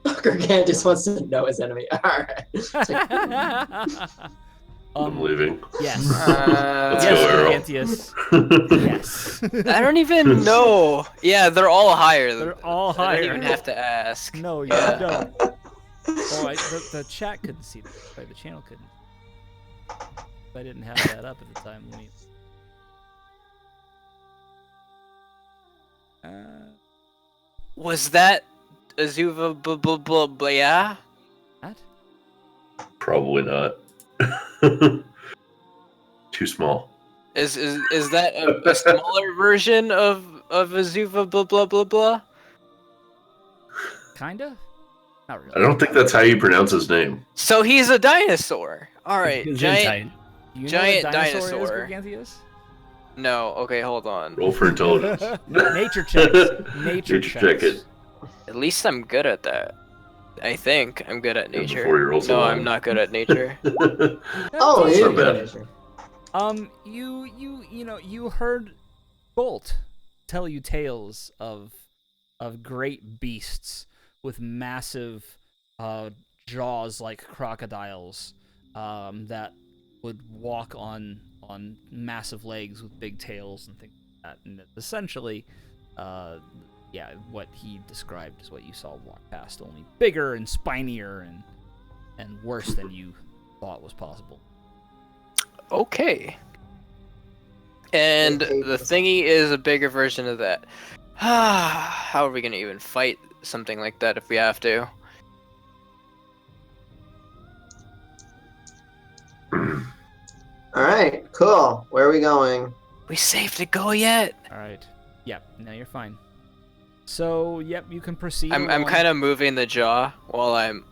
Gargan just wants to know his enemy. Alright. I'm leaving. Yes. Let's Yes, go, Errol. Giganteus. Yes. I don't even know. Yeah, they're all higher. They're all I higher. don't even have to ask. No, you Yeah. don't. Oh, the chat couldn't see that. Sorry, the channel couldn't. I didn't have that up at the time. Let me... Was that Azuva yeah? What? Probably not. Too small. Is that a smaller version of Azuva blah blah blah blah? Kinda? Not really. I don't think that's how you pronounce his name. So he's a dinosaur. All right, giant. Do you Giant know what dinosaur dinosaur. is, Giganteus? No, okay, hold on. Roll for intelligence. Nature checks. Nature checks. check it. At least I'm good at that. I think I'm good at Yeah, nature. before you roll so No, long. I'm not good at nature. Oh, That's you not bad. nature. You heard Bolt tell you tales of great beasts with massive jaws like crocodiles that would walk on massive legs with big tails and things like that. And essentially, what he described is what you saw walk past, only bigger and spinier and worse than you thought was possible. Okay. And the thingy is a bigger version of that. How are we gonna even fight something like that if we have to? Alright, cool. Where are we going? We safe to go yet? All right. Yeah. Now you're fine. So, yep, you can proceed. I'm kind of moving the jaw while I'm.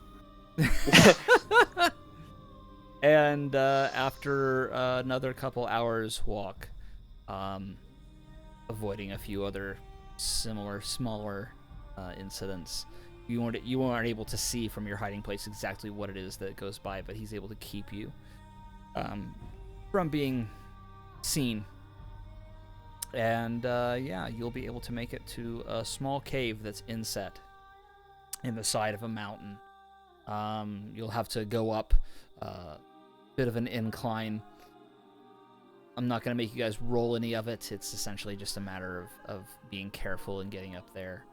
And after another couple hours walk, avoiding a few other similar, smaller incidents, you weren't able to see from your hiding place exactly what it is that goes by, but he's able to keep you from being seen. And yeah, you'll be able to make it to a small cave that's inset in the side of a mountain. You'll have to go up a bit of an incline. I'm not going to make you guys roll any of it. It's essentially just a matter of being careful and getting up there.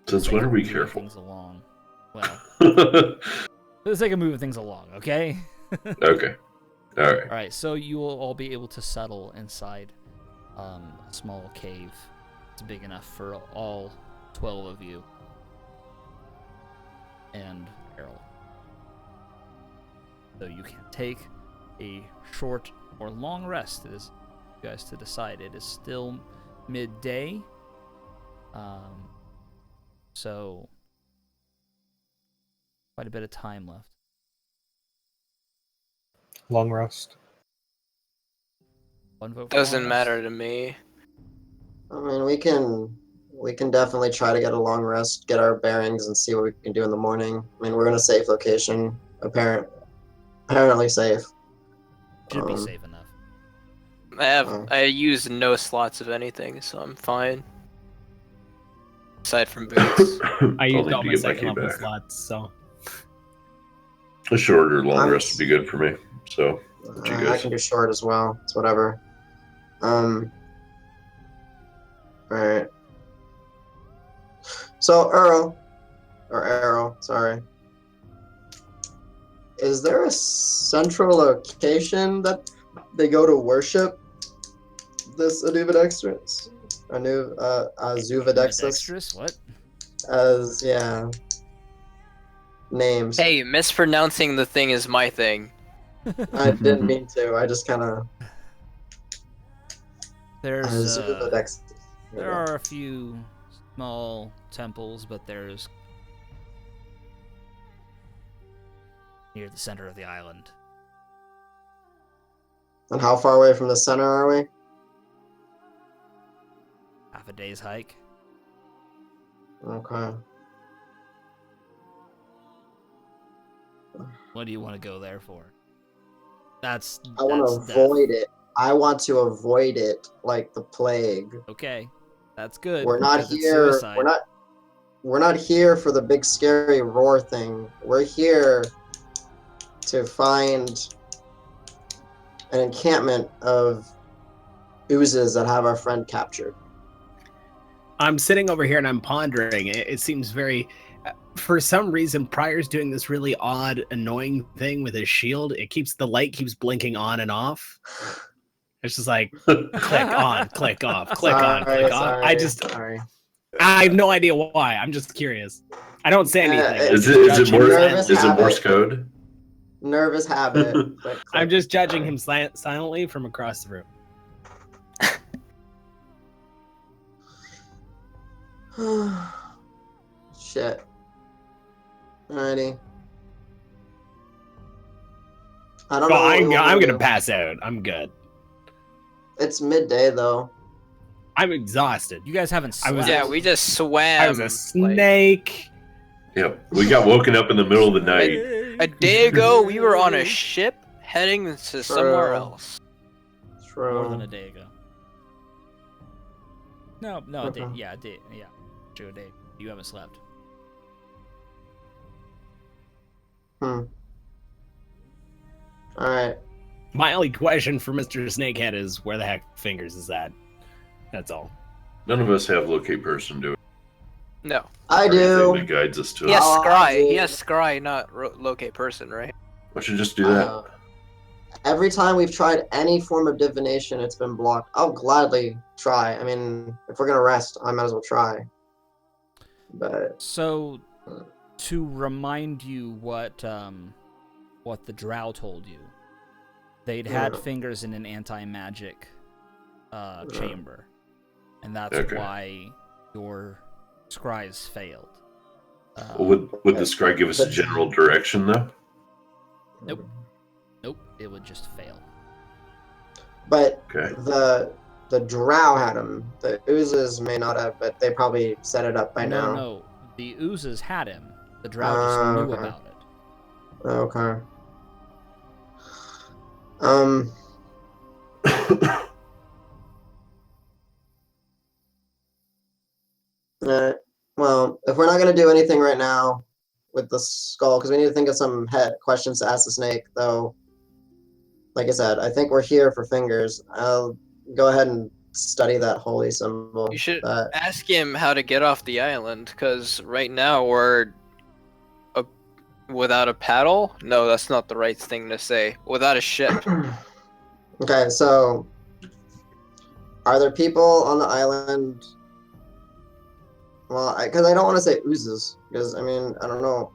Since when are we careful? Things along. Well, for the sake of moving things along, okay? Okay. All right. All right, so you will all be able to settle inside a small cave. It's big enough for all 12 of you. And Errol. So you can take a short or long rest. It is you guys to decide. It is still midday. So quite a bit of time left. Long rest. One vote for Doesn't long matter rest. to me. I mean, we can definitely try to get a long rest, get our bearings, and see what we can do in the morning. I mean, we're in a safe location, apparently safe. Should be safe enough. I use no slots of anything, so I'm fine. Aside from boots. I I'll used need all to my get my second key level back. slots, so A shorter long rest would be good for me. So, what you I guys? can do short as well. It's whatever. Alright. So, Arrow, sorry. Is there a central location that they go to worship this Anuvadextrus? Zuvadexus? Dexterous? What? As, yeah. Names. Hey, mispronouncing the thing is my thing. I didn't mean to. I just kind of. There's Zuvadexus. there are a few small temples, but there's near the center of the island. And how far away from the center are we? Half a day's hike. Okay. What do you want to go there for? I want to avoid it. I want to avoid it like the plague. Okay, that's good. We're not because it's here. suicide. We're not here for the big scary roar thing. We're here to find an encampment of oozes that have our friend captured. I'm sitting over here and I'm pondering. It seems very, for some reason, Pryor's doing this really odd, annoying thing with his shield. The light keeps blinking on and off. It's just like click on, click off, click on, click off. I have no idea why. I'm just curious. I don't say anything. Is it Morse code? Nervous habit. I'm just judging him silently from across the room. Shit. Alrighty. I don't know. I'm gonna pass out. I'm good. It's midday though. I'm exhausted. You guys haven't slept. Yeah, we just swam. I was a snake. Yep, we got woken up in the middle of the night. A day ago, we were on a ship heading to somewhere else. True. More than a day ago. No, a day. Yeah, a day. Yeah, true, a day. You haven't slept. Alright. My only question for Mr. Snakehead is where the heck Fingers is at. That's all. None of us have locate person, do it. No. I do. That guides us to He has it. scry. He has scry, not locate person, right? Why don't you just do that? Every time we've tried any form of divination, it's been blocked. I'll gladly try. I mean, if we're gonna rest, I might as well try. But so, to remind you what the Drow told you, they'd had Fingers in an anti-magic chamber. and that's Okay. why your scries failed. Would the scry give us a general direction though? Nope. Nope. It would just fail. But Okay. the drow had him. The oozes may not have, but they probably set it up by now. No. The oozes had him. The drow just knew Okay. about it. Okay. Well, if we're not gonna do anything right now with the skull, because we need to think of some questions to ask the snake, though. Like I said, I think we're here for fingers. I'll go ahead and study that holy symbol. You should ask him how to get off the island, because right now we're without a paddle. No, that's not the right thing to say. Without a ship. Okay, so are there people on the island? Well, because I don't want to say oozes, because I mean I don't know.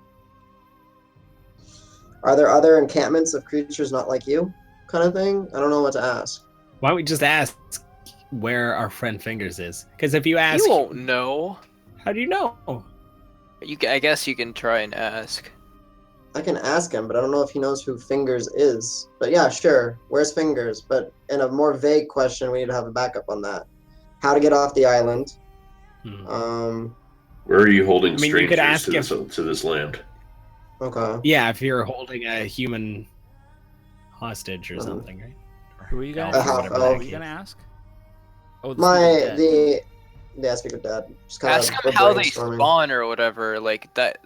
Are there other encampments of creatures not like you, kind of thing? I don't know what to ask. Why don't we just ask where our friend Fingers is? Because if you ask, You won't know. how do you know? I guess you can try and ask. I can ask him, but I don't know if he knows who Fingers is. But yeah, sure. Where's Fingers? But in a more vague question, we need to have a backup on that. How to get off the island? Where are you holding I mean, you could strangers ask to this land? Okay. Yeah, if you're holding a human hostage or something, right? Who are you gonna Or ask? whatever oh. that Who are you is. gonna ask? Oh, the Speak of Dead. Just Ask them how they spawn or whatever. Like that.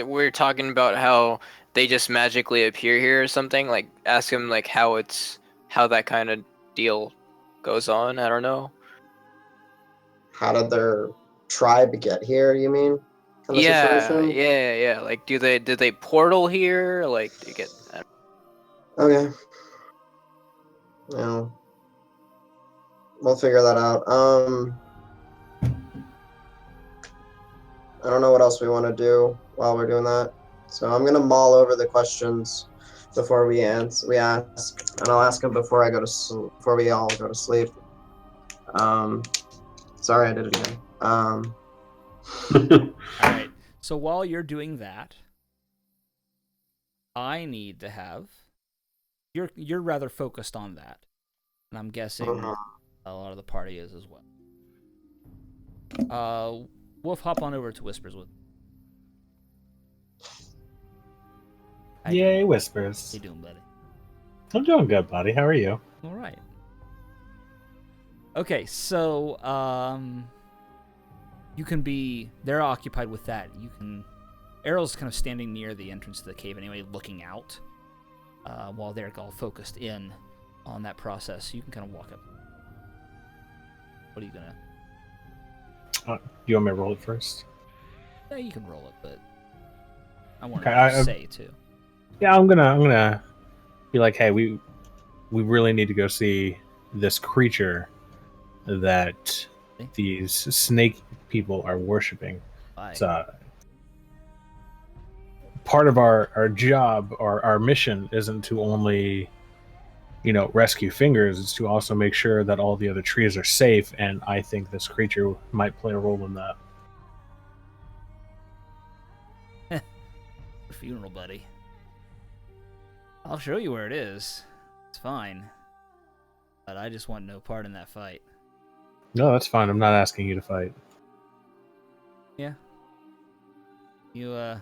We're talking about how they just magically appear here or something. Like ask them like how that kind of deal goes on. I don't know. How did their tribe get here? You mean? Kind of situation? Yeah. Like, did they portal here? Like, do you get? Okay. Yeah. We'll figure that out. I don't know what else we want to do while we're doing that. So I'm gonna mull over the questions before we ask, and I'll ask them before we all go to sleep. Sorry, I did it again. All right. So while you're doing that, I need to have. You're rather focused on that, and I'm guessing a lot of the party is as well. Wolf, hop on over to Whispers with. Yay, Whispers. How you doing, buddy? I'm doing good, buddy. How are you? All right. Okay, so you can be. They're occupied with that. You can. Errol's kind of standing near the entrance to the cave anyway, looking out, while they're all focused in on that process. You can kind of walk up. What are you gonna? You want me to roll it first? Yeah, you can roll it, but I want Okay, to say too. Yeah, I'm gonna be like, hey, we really need to go see this creature that these snake people are worshiping. It's part of our job, our mission isn't to only, rescue Fingers, it's to also make sure that all the other trees are safe, and I think this creature might play a role in that. Funeral, buddy. I'll show you where it is. It's fine. But I just want no part in that fight. No, that's fine. I'm not asking you to fight. Yeah. You, about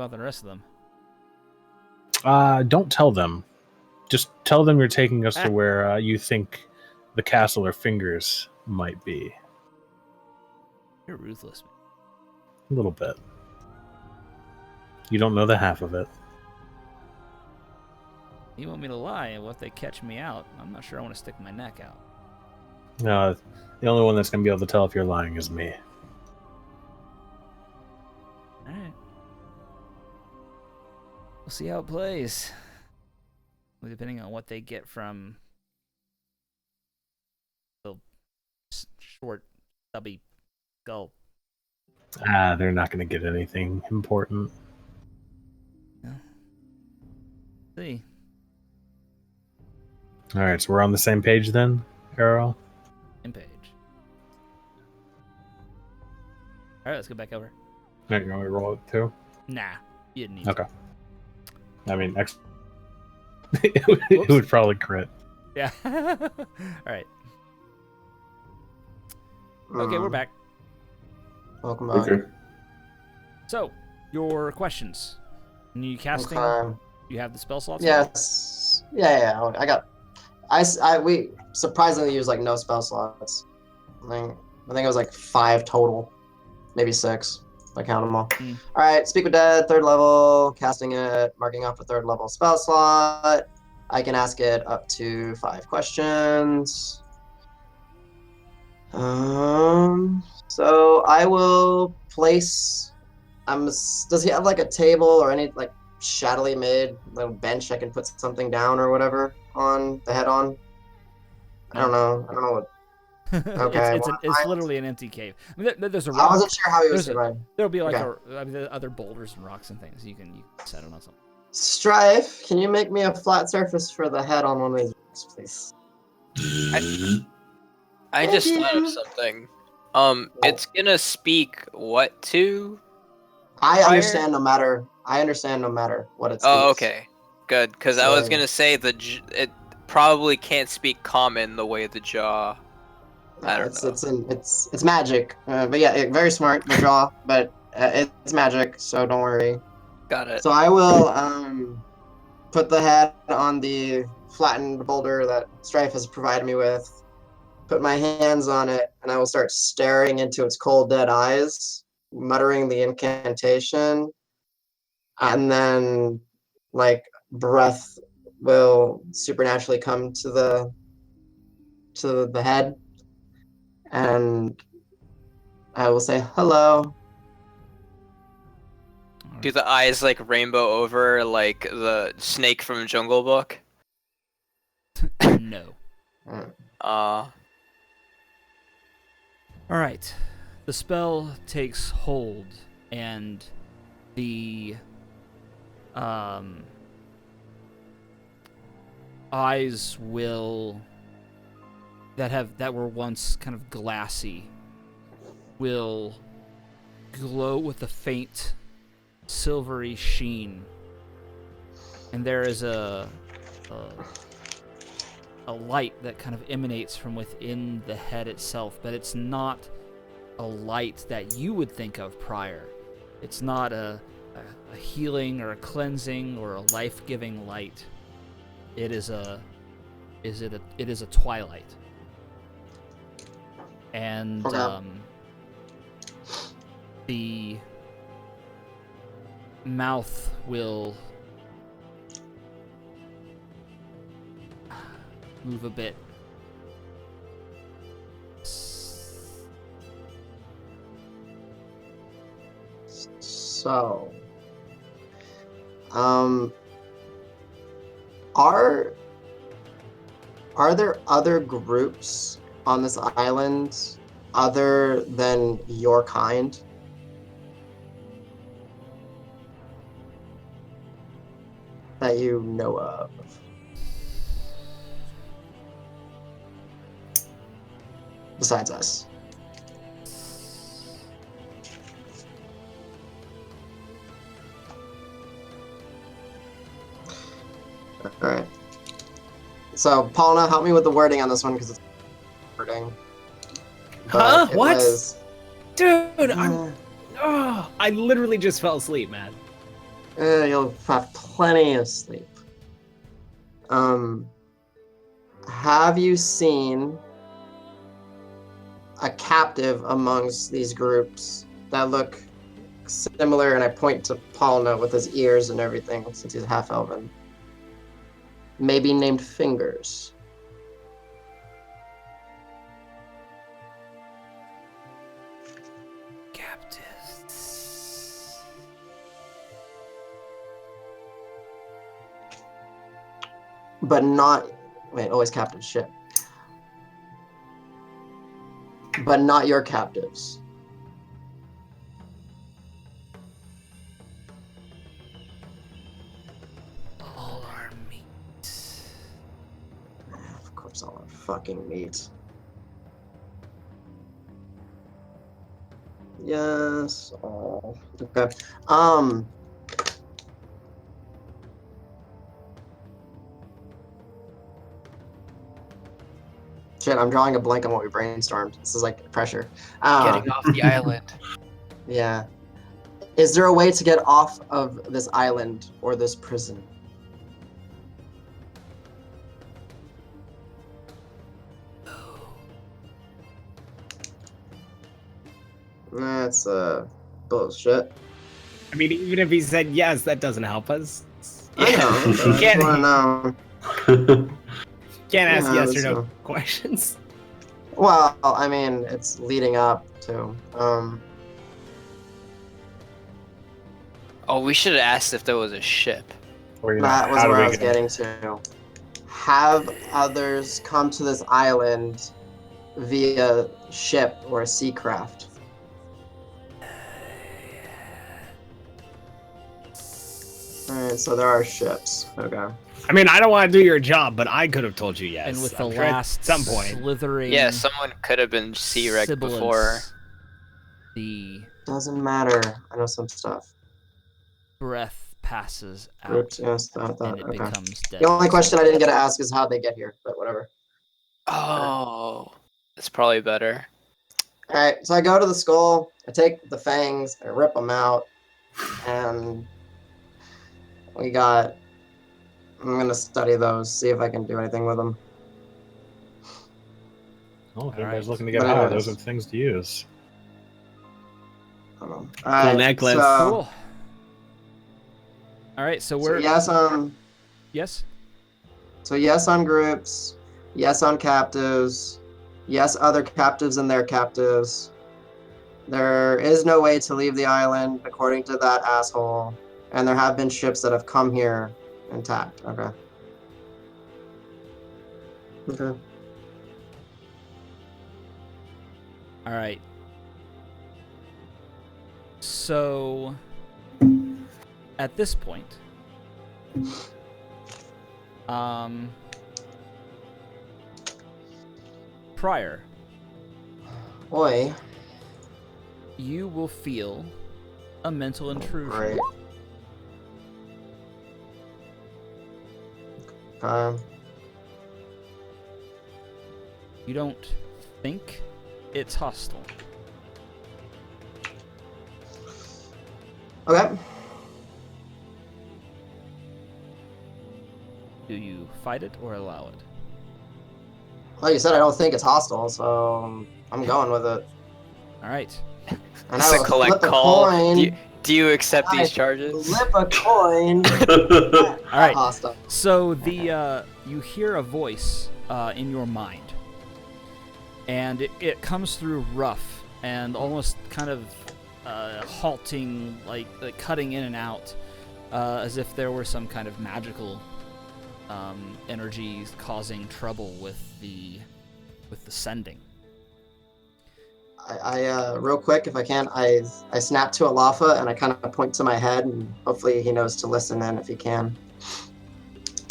the rest of them? Don't tell them. Just tell them you're taking us to where you think the castle or Fingers might be. You're ruthless. A little bit. You don't know the half of it. You want me to lie, and what if they catch me out? I'm not sure I want to stick my neck out. No, the only one that's going to be able to tell if you're lying is me. Alright. We'll see how it plays. Depending on what they get from the short, stubby skull. They're not going to get anything important. Yeah. See. Alright, so we're on the same page then, Errol? Same page. All right, let's go back over. Now you want me to roll it too? Nah, you didn't need Okay. to. I mean, it would probably crit. Yeah. All right. Okay, we're back. Welcome back. Okay. So, your questions. New casting. Okay. You have the spell slots? Yes. Yeah. I got. We surprisingly used like no spell slots. I think it was like 5 total, maybe 6. If I count them all. All right. Speak with Dead, 3rd level. Casting it, marking off a 3rd level spell slot. I can ask it up to 5 questions. So I will place. Does he have like a table or any like shadowy made little bench I can put something down or whatever on the head on? I don't know what. Okay, it's literally an empty cave. I mean, there's a I rock. wasn't sure how he was surviving. There'll be like Okay. other boulders and rocks and things you can set it on something. Strife, can you make me a flat surface for the head on one of these rocks, please? I just thought of something. It's gonna speak what to? I understand no matter what it speaks. Oh, okay, good. Because I was gonna say it probably can't speak common the way the jaw. I don't know. It's magic, but yeah, very smart the jaw, but it's magic, so don't worry. Got it. So I will put the head on the flattened boulder that Strife has provided me with. Put my hands on it, and I will start staring into its cold, dead eyes, muttering the incantation, and then, like, breath will supernaturally come to the head, and I will say hello. Do the eyes like rainbow over like the snake from Jungle Book? No. All right. The spell takes hold, and the eyes that were once kind of glassy will glow with a faint silvery sheen, and there is a light that kind of emanates from within the head itself, but it's not a light that you would think of prior. It's not a healing or a cleansing or a life-giving light. It is a twilight. And the mouth will move a bit. So, are there other groups on this island other than your kind? That you know of? Besides us. Alright. So, Paulina, help me with the wording on this one because it's wording. Huh? What? Dude, I literally just fell asleep, man. You'll have plenty of sleep. Have you seen a captive amongst these groups that look similar? And I point to Paulina with his ears and everything, since he's half-elven. Maybe named Fingers. Captives. But not... Wait, always captive, shit. But not your captives. All our meat. Of course, all our fucking meat. Yes. Oh. Okay. Shit, I'm drawing a blank on what we brainstormed. This is like pressure. Getting off the island. Yeah. Is there a way to get off of this island or this prison? That's bullshit. I mean, even if he said yes, that doesn't help us. I know. I just Can't- want to know. Can't ask Yeah, yes or no so- questions. Well, I mean, it's leading up to. Oh, we should have asked if there was a ship. Or, you know, That was how do where we I was get- getting to. Have others come to this island via ship or sea craft? Alright, so there are ships. Okay. I mean, I don't want to do your job, but I could have told you yes. And with I'm the sure at last some point. slithering Yeah, someone could have been sea-wrecked sibilance, before. the Doesn't matter. I know some stuff. breath passes out Oops, yes, that, and it okay. becomes dead. The only question I didn't get to ask is how'd they get here, but whatever. Oh, that's probably better. Alright, so I go to the skull, I take the fangs, I rip them out, and we got. I'm gonna study those, see if I can do anything with them. Oh, if anybody's Alright. looking to get But high, anyways. those are the things to use. I don't know. Alright, necklace. So, Cool. All right, so so we're yes on yes. so yes on groups, yes on captives, yes other captives and their captives. There is no way to leave the island according to that asshole, and there have been ships that have come here intact. Okay. Okay. All right. So at this point, prior, Oi. you will feel a mental intrusion. Right. You don't think it's hostile. Okay. Do you fight it or allow it? Like you said, I don't think it's hostile, so I'm going with it. All right. And It's I a will collect flip a call. coin. Do you accept I these charges? Flip a coin. All right. Hostile. So the you hear a voice in your mind, and it comes through rough and almost kind of halting, like cutting in and out, as if there were some kind of magical energies causing trouble with the sending. I real quick, if I can, I snap to Alafa and I kind of point to my head, and hopefully he knows to listen in if he can.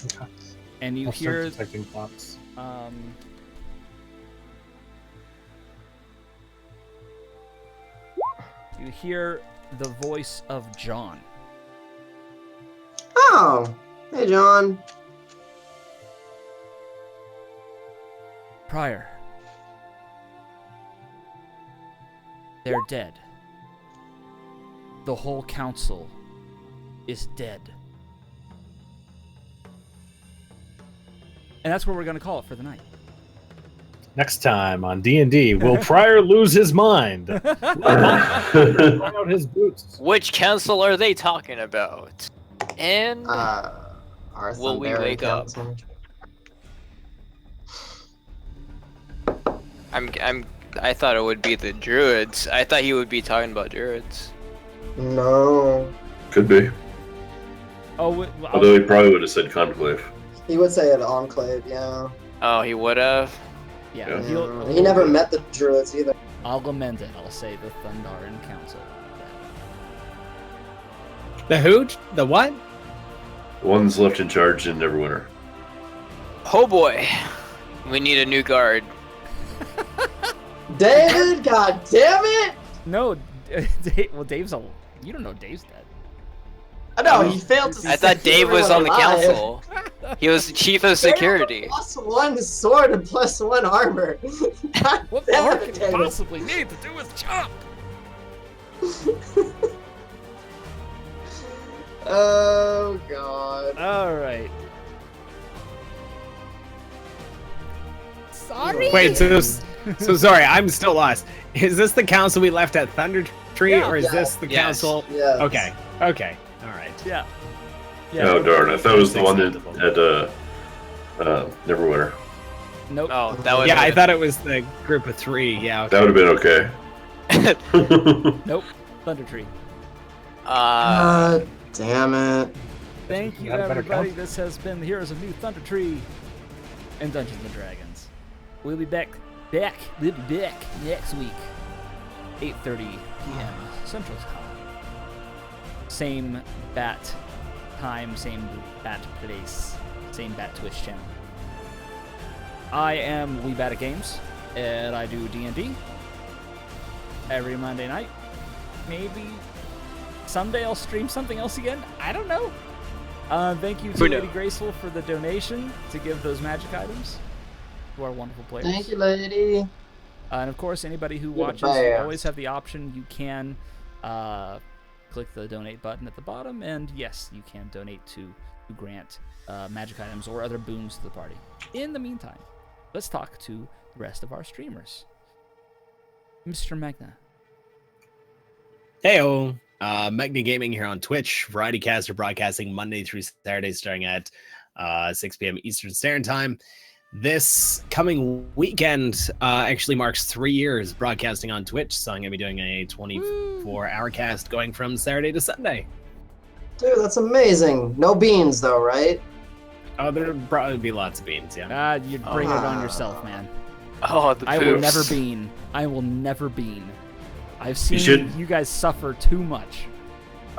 Okay. And you I'll start hear detecting thoughts. you hear the voice of John. Oh, hey John. Prior. They're dead. The whole council is dead. And that's where we're going to call it for the night. Next time on D&D, will Pryor lose his mind? Find out his boots. Which council are they talking about? And Our Will we Thundering wake up? Council. I thought it would be the druids. I thought he would be talking about druids. No, Could be. Oh, Although he probably would have said conclave. he would say an enclave. Yeah. Oh, he would have. yeah. Yeah. He never met the druids either. I'll amend it. I'll say the Thundaran Council. The who? The what? One's left in charge in Neverwinter. Oh boy, we need a new guard. David, god damn it! No, Well, Dave's a. You don't know Dave's dead. I know, he failed to I thought Dave was on the alive. council. He was chief of security. +1 sword and +1 armor. God What damn more it, could you David. possibly need to do with chop? Oh god. All right. Sorry. Wait, so sorry, I'm still lost. Is this the council we left at Thundertree, Yeah. or is this the Yes. council? Yes. Okay, all right. Yeah. Oh darn! I thought it was the one that had Neverwinter. Nope. Oh, that would. Yeah, I thought it was the group of 3. Yeah. Okay. That would have been okay. Nope. Thundertree. God damn it. Thank you, Got a better everybody. count. This has been the Heroes of New Thundertree and Dungeons and Dragons. We'll be back next week, 8:30 p.m. Central Time. Same bat time, same bat place, same bat Twitch channel. I am WeBadAtGames, and I do D&D every Monday night. Maybe someday I'll stream something else again. I don't know. Thank you to Who Lady knows? Graceful for the donation to give those magic items to our wonderful players. Thank you, lady. And of course, anybody who You're the watches, you best. always have the option. You can click the donate button at the bottom, and yes, you can donate to grant magic items or other boons to the party. In the meantime, let's talk to the rest of our streamers. Mr. Magna. Heyo, Magna Gaming here on Twitch. Variety Caster broadcasting Monday through Saturday, starting at 6 p.m. Eastern Standard Time. This coming weekend actually marks 3 years broadcasting on Twitch, so I'm going to be doing a 24-hour cast going from Saturday to Sunday. Dude, that's amazing. No beans, though, right? Oh, there'll probably be lots of beans, yeah. You bring it on yourself, man. Oh, the I will poops. never bean. I will never bean. I've seen should- you guys suffer too much.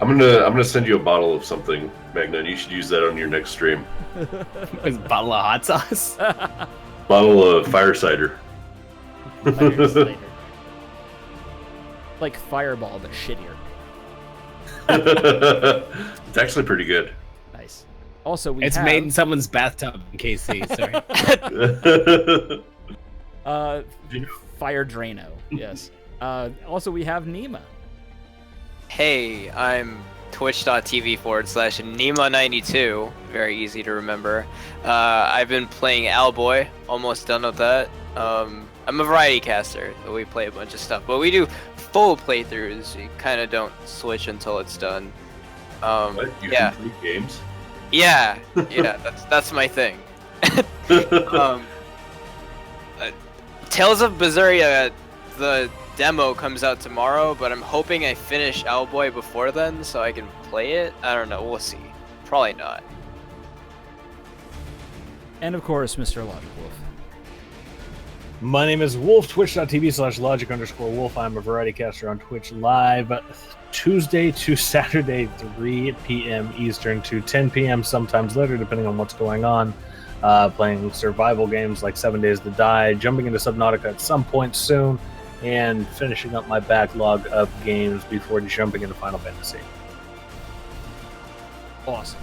I'm gonna send you a bottle of something, Magna, and you should use that on your next stream. With a bottle of hot sauce. Bottle of fire cider. Years later. Like Fireball, but shittier. It's actually pretty good. Nice. Also, we It's have made in someone's bathtub, KC. Sorry. Fire Drano. Yes. Also, we have Nima. Hey, I'm twitch.tv/Nima92. Very easy to remember. I've been playing Owlboy, almost done with that. I'm a variety caster, so we play a bunch of stuff, but we do full playthroughs. You kind of don't switch until it's done. What? You Yeah. complete games? Yeah, that's my thing. Tales of Berseria, the demo comes out tomorrow, but I'm hoping I finish Owlboy before then so I can play it. I don't know, we'll see. Probably not. And of course, Mr. Logic Wolf. My name is Wolf, twitch.tv/logic_wolf. I'm a variety caster on Twitch live Tuesday to Saturday, 3 p.m. Eastern to 10 p.m. sometimes later, depending on what's going on. Playing survival games like 7 Days to Die, jumping into Subnautica at some point soon, and finishing up my backlog of games before jumping into Final Fantasy. Awesome.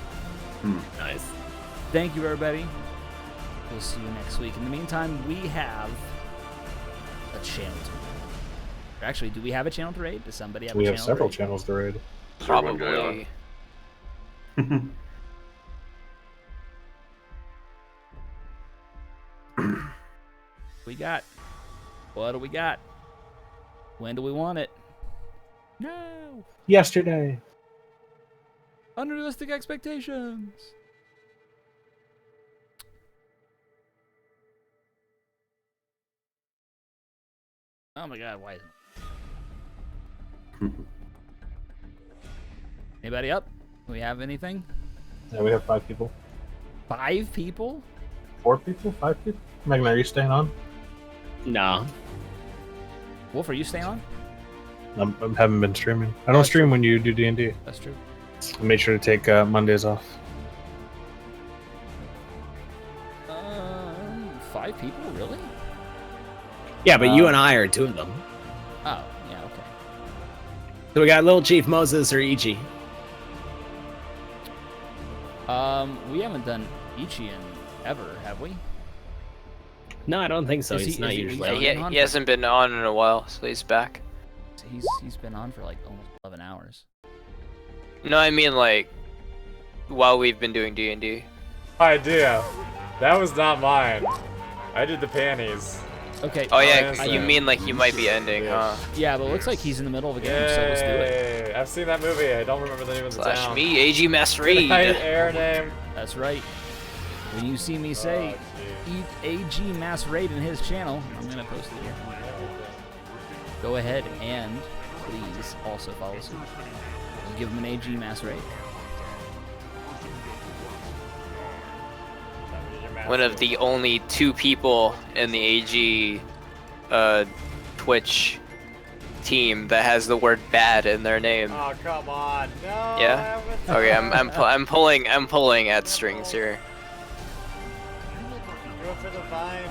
Nice. Thank you, everybody. We'll see you next week. In the meantime, we have a channel to raid. Actually, do we have a channel to raid? Does somebody have We a have channel several to raid? channels to raid. Is there one guy on? Probably. We got. What do we got? When do we want it? No. Yesterday. Unrealistic expectations. Oh my god, why isn't Anybody up? Do we have anything? Yeah, we have 5 people. 5 people? 4 people? 5 people? Magna, are you staying on? No. Wolf, are you staying on? I haven't been streaming. I don't stream when you do D&D. That's true. I made sure to take Mondays off. 5 people? Really? Yeah, but you and I are 2 of them. Oh, yeah, okay. So we got Little Chief Moses or Ichi. We haven't done Ichi in ever, have we? No, I don't think so. He's not is usually. He hasn't been on in a while, so he's back. He's been on for like almost 11 hours. No, I mean like while we've been doing D&D. Idea. That was not mine. I did the panties. Okay. Oh yeah, you mean like you might be ending, huh? Yeah, but it looks like he's in the middle of a game, so let's do it. I've seen that movie. I don't remember the name of the town. Me, AG Mass Raid. Air name. That's right. When you see me say eat AG Mass Raid in his channel, I'm gonna post it here. Go ahead and please also follow suit. Give him an AG Mass Raid. One of the only 2 people in the AG Twitch team that has the word bad in their name. Oh come on, no. Yeah. Okay, I'm pulling at strings here. Go for the vine.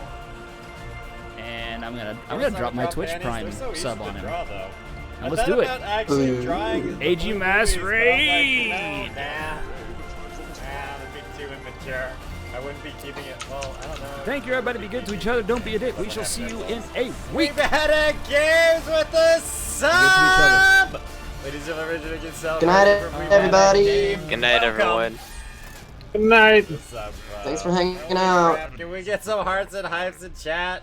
And I'm gonna drop my Twitch Prime sub on him. Now let's do it. AG Mass Raid. Nah, that'd be too immature. I wouldn't be keeping it. Well, I don't know. Thank you, everybody. Be good to each other. Don't be a dick. We shall see you in a week. WeBadAtGames with the sub. Ladies and gentlemen, Good night, everybody. Good night, everyone. Good night. Thanks for hanging out. Can we get some hearts and hypes in chat?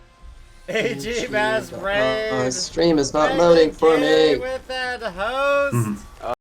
AG Mass Raid. My stream is not loading for me. With that host.